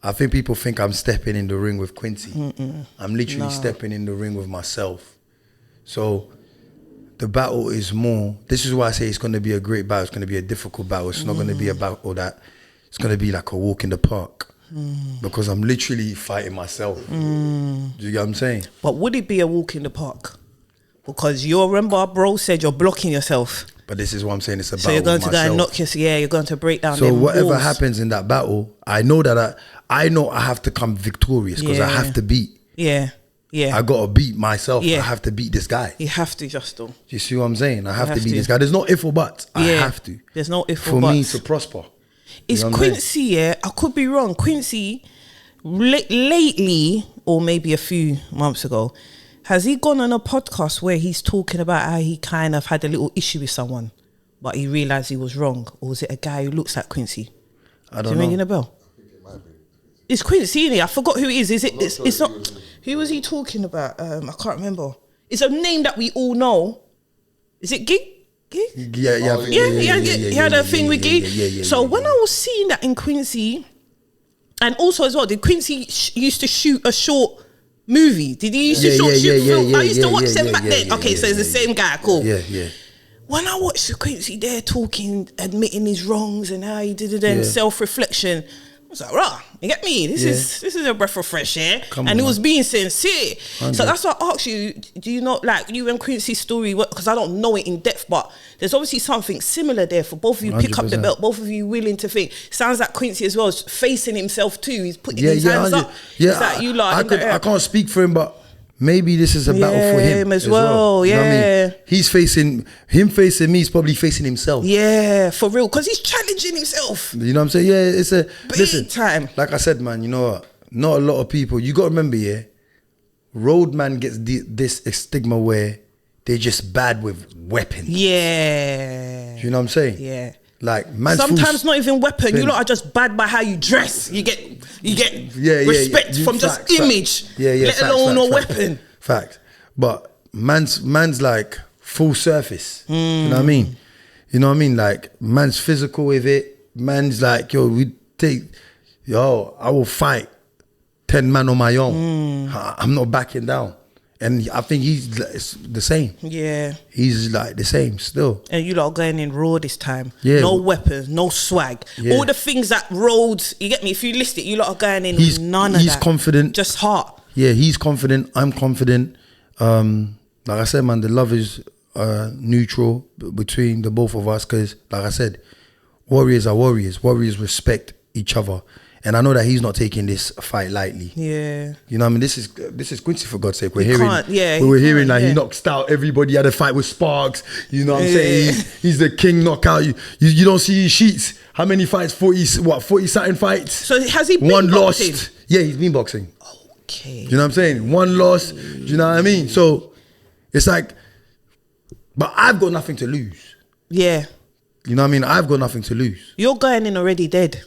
I think people think I'm stepping in the ring with Quincy. I'm literally stepping in the ring with myself. So the battle is more, this is why I say it's going to be a great battle. It's going to be a difficult battle. It's not going to be a battle that, it's going to be like a walk in the park. Because I'm literally fighting myself. Do you get what I'm saying? But would it be a walk in the park? Because remember, bro said you're blocking yourself. But this is what I'm saying, it's a battle. So you're going to go and knock yourself, you're going to break down. So whatever happens in that battle, I know that I know I have to come victorious because I have to beat. Yeah. I got to beat myself. I have to beat this guy. You have to, Justo. You see what I'm saying? I have to beat this guy. There's no if or buts. I have to. There's no if or buts. buts. For me to prosper. Is Quincy, I could be wrong, Quincy, lately, or maybe a few months ago, has he gone on a podcast where he's talking about how he kind of had a little issue with someone, but he realised he was wrong? Or is it a guy who looks like Quincy? I don't know. Ringing a bell? I think it might be. It's Quincy, innit? I forgot who it is. It's not. Who was he talking about? I can't remember. It's a name that we all know. Is it Gig? Yeah. He had a thing with Gig. So when I was seeing that in Quincy, and also as well, did Quincy used to shoot a short movie? Did he used to shoot film? I used to watch them back then. Okay, so it's the same guy. Cool. Yeah. When I watched Quincy there talking, admitting his wrongs and how he did it, and self-reflection, I was like, rah, you get me? This is a breath of fresh air. And he was being sincere. 100. So that's why I asked you, do you not, like, you and Quincy's story, because I don't know it in depth, but there's obviously something similar there for both of you. 100%. Pick up the belt, both of you willing to think. Sounds like Quincy as well is facing himself too. He's putting his hands up. Yeah, like you lot I can't speak for him, but maybe this is a battle for him as well. You yeah, know what I mean? He's facing me. He's probably facing himself. Yeah, for real, because he's challenging himself. You know what I'm saying? Yeah, it's a big time. Like I said, man. You know what? Not a lot of people. You got to remember, roadman gets this stigma where they're just bad with weapons. Yeah. You know what I'm saying? Yeah. Like, man, sometimes not even weapon. You lot are just bad by how you dress. You get respect from just image. Let alone a weapon. Fact. But man's like full surface. You know what I mean? You know what I mean? Like, man's physical with it. Man's like, I will fight 10 man on my own. I'm not backing down. And I think he's the same. Yeah. He's like the same still. And you lot are going in raw this time. Yeah. No weapons, no swag. Yeah. All the things that Rhodes, you get me? If you list it, you lot are going in none of that. He's confident. Just heart. Yeah, he's confident. I'm confident. Like I said, man, the love is neutral between the both of us because, like I said, warriors are warriors. Warriors respect each other. And I know that he's not taking this fight lightly. Yeah. You know what I mean? This is Quincy, for God's sake. We're hearing that he knocks out everybody. He had a fight with Sparks. You know what I'm saying? He's the king knockout. You don't see his sheets. How many fights? 40 something fights? So has he been one boxing? Lost. Yeah, he's been boxing. Okay. You know what I'm saying? One loss. Do you know what I mean? So it's like, but I've got nothing to lose. Yeah. You know what I mean? I've got nothing to lose. You're going in already dead.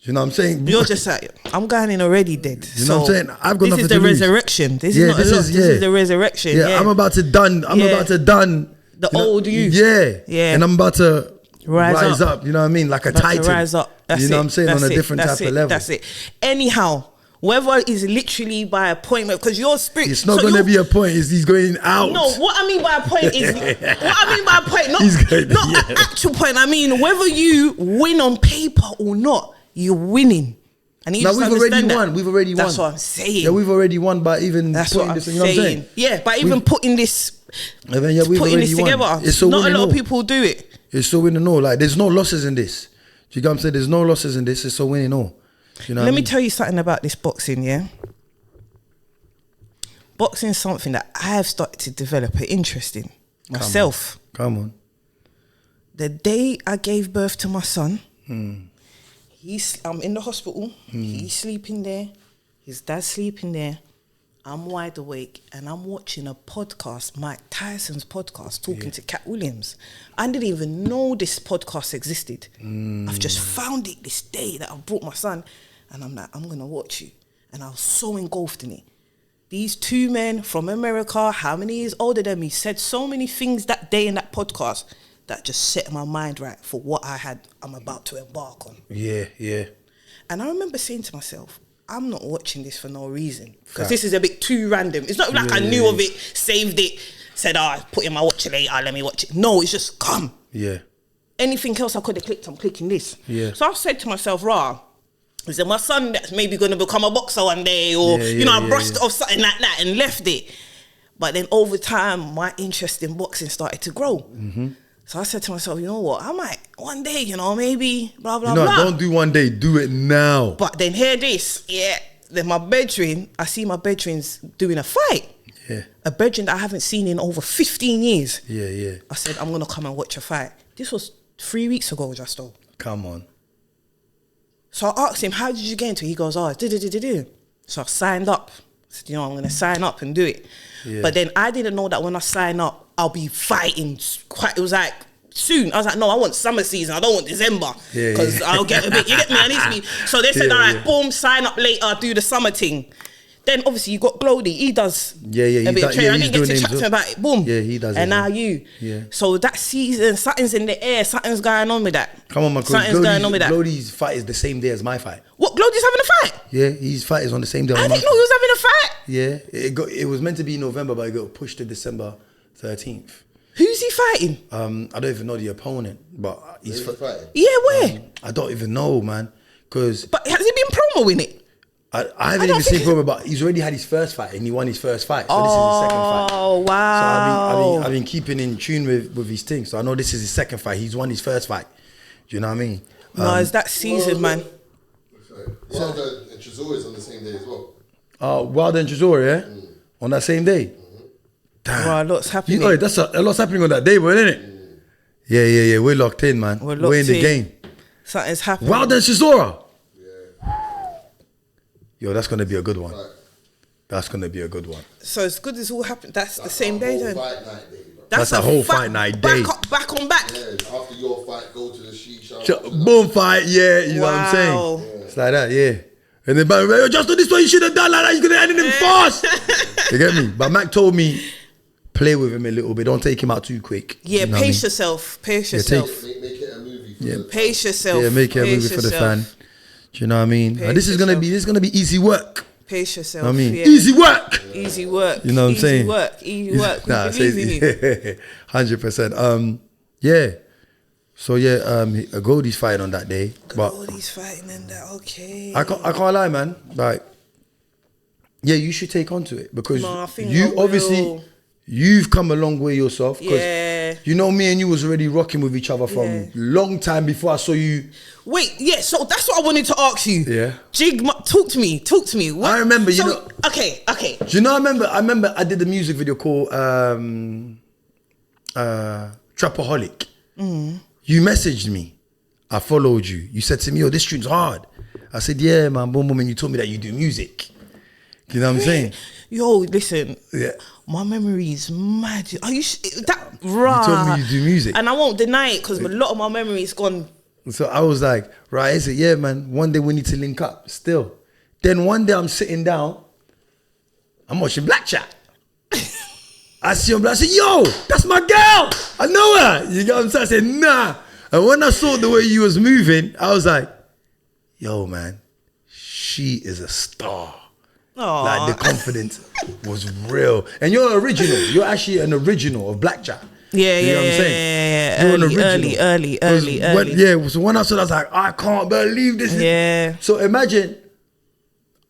You know what I'm saying? You're just like, I'm going in already dead. You know what I'm saying? I've got nothing to lose. This is the resurrection. This is not a loss. This is the resurrection. Yeah, I'm about to done. I'm about to done. The old you. Yeah. Yeah. And I'm about to rise up. You know what I mean? Like a titan. To rise up. That's you know what I'm saying? On a different type of level. That's it. Anyhow, whether it's literally by appointment, because your spirit. It's not going to be a point. He's going out. No, what I mean by a point is not an actual point. I mean whether you win on paper or not, you're winning. And we've already won. We've already won. That's what I'm saying. Yeah, we've already won by even putting this. You know what I'm saying? Yeah, by even putting this. Putting this together. It's so not a lot of people do it. It's so winning all. Like, there's no losses in this. Do you get what I'm saying? There's no losses in this. It's so winning all. You know. Let me tell you something about this boxing. Yeah. Boxing is something that I have started to develop an interest in myself. Come on. The day I gave birth to my son. I'm in the hospital. He's sleeping there. His dad's sleeping there. I'm wide awake and I'm watching a podcast, Mike Tyson's podcast, talking to Cat Williams. I didn't even know this podcast existed. I've just found it this day that I brought my son, and I'm like, I'm going to watch you. And I was so engulfed in it. These two men from America, how many years older than me, said so many things that day in that podcast that just set my mind right for what I'm about to embark on. Yeah, yeah. And I remember saying to myself, I'm not watching this for no reason, because this is a bit too random. It's not like I knew of it, saved it, said, put in my watch later, let me watch it. No, it's just come. Yeah. Anything else I could have clicked, I'm clicking this. Yeah. So I said to myself, is it my son that's maybe going to become a boxer one day, or I brushed off something like that and left it. But then over time, my interest in boxing started to grow. So I said to myself, you know what, I might one day, maybe blah, blah, blah. Don't do one day, do it now. But then hear this, then I see my bedroom's doing a fight. Yeah. A bedroom that I haven't seen in over 15 years. Yeah, yeah. I said, I'm going to come and watch a fight. This was 3 weeks ago, Justo. Come on. So I asked him, how did you get into it? He goes, So I signed up. I said, I'm going to sign up and do it. Yeah. But then I didn't know that when I sign up, I'll be fighting it was like soon. I was like, no, I want summer season. I don't want December, because I'll get a bit, you get me? I need to be. So they said, all right, boom, sign up later, do the summer thing. Then obviously you got Glody. He does a bit of training. I didn't get to chat to him about it. Boom. Yeah, he does. And now you. Yeah. So that season, something's in the air. Something's going on with that. Come on, my Something's going on with that. Glody's fight is the same day as my fight. What? Glody's having a fight? Yeah, his fight is on the same day. I didn't know he was having a fight. Yeah, it was meant to be in November, but it got pushed to December 13th. Who's he fighting? I don't even know the opponent, but he's fighting. Yeah, where? I don't even know, man. But has he been promo in it. I haven't even seen promo, but he's already had his first fight and he won his first fight. So this is his second fight. Oh, wow. So I've been keeping in tune with his things. So I know this is his second fight. He's won his first fight. Do you know what I mean? No, it's that season, man. Wilder and Chisora is on the same day as well. Wilder and Chisora, yeah? On that same day? Damn. Wow, lots happening. That's a lot's happening on that day, bro, isn't it? Yeah. We're locked in, man. We're in the game. Something's happening. Wilder and Chisora. Yeah. Yo, that's going to be a good one. Right. That's going to be a good one. So it's good as all happened. That's the same day, then? Fight night day, bro. That's a whole fight night day. Back on back. Yeah, after your fight, go to the shisha. Boom fight, yeah. You know what I'm saying? Yeah. It's like that, yeah. And then, but just this one, you should have done like that. You're going to end him fast. You get me? But Mack told me, play with him a little bit. Don't take him out too quick. Yeah, you know pace yourself. Pace yourself. Make it a movie for the pace yourself. Yeah, make it a movie for the fan. Do you know what I mean? This is gonna be easy work. Pace yourself. I mean, easy work. Yeah. Easy work. You know what I'm saying? Easy work. We believe in you. 100%. Yeah. So yeah, Goldie's fighting on that day. Goldie's fighting and that. Okay. I can't lie, man. Like, yeah, you should take onto it because you obviously. You've come a long way yourself. Yeah. You know, me and you was already rocking with each other from long time before I saw you. Wait, yeah, so that's what I wanted to ask you. Yeah. Jig, talk to me. What? I remember, Okay. Do you know, I remember I did a music video called Trapaholic. You messaged me. I followed you. You said to me, yo, this tune's hard. I said, yeah, man, boom, boom, and you told me that you do music. You know what I'm saying? Yo, listen. Yeah. My memory is mad. Are you that right? You told me you do music, and I won't deny it because a lot of my memory is gone. So I was like, right? I said, yeah, man. One day we need to link up. Still, then one day I'm sitting down, I'm watching Black Chat. I see him. I said, yo, that's my girl. I know her. You get what I'm saying? I said, nah. And when I saw the way you was moving, I was like, yo, man, she is a star. Aww. Like the confidence was real. And you're original. You're actually an original of Black Chat. Yeah, you know what I'm saying? You're an original. Early. So when I saw that, I was like, I can't believe this. Yeah. So imagine,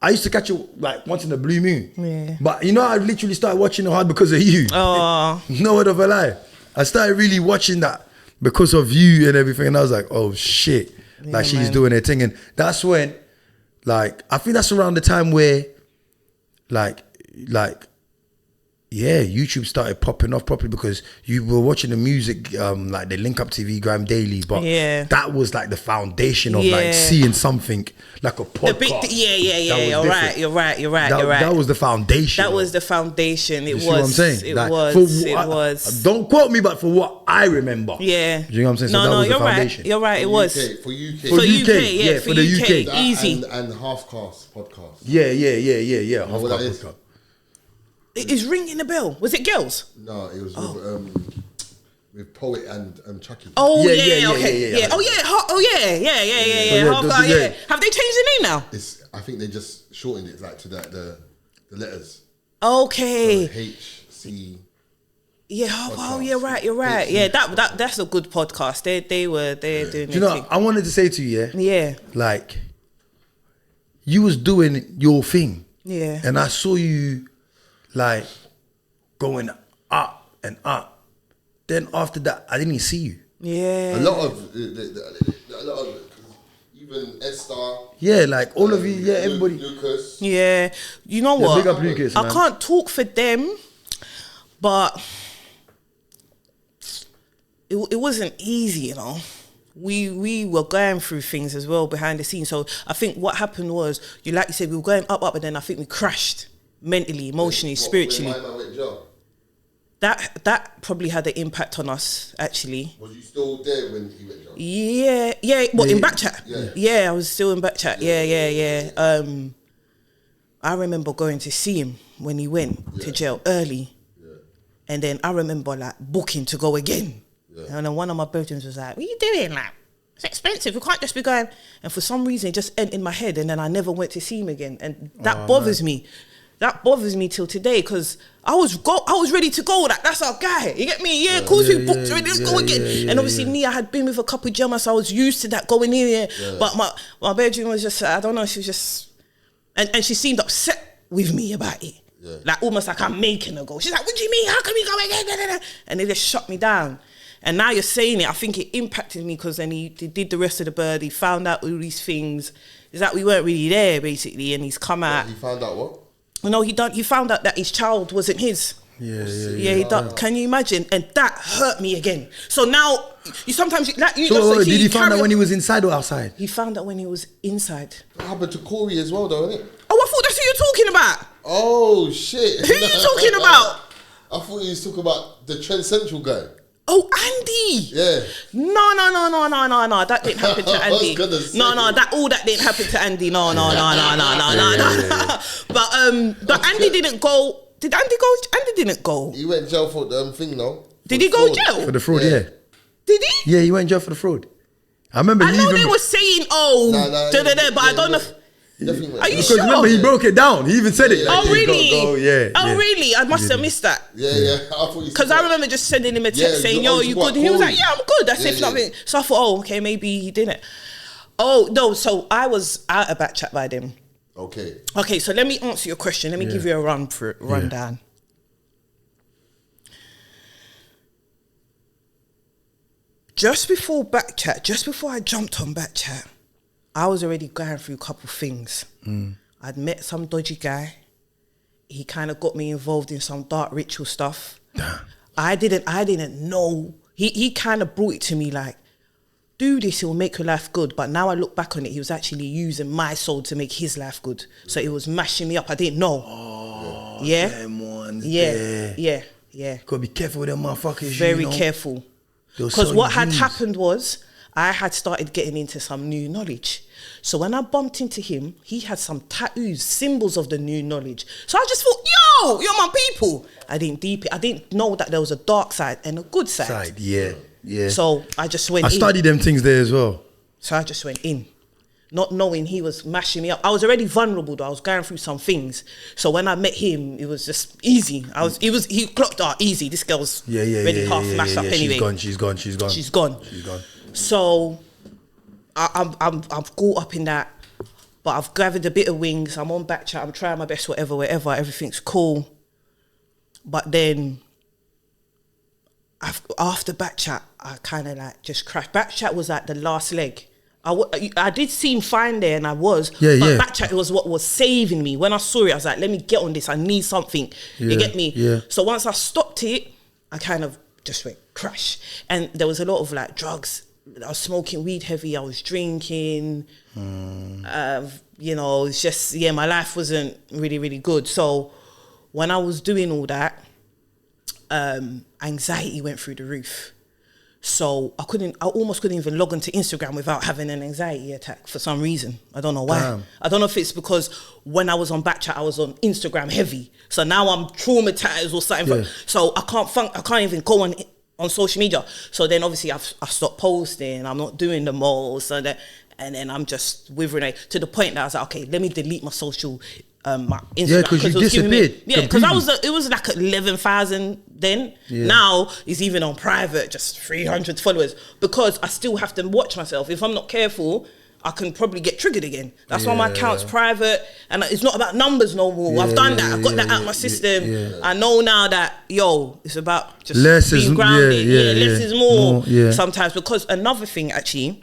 I used to catch it like once in a blue moon. Yeah. But you know, I literally started watching it hard because of you. Oh. No word of a lie. I started really watching that because of you and everything. And I was like, oh shit. Yeah, like she's doing her thing. And that's when, like, I think that's around the time where, like, yeah, YouTube started popping off properly because you were watching the music, like the Link Up TV, Grime Daily, but that was like the foundation of like seeing something like a podcast. You're right. That was the foundation. That was the foundation. It was. What I'm saying? It like, was. Don't quote me, but for what I remember. Yeah. Do you know what I'm saying? So that was the foundation. You're right. It was. For UK. For the UK. Easy. And Half Cast podcast. Yeah. Half Cast podcast. It is ringing a bell. Was it girls? No, it was with Poet and Chucky. Oh yeah. Have they changed the name now? I think they just shortened it like to the letters. Okay. So HC. Yeah. You're right. Yeah, that's a good podcast. They're doing. Do you know? Thing. I wanted to say to you, yeah. Like, you was doing your thing. Yeah. And I saw you. Like going up and up. Then after that, I didn't even see you. Yeah. A lot of even Esther. Yeah, like all of you. Yeah, everybody. Lucas. Yeah. You know what? Big up Lucas, man. I can't talk for them, but it wasn't easy, you know. We were going through things as well behind the scenes. So I think what happened was, like you said, we were going up, and then I think we crashed. Mentally, emotionally, spiritually. That probably had an impact on us, actually. Was you still there when he went jail? Yeah. What, in back chat? Yeah, I was still in back chat. Yeah. I remember going to see him when he went to jail early. Yeah. And then I remember like booking to go again. Yeah. And then one of my brethren was like, what are you doing? Like, it's expensive. We can't just be going. And for some reason, it just entered in my head. And then I never went to see him again. And that bothers me. that bothers me till today because I was ready to go. Like, that's our guy. You get me? Yeah, of course we booked already. Let's go again. And obviously me, I had been with a couple of jammers, so I was used to that going in here. But my bedroom was just, I don't know, she was just, and she seemed upset with me about it. Yeah. Like almost like I'm making her go. She's like, what do you mean? How can we go again? And they just shut me down. And now you're saying it, I think it impacted me because then he did the rest of the bird. He found out all these things. Is that we weren't really there, basically, and he's come out. He found out what? No, he found out that his child wasn't his. He done. Can you imagine? And that hurt me again. So now, you sometimes... Like, you so did he find out when he was inside or outside? He found out when he was inside. That happened to Corey as well, though, innit? Oh, I thought that's who you're talking about. Oh, shit. Who are you talking about? I thought you was talking about the Trend Central guy. Oh, Andy. Yeah. No. That didn't happen to Andy. That didn't happen to Andy. No. But Andy didn't go. Did Andy go? Andy didn't go. He went jail for the thing, no? Did he go jail? For the fraud, yeah. Did he? Yeah, he went jail for the fraud. I remember. I know they were saying, but I don't know. Are you sure? Remember, he broke it down. He even said it. Oh, really? Really? I must have missed that. Yeah. Because I remember just sending him a text saying, yo, you good? And he was like, yeah, I'm good. That's it. Nothing. So I thought, okay, maybe he didn't. Oh, no. So I was out of back chat by them. Okay, so let me answer your question. Let me give you a rundown. Just before back chat, just before I jumped on back chat, I was already going through a couple of things. I'd met some dodgy guy. He kind of got me involved in some dark ritual stuff. I didn't know. He kind of brought it to me like, do this, it will make your life good. But now I look back on it, he was actually using my soul to make his life good. So it was mashing me up. I didn't know. Oh, yeah. Them ones Yeah. Gotta be careful with them motherfuckers. Very careful. Because what had happened was, I had started getting into some new knowledge. So when I bumped into him, he had some tattoos, symbols of the new knowledge. So I just thought, yo, you're my people. I didn't deep it. I didn't know that there was a dark side and a good side. Yeah. So I just went in. I studied them things there as well. So I just went in, not knowing he was mashing me up. I was already vulnerable though. I was going through some things. So when I met him, it was just easy. He clocked out easy. This girl's already half mashed up anyway. She's gone. So I'm caught up in that, but I've gathered a bit of wings. I'm on back chat. I'm trying my best, whatever. Everything's cool. But then after back chat, I kind of like just crashed. Back chat was like the last leg. I did seem fine there, and I was. But back chat was what was saving me. When I saw it, I was like, let me get on this. I need something. You get me? Yeah. So once I stopped it, I kind of just went crash. And there was a lot of like drugs. I was smoking weed heavy. I was drinking. It's just, my life wasn't really, really good. So when I was doing all that, anxiety went through the roof. So I almost couldn't even log into Instagram without having an anxiety attack for some reason. I don't know why. Damn. I don't know if it's because when I was on Backchat, I was on Instagram heavy. So now I'm traumatized or something. Yeah. So I can't even go on social media. So then obviously I stopped posting. I'm not doing the most. And then I'm just withering to the point that I was like, okay, let me delete my social my Instagram. Yeah, because you disappeared. Because it was like 11,000 then. Yeah. Now it's even on private, just 300 followers. Because I still have to watch myself. If I'm not careful, I can probably get triggered again. That's why my account's private, and it's not about numbers no more. I've done that. I've got that out of my system. I know now that it's about just being grounded. Less is more sometimes. Because another thing actually,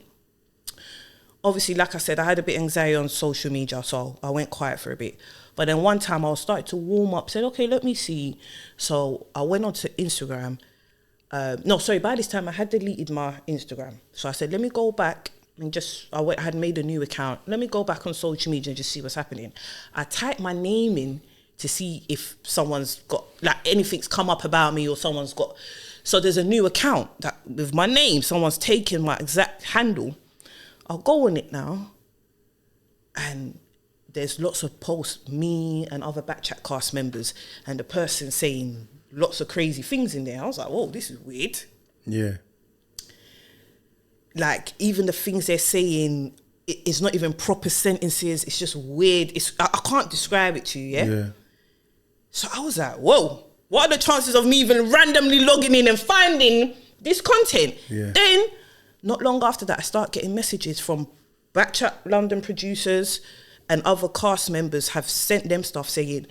obviously, like I said, I had a bit of anxiety on social media, so I went quiet for a bit. But then one time I was starting to warm up, said, okay, let me see. So I went onto Instagram. By this time I had deleted my Instagram. So I said, let me go back and I had made a new account. Let me go back on social media and just see what's happening. I typed my name in to see if someone's got, like anything's come up about me or someone's got. So there's a new account that with my name, someone's taken my exact handle. I'll go on it now, and there's lots of posts, me and other Backchat cast members, and the person saying lots of crazy things in there. I was like, whoa, this is weird. Yeah. Like, even the things they're saying, it's not even proper sentences. It's just weird. I can't describe it to you, yeah? So I was like, whoa, what are the chances of me even randomly logging in and finding this content? Yeah. Then, not long after that, I start getting messages from Backchat London producers and other cast members have sent them stuff saying,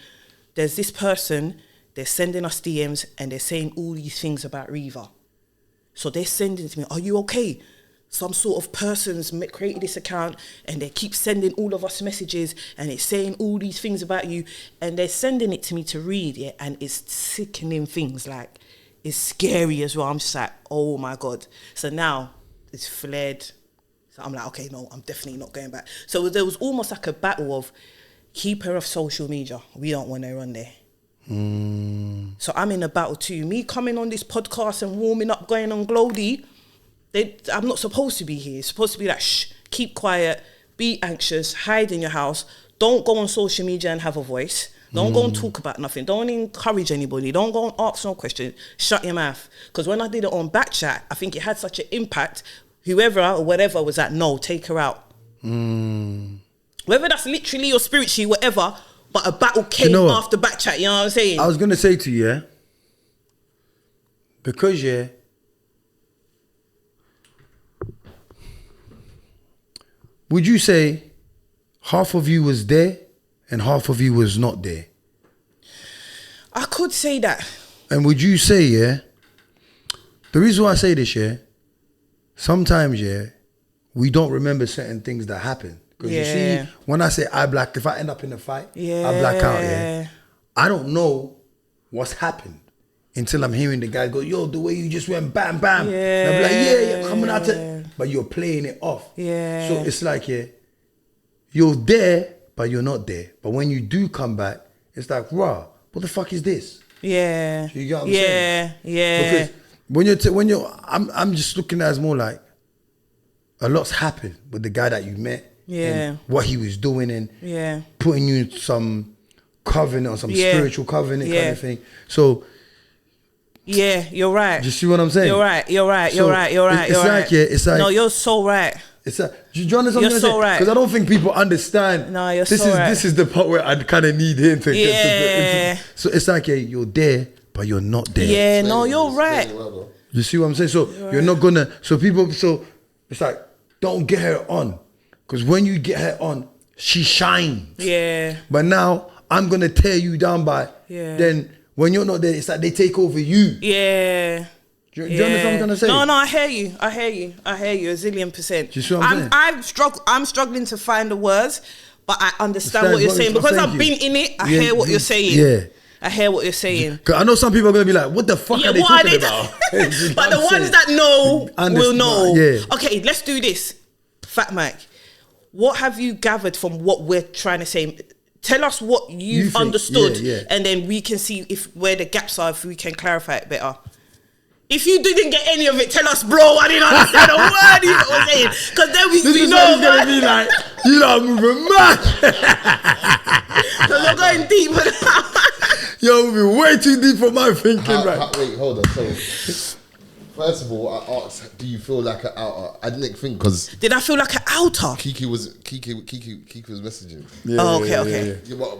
there's this person, they're sending us DMs and they're saying all these things about Riva. So they're sending to me, are you okay? Some sort of person's created this account and they keep sending all of us messages and it's saying all these things about you and they're sending it to me to read, yeah, and it's sickening things, like, it's scary as well. I'm just like, oh my God. So now it's flared. So I'm like, okay, no, I'm definitely not going back. So there was almost like a battle of keep her off social media. We don't want her on there. So I'm in a battle too. Me coming on this podcast and warming up, going on Glody, I'm not supposed to be here. It's supposed to be like, shh, keep quiet, be anxious, hide in your house, don't go on social media and have a voice. Don't go and talk about nothing. Don't encourage anybody. Don't go and ask no questions. Shut your mouth. Because when I did it on Backchat, I think it had such an impact. Whoever or whatever was like, no, take her out. Whether that's literally or spiritually, whatever, but a battle came after Backchat, you know what I'm saying? I was going to say to you, yeah, because, yeah, would you say half of you was there and half of you was not there? I could say that. And would you say, yeah, the reason why I say this, yeah, sometimes, yeah, we don't remember certain things that happen. Because you see, when I say if I end up in a fight, I black out, yeah, I don't know what's happened until I'm hearing the guy go, yo, the way you just went bam, bam. And I'll be like, yeah, coming out to, but you're playing it off. Yeah. So it's like, yeah, you're there, but you're not there. But when you do come back, it's like, rah, what the fuck is this? Yeah. You get what I'm saying? Yeah. Because I'm just looking at it as more like a lot's happened with the guy that you met. And what he was doing and putting you in some covenant or some spiritual covenant kind of thing. So yeah, you're right. Do you see what I'm saying? You're right. It's like, no, you're so right. It's like, do you understand what I'm saying? Right. Because I don't think people understand. No, you're so right. This is the part where I kind of need him to get to. So it's like, you're there, but you're not there. Yeah, no, you're right. You see what I'm saying? So you're not gonna. So it's like, don't get her on. Because when you get her on, she shines. Yeah. But now, I'm going to tear you down by, then when you're not there, it's like they take over you. Yeah. Do you understand what I'm trying to say? No, I hear you. I hear you a zillion %. Do you see what I'm saying? I'm struggling to find the words, but I understand what you're saying. Because I've been in it, I hear what you're saying. Yeah. I hear what you're saying. Because I know some people are going to be like, what the fuck are they talking about? But the ones that know will know. Yeah. Okay, let's do this. Fat Mack. What have you gathered from what we're trying to say? Tell us what you've understood, and then we can see where the gaps are, if we can clarify it better. If you didn't get any of it, tell us, bro, I didn't understand a word you were saying. Because then we know. This is going to be like, you know, I'm moving mad. Because we're going deeper now. You're moving way too deep for my thinking, right? Wait, hold on. So, first of all, I asked, do you feel like an outer? I didn't think, because... Did I feel like an outer? Kiki was messaging. Yeah, okay. Yeah,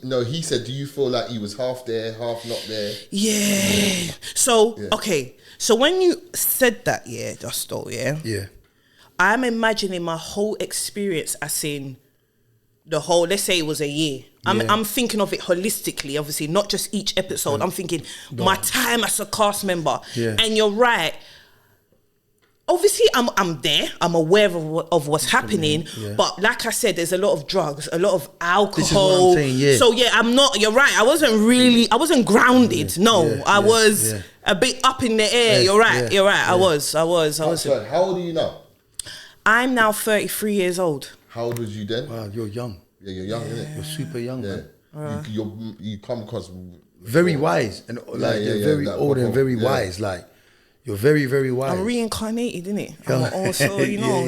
no, he said, do you feel like he was half there, half not there? Yeah. So, okay. So when you said that, Justo, I'm imagining my whole experience as in the whole, let's say it was a year. I'm thinking of it holistically, obviously, not just each episode. I'm thinking my time as a cast member. Yeah. And you're right. Obviously, I'm there. I'm aware of what's happening. Yeah. But like I said, there's a lot of drugs, a lot of alcohol. This is what I'm saying, So I'm not, you're right. I wasn't grounded. I was a bit up in the air. You're right. You're right. I was. Sorry, how old are you now? I'm now 33 years old. How old was you then? Wow, you're young. Yeah, you're young, innit? You're super young, man. You come across very wise and like you're very old and very wise. Like you're very, very wise. I'm reincarnated, innit? I'm also, you know.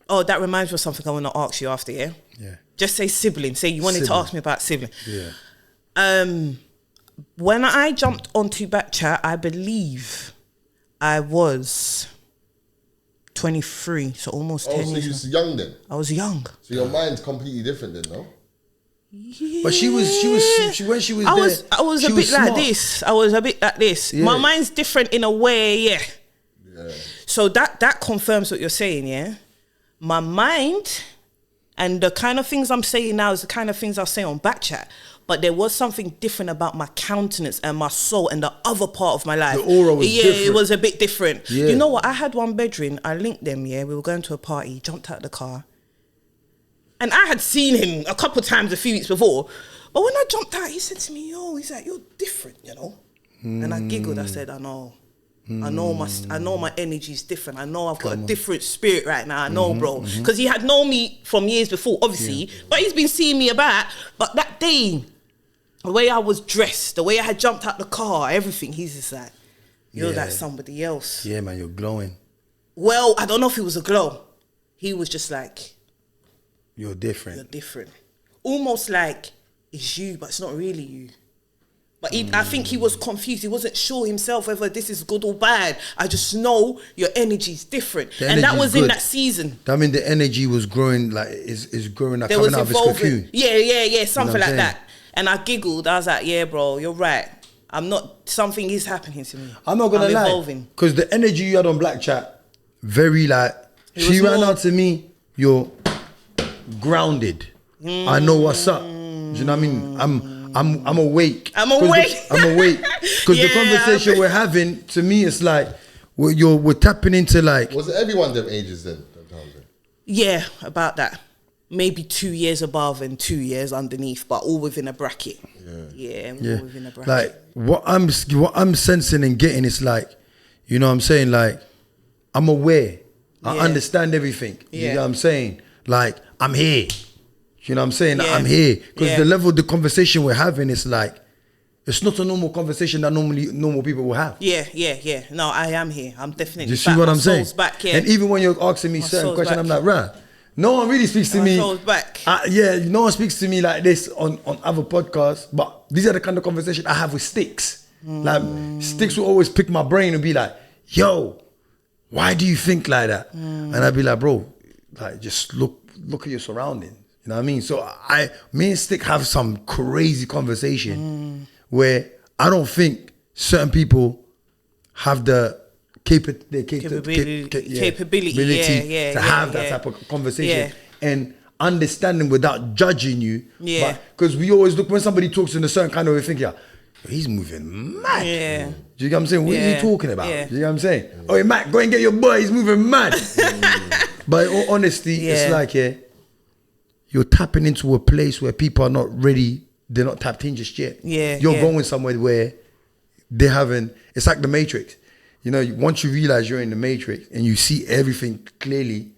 Oh, that reminds me of something I want to ask you after. Yeah. Just say sibling. Say you wanted to ask me about sibling. Yeah. When I jumped onto Backchat, I believe I was 23, so almost 10 years. So you was young then? I was young. So your mind's completely different then, no? Yeah. But she was when she was there. I was a bit like this. I was a bit like this. Yeah. My mind's different in a way, yeah. So that confirms what you're saying, yeah. My mind and the kind of things I'm saying now is the kind of things I'll say on Backchat. But there was something different about my countenance and my soul and the other part of my life. The aura was different. It was a bit different. Yeah. You know what? I had one bedroom. I linked them, yeah. We were going to a party. He jumped out of the car. And I had seen him a couple of times a few weeks before. But when I jumped out, he said to me, yo, he's like, you're different, you know. And I giggled. I said, I know. I know my energy's different. I know I've got a different spirit right now. I know, bro. Because he had known me from years before, obviously. But he's been seeing me about. But that day, the way I was dressed, the way I had jumped out the car, everything, he's just like, you're like somebody else. Yeah, man, you're glowing. Well, I don't know if it was a glow. He was just like, you're different. You're different. Almost like it's you, but it's not really you. But I think he was confused. He wasn't sure himself whether this is good or bad. I just know your energy's different. And that was in that season. I mean, the energy was growing, like, is growing, like, coming out of his cocoon. Yeah, something like that. And I giggled. I was like, yeah, bro, you're right. Something is happening to me. I'm not going to lie. Because the energy you had on Black Chat, very, like, she ran out to me, you're grounded. I know what's up. Do you know what I mean? I'm awake. I'm awake. Because the conversation we're having, to me, it's like we're tapping into, like. Was it everyone them ages then? Yeah, about that. Maybe 2 years above and 2 years underneath, but all within a bracket. Yeah. All within a bracket. Like what I'm sensing and getting is like, you know what I'm saying? Like, I'm aware. I understand everything. You know what I'm saying? Like, I'm here. You know what I'm saying? I'm here. Because the level of the conversation we're having is like, it's not a normal conversation that normal people will have. Yeah. No, I am here. I'm definitely you see back. what I'm saying? Back, yeah. And even when you're asking me certain questions, I'm like, right. No one really speaks to me. Soul's back. No one speaks to me like this on other podcasts. But these are the kind of conversation I have with Sticks. Like, Sticks will always pick my brain and be like, yo, why do you think like that? And I'd be like, bro, like, just look at your surroundings. You know what I mean? So me and Stick have some crazy conversation where I don't think certain people have the capability to have that type of conversation and understanding without judging you. Because we always look when somebody talks in a certain kind of way, think, he's moving mad. Do you get what I'm saying? What is he talking about? Do you get what I'm saying? Oh, Mack, go and get your boy. He's moving mad. But in all honesty, it's like, you're tapping into a place where people are not ready. They're not tapped in just yet. You're going somewhere where they haven't. It's like the Matrix. You know, once you realize you're in the Matrix and you see everything clearly,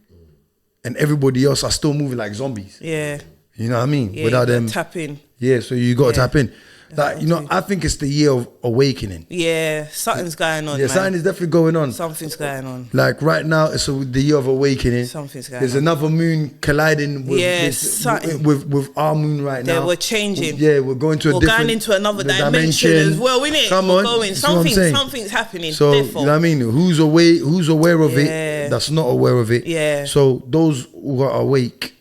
and everybody else are still moving like zombies. You know what I mean? Without them tap in. So you got to tap in. Like, you know, I think it's the year of awakening. Something's going on, man. Something is definitely going on. Something's going on. Like right now, it's the year of awakening. Something's going There's on. another moon colliding with our moon right now. We're changing. We're going to we're going into another dimension as well, innit? Come on. Something's happening. So, you know what I mean? Who's aware of it, that's not aware of it. So those who are awake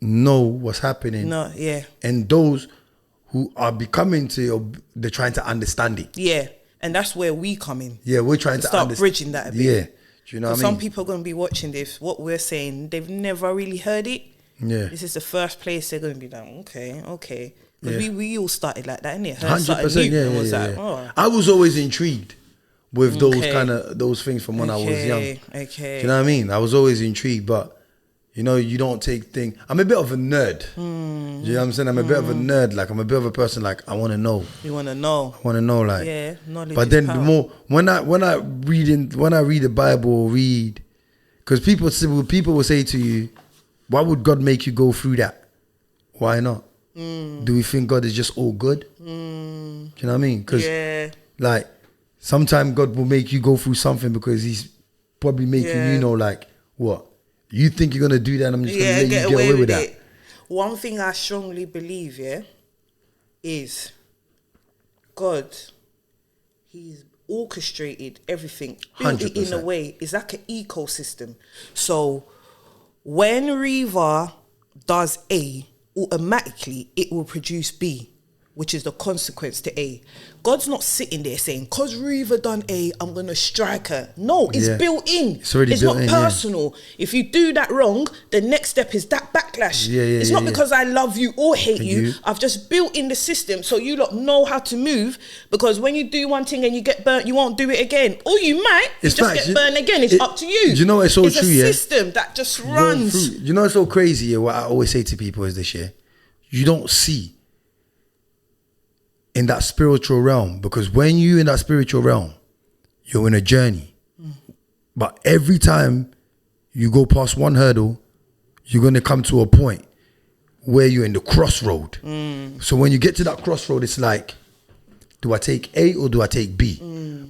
know what's happening. And those who are becoming they're trying to understand it. And that's where we come in. We're trying to start bridging that a bit. Do you know what I mean? Some people are going to be watching this. What we're saying, they've never really heard it. This is the first place they're going to be like, okay. Because we all started like that, innit? 100%. I was always intrigued with those things from when I was young. Do you know what I mean? I was always intrigued, but you know, you don't take things. I'm a bit of a nerd. Do you know what I'm saying? I'm a bit of a nerd. Like, I'm a bit of a person. Like, I want to know. You want to know. I want to know. Like, knowledge. But then power. the more when I read the Bible, because people will say to you, why would God make you go through that? Why not? Do we think God is just all good? Do you know what I mean? Because like, sometimes God will make you go through something because He's probably making you know, like, what? You think you're going to do that and I'm just going to let you get away with that. One thing I strongly believe, is God, He's orchestrated everything, built it in a way. It's like an ecosystem. So when Riva does A, automatically it will produce B, which is the consequence to A. God's not sitting there saying, "'Cause Riva done A, I'm gonna strike her." No, it's built in. It's already built in. It's not personal. If you do that wrong, the next step is that backlash. It's not because I love you or hate you. I've just built in the system so you lot know how to move. Because when you do one thing and you get burnt, you won't do it again. Or you might. Get burnt again. It's up to you. Do you know what's so true? It's a system that just runs. You know what's so crazy? Yeah, what I always say to people is this: you don't see in that spiritual realm, because when you in that spiritual realm, you're in a journey. But every time you go past one hurdle, you're going to come to a point where you're in the crossroad. So when you get to that crossroad, it's like, do I take A or do I take B?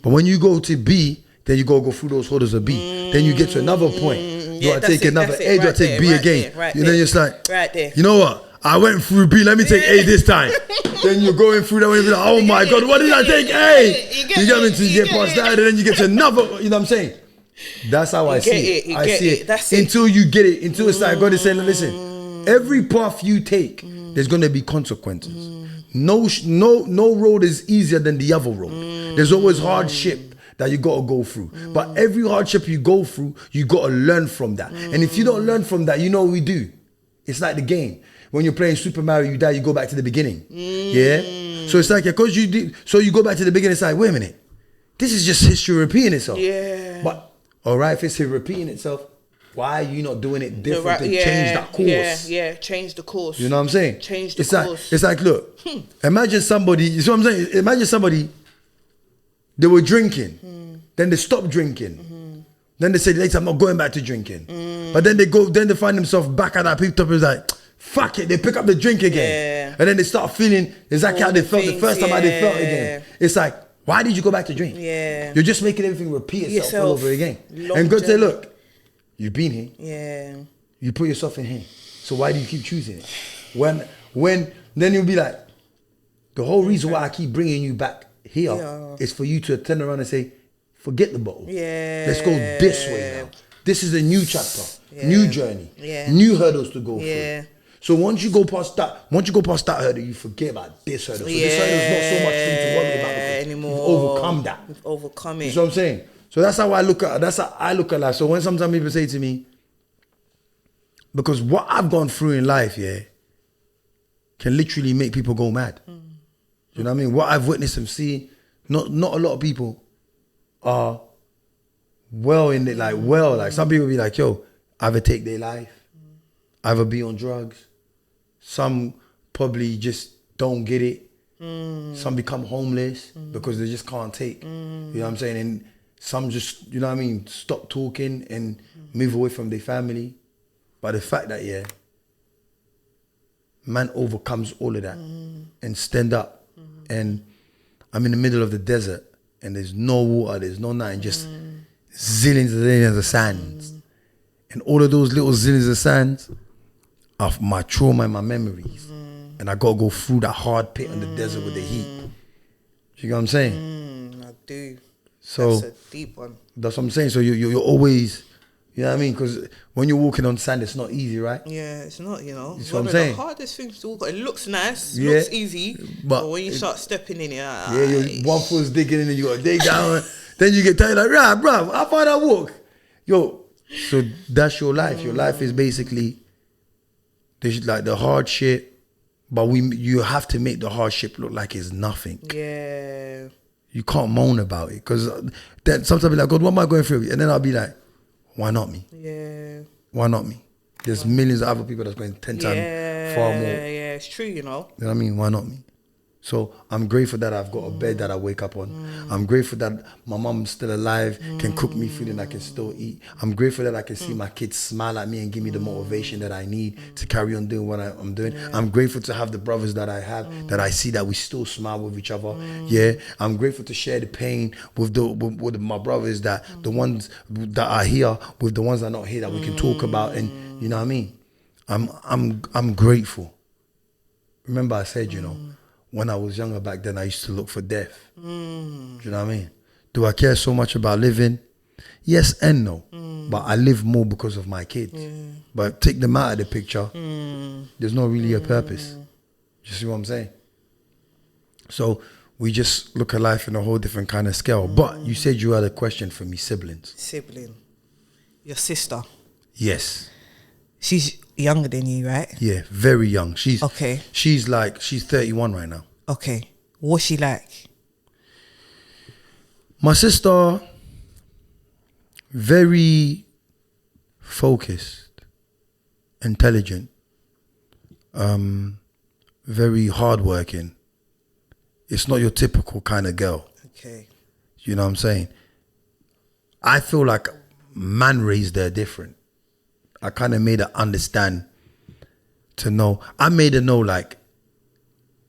But when you go to B, then you go through those hurdles of B. Then you get to another point. Do I take another A? Do I take B again? And then it's like, you know what? I went through B, let me take A this time. Then you're going through that way, you're like, oh my God, what did I take A? You get me to get past that, and then you get to another, you know what I'm saying? That's how I see it. I see it. That's until you get it, until it's like God is saying, listen, every path you take, there's going to be consequences. No road is easier than the other road. There's always hardship that you got to go through. But every hardship you go through, you got to learn from that. And if you don't learn from that, you know what we do. It's like the game. When you're playing Super Mario, you die, you go back to the beginning. Yeah? So it's like, because you did, so you go back to the beginning, it's like, wait a minute. This is just history repeating itself. Yeah. But, all right, if history repeating itself, why are you not doing it different to change that course? Change the course. You know what I'm saying? Change the course. It's like, look, imagine somebody, you see what I'm saying? Imagine somebody, they were drinking, then they stopped drinking. Then they said, later, I'm not going back to drinking. But then they find themselves back at that peak top, it's like, fuck it, they pick up the drink again. And then they start feeling exactly how they felt the first time how they felt again. It's like, why did you go back to drink? You're just making everything repeat itself all over again. And God said, look, you've been here. You put yourself in here. So why do you keep choosing it? When then you'll be like, the whole reason why I keep bringing you back here is for you to turn around and say, forget the bottle. Let's go this way now. This is a new chapter, new journey, new hurdles to go through. So once you go past that hurdle, you forget about this hurdle. So this hurdle is not so much thing to worry about anymore. You've overcome that. You've overcome it. You know what I'm saying? So that's how I look at life. So when sometimes people say to me, because what I've gone through in life, can literally make people go mad. You know what I mean? What I've witnessed and seen, not a lot of people are well in it, like some people be like, yo, either take their life, either be on drugs. Some probably just don't get it. Some become homeless because they just can't take. You know what I'm saying? And some just, you know what I mean, stop talking and move away from their family. But the fact that, man overcomes all of that and stand up. And I'm in the middle of the desert and there's no water, there's no nothing, just zillions of sands. And all of those little zillions of sands are my trauma and my memories. And I gotta go through that hard pit in the desert with the heat. You know what I'm saying? I do. So that's a deep one. That's what I'm saying. So you're always, you know what I mean? Because when you're walking on sand, it's not easy, right? Yeah, it's not, you know. That's what I'm saying. The hardest thing to walk on, it looks nice, looks easy, but when you start stepping in it, one foot's digging in and you gotta dig down. Then you get tired, like, right, bro, how far I walk? Yo, so that's your life. Your life is basically like the hardship, but you have to make the hardship look like it's nothing. Yeah. You can't moan about it, because then sometimes I'll be like, God, what am I going through? And then I'll be like, why not me? Yeah. Why not me? There's millions of other people that's going 10 times far more. Yeah, it's true, you know. You know what I mean? Why not me? So I'm grateful that I've got a bed that I wake up on. I'm grateful that my mom's still alive, can cook me food and I can still eat. I'm grateful that I can see my kids smile at me and give me the motivation that I need to carry on doing what I'm doing. I'm grateful to have the brothers that I have, that I see that we still smile with each other. Yeah, I'm grateful to share the pain with my brothers, that the ones that are here with the ones that are not here, that we can talk about. And you know what I mean? I'm grateful. Remember I said, you know, when I was younger back then, I used to look for death. You know what I mean? Do I care so much about living? Yes and no. But I live more because of my kids. But take them out of the picture, there's not really a purpose. You see what I'm saying? So we just look at life in a whole different kind of scale. But you said you had a question for me, siblings. Sibling. Your sister. Yes. She's younger than you, right? Yeah, very young. She's 31 right now. Okay. What's she like? My sister, very focused, intelligent, very hardworking. It's not your typical kind of girl. Okay. You know what I'm saying? I feel like man raised her different. I kind of made her understand to know. I made her know, like,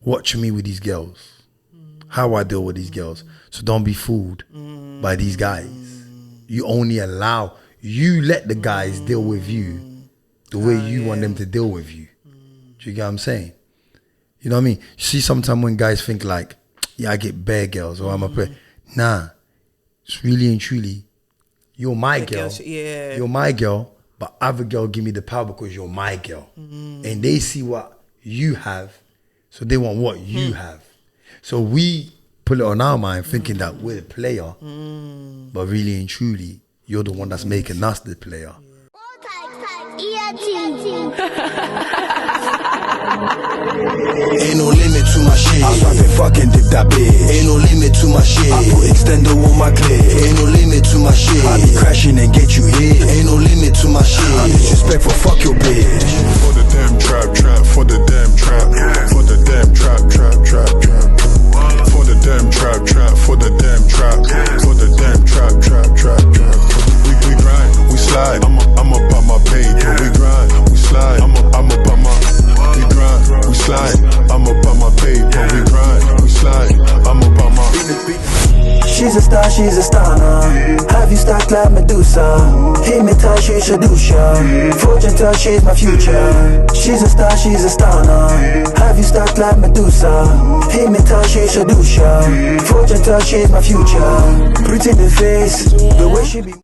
watch me with these girls, how I deal with these girls. So don't be fooled by these guys. You only allow, you let the guys deal with you the way you want them to deal with you. Do you get what I'm saying? You know what I mean? You see, sometimes when guys think like, yeah, I get bare girls or I'm a player. Nah, it's really and truly, you're my girl. You're my girl, but other girl give me the power because you're my girl. And they see what you have, so they want what you have. So we put it on our mind thinking that we're the player, but really and truly, you're the one that's making us the player. Ain't no limit to my shit. I swipe and fucking dip that bitch. Ain't no limit to my shit. I put extender on my clip. Ain't no limit to my shit. I be crashing and get you hit. Ain't no limit to my shit. I'm disrespectful, fuck your bitch. For the damn trap, for the damn trap, for the damn trap. For the damn trap, for the damn trap, for the damn trap. We grind, we slide. I'm up on my paper. We grind, we slide. I'm up on my. We grind, we slide. I'm up on my paper. We grind, we slide. I'm up on my. She's a star now. Have you stacked like Medusa? Hit me tight, she's a douche. Fortune tell she's my future. She's a star now. Have you stacked like Medusa? Hit me tight, she's a douche. Fortune tell she's my future. Pretty in the face, the way she be.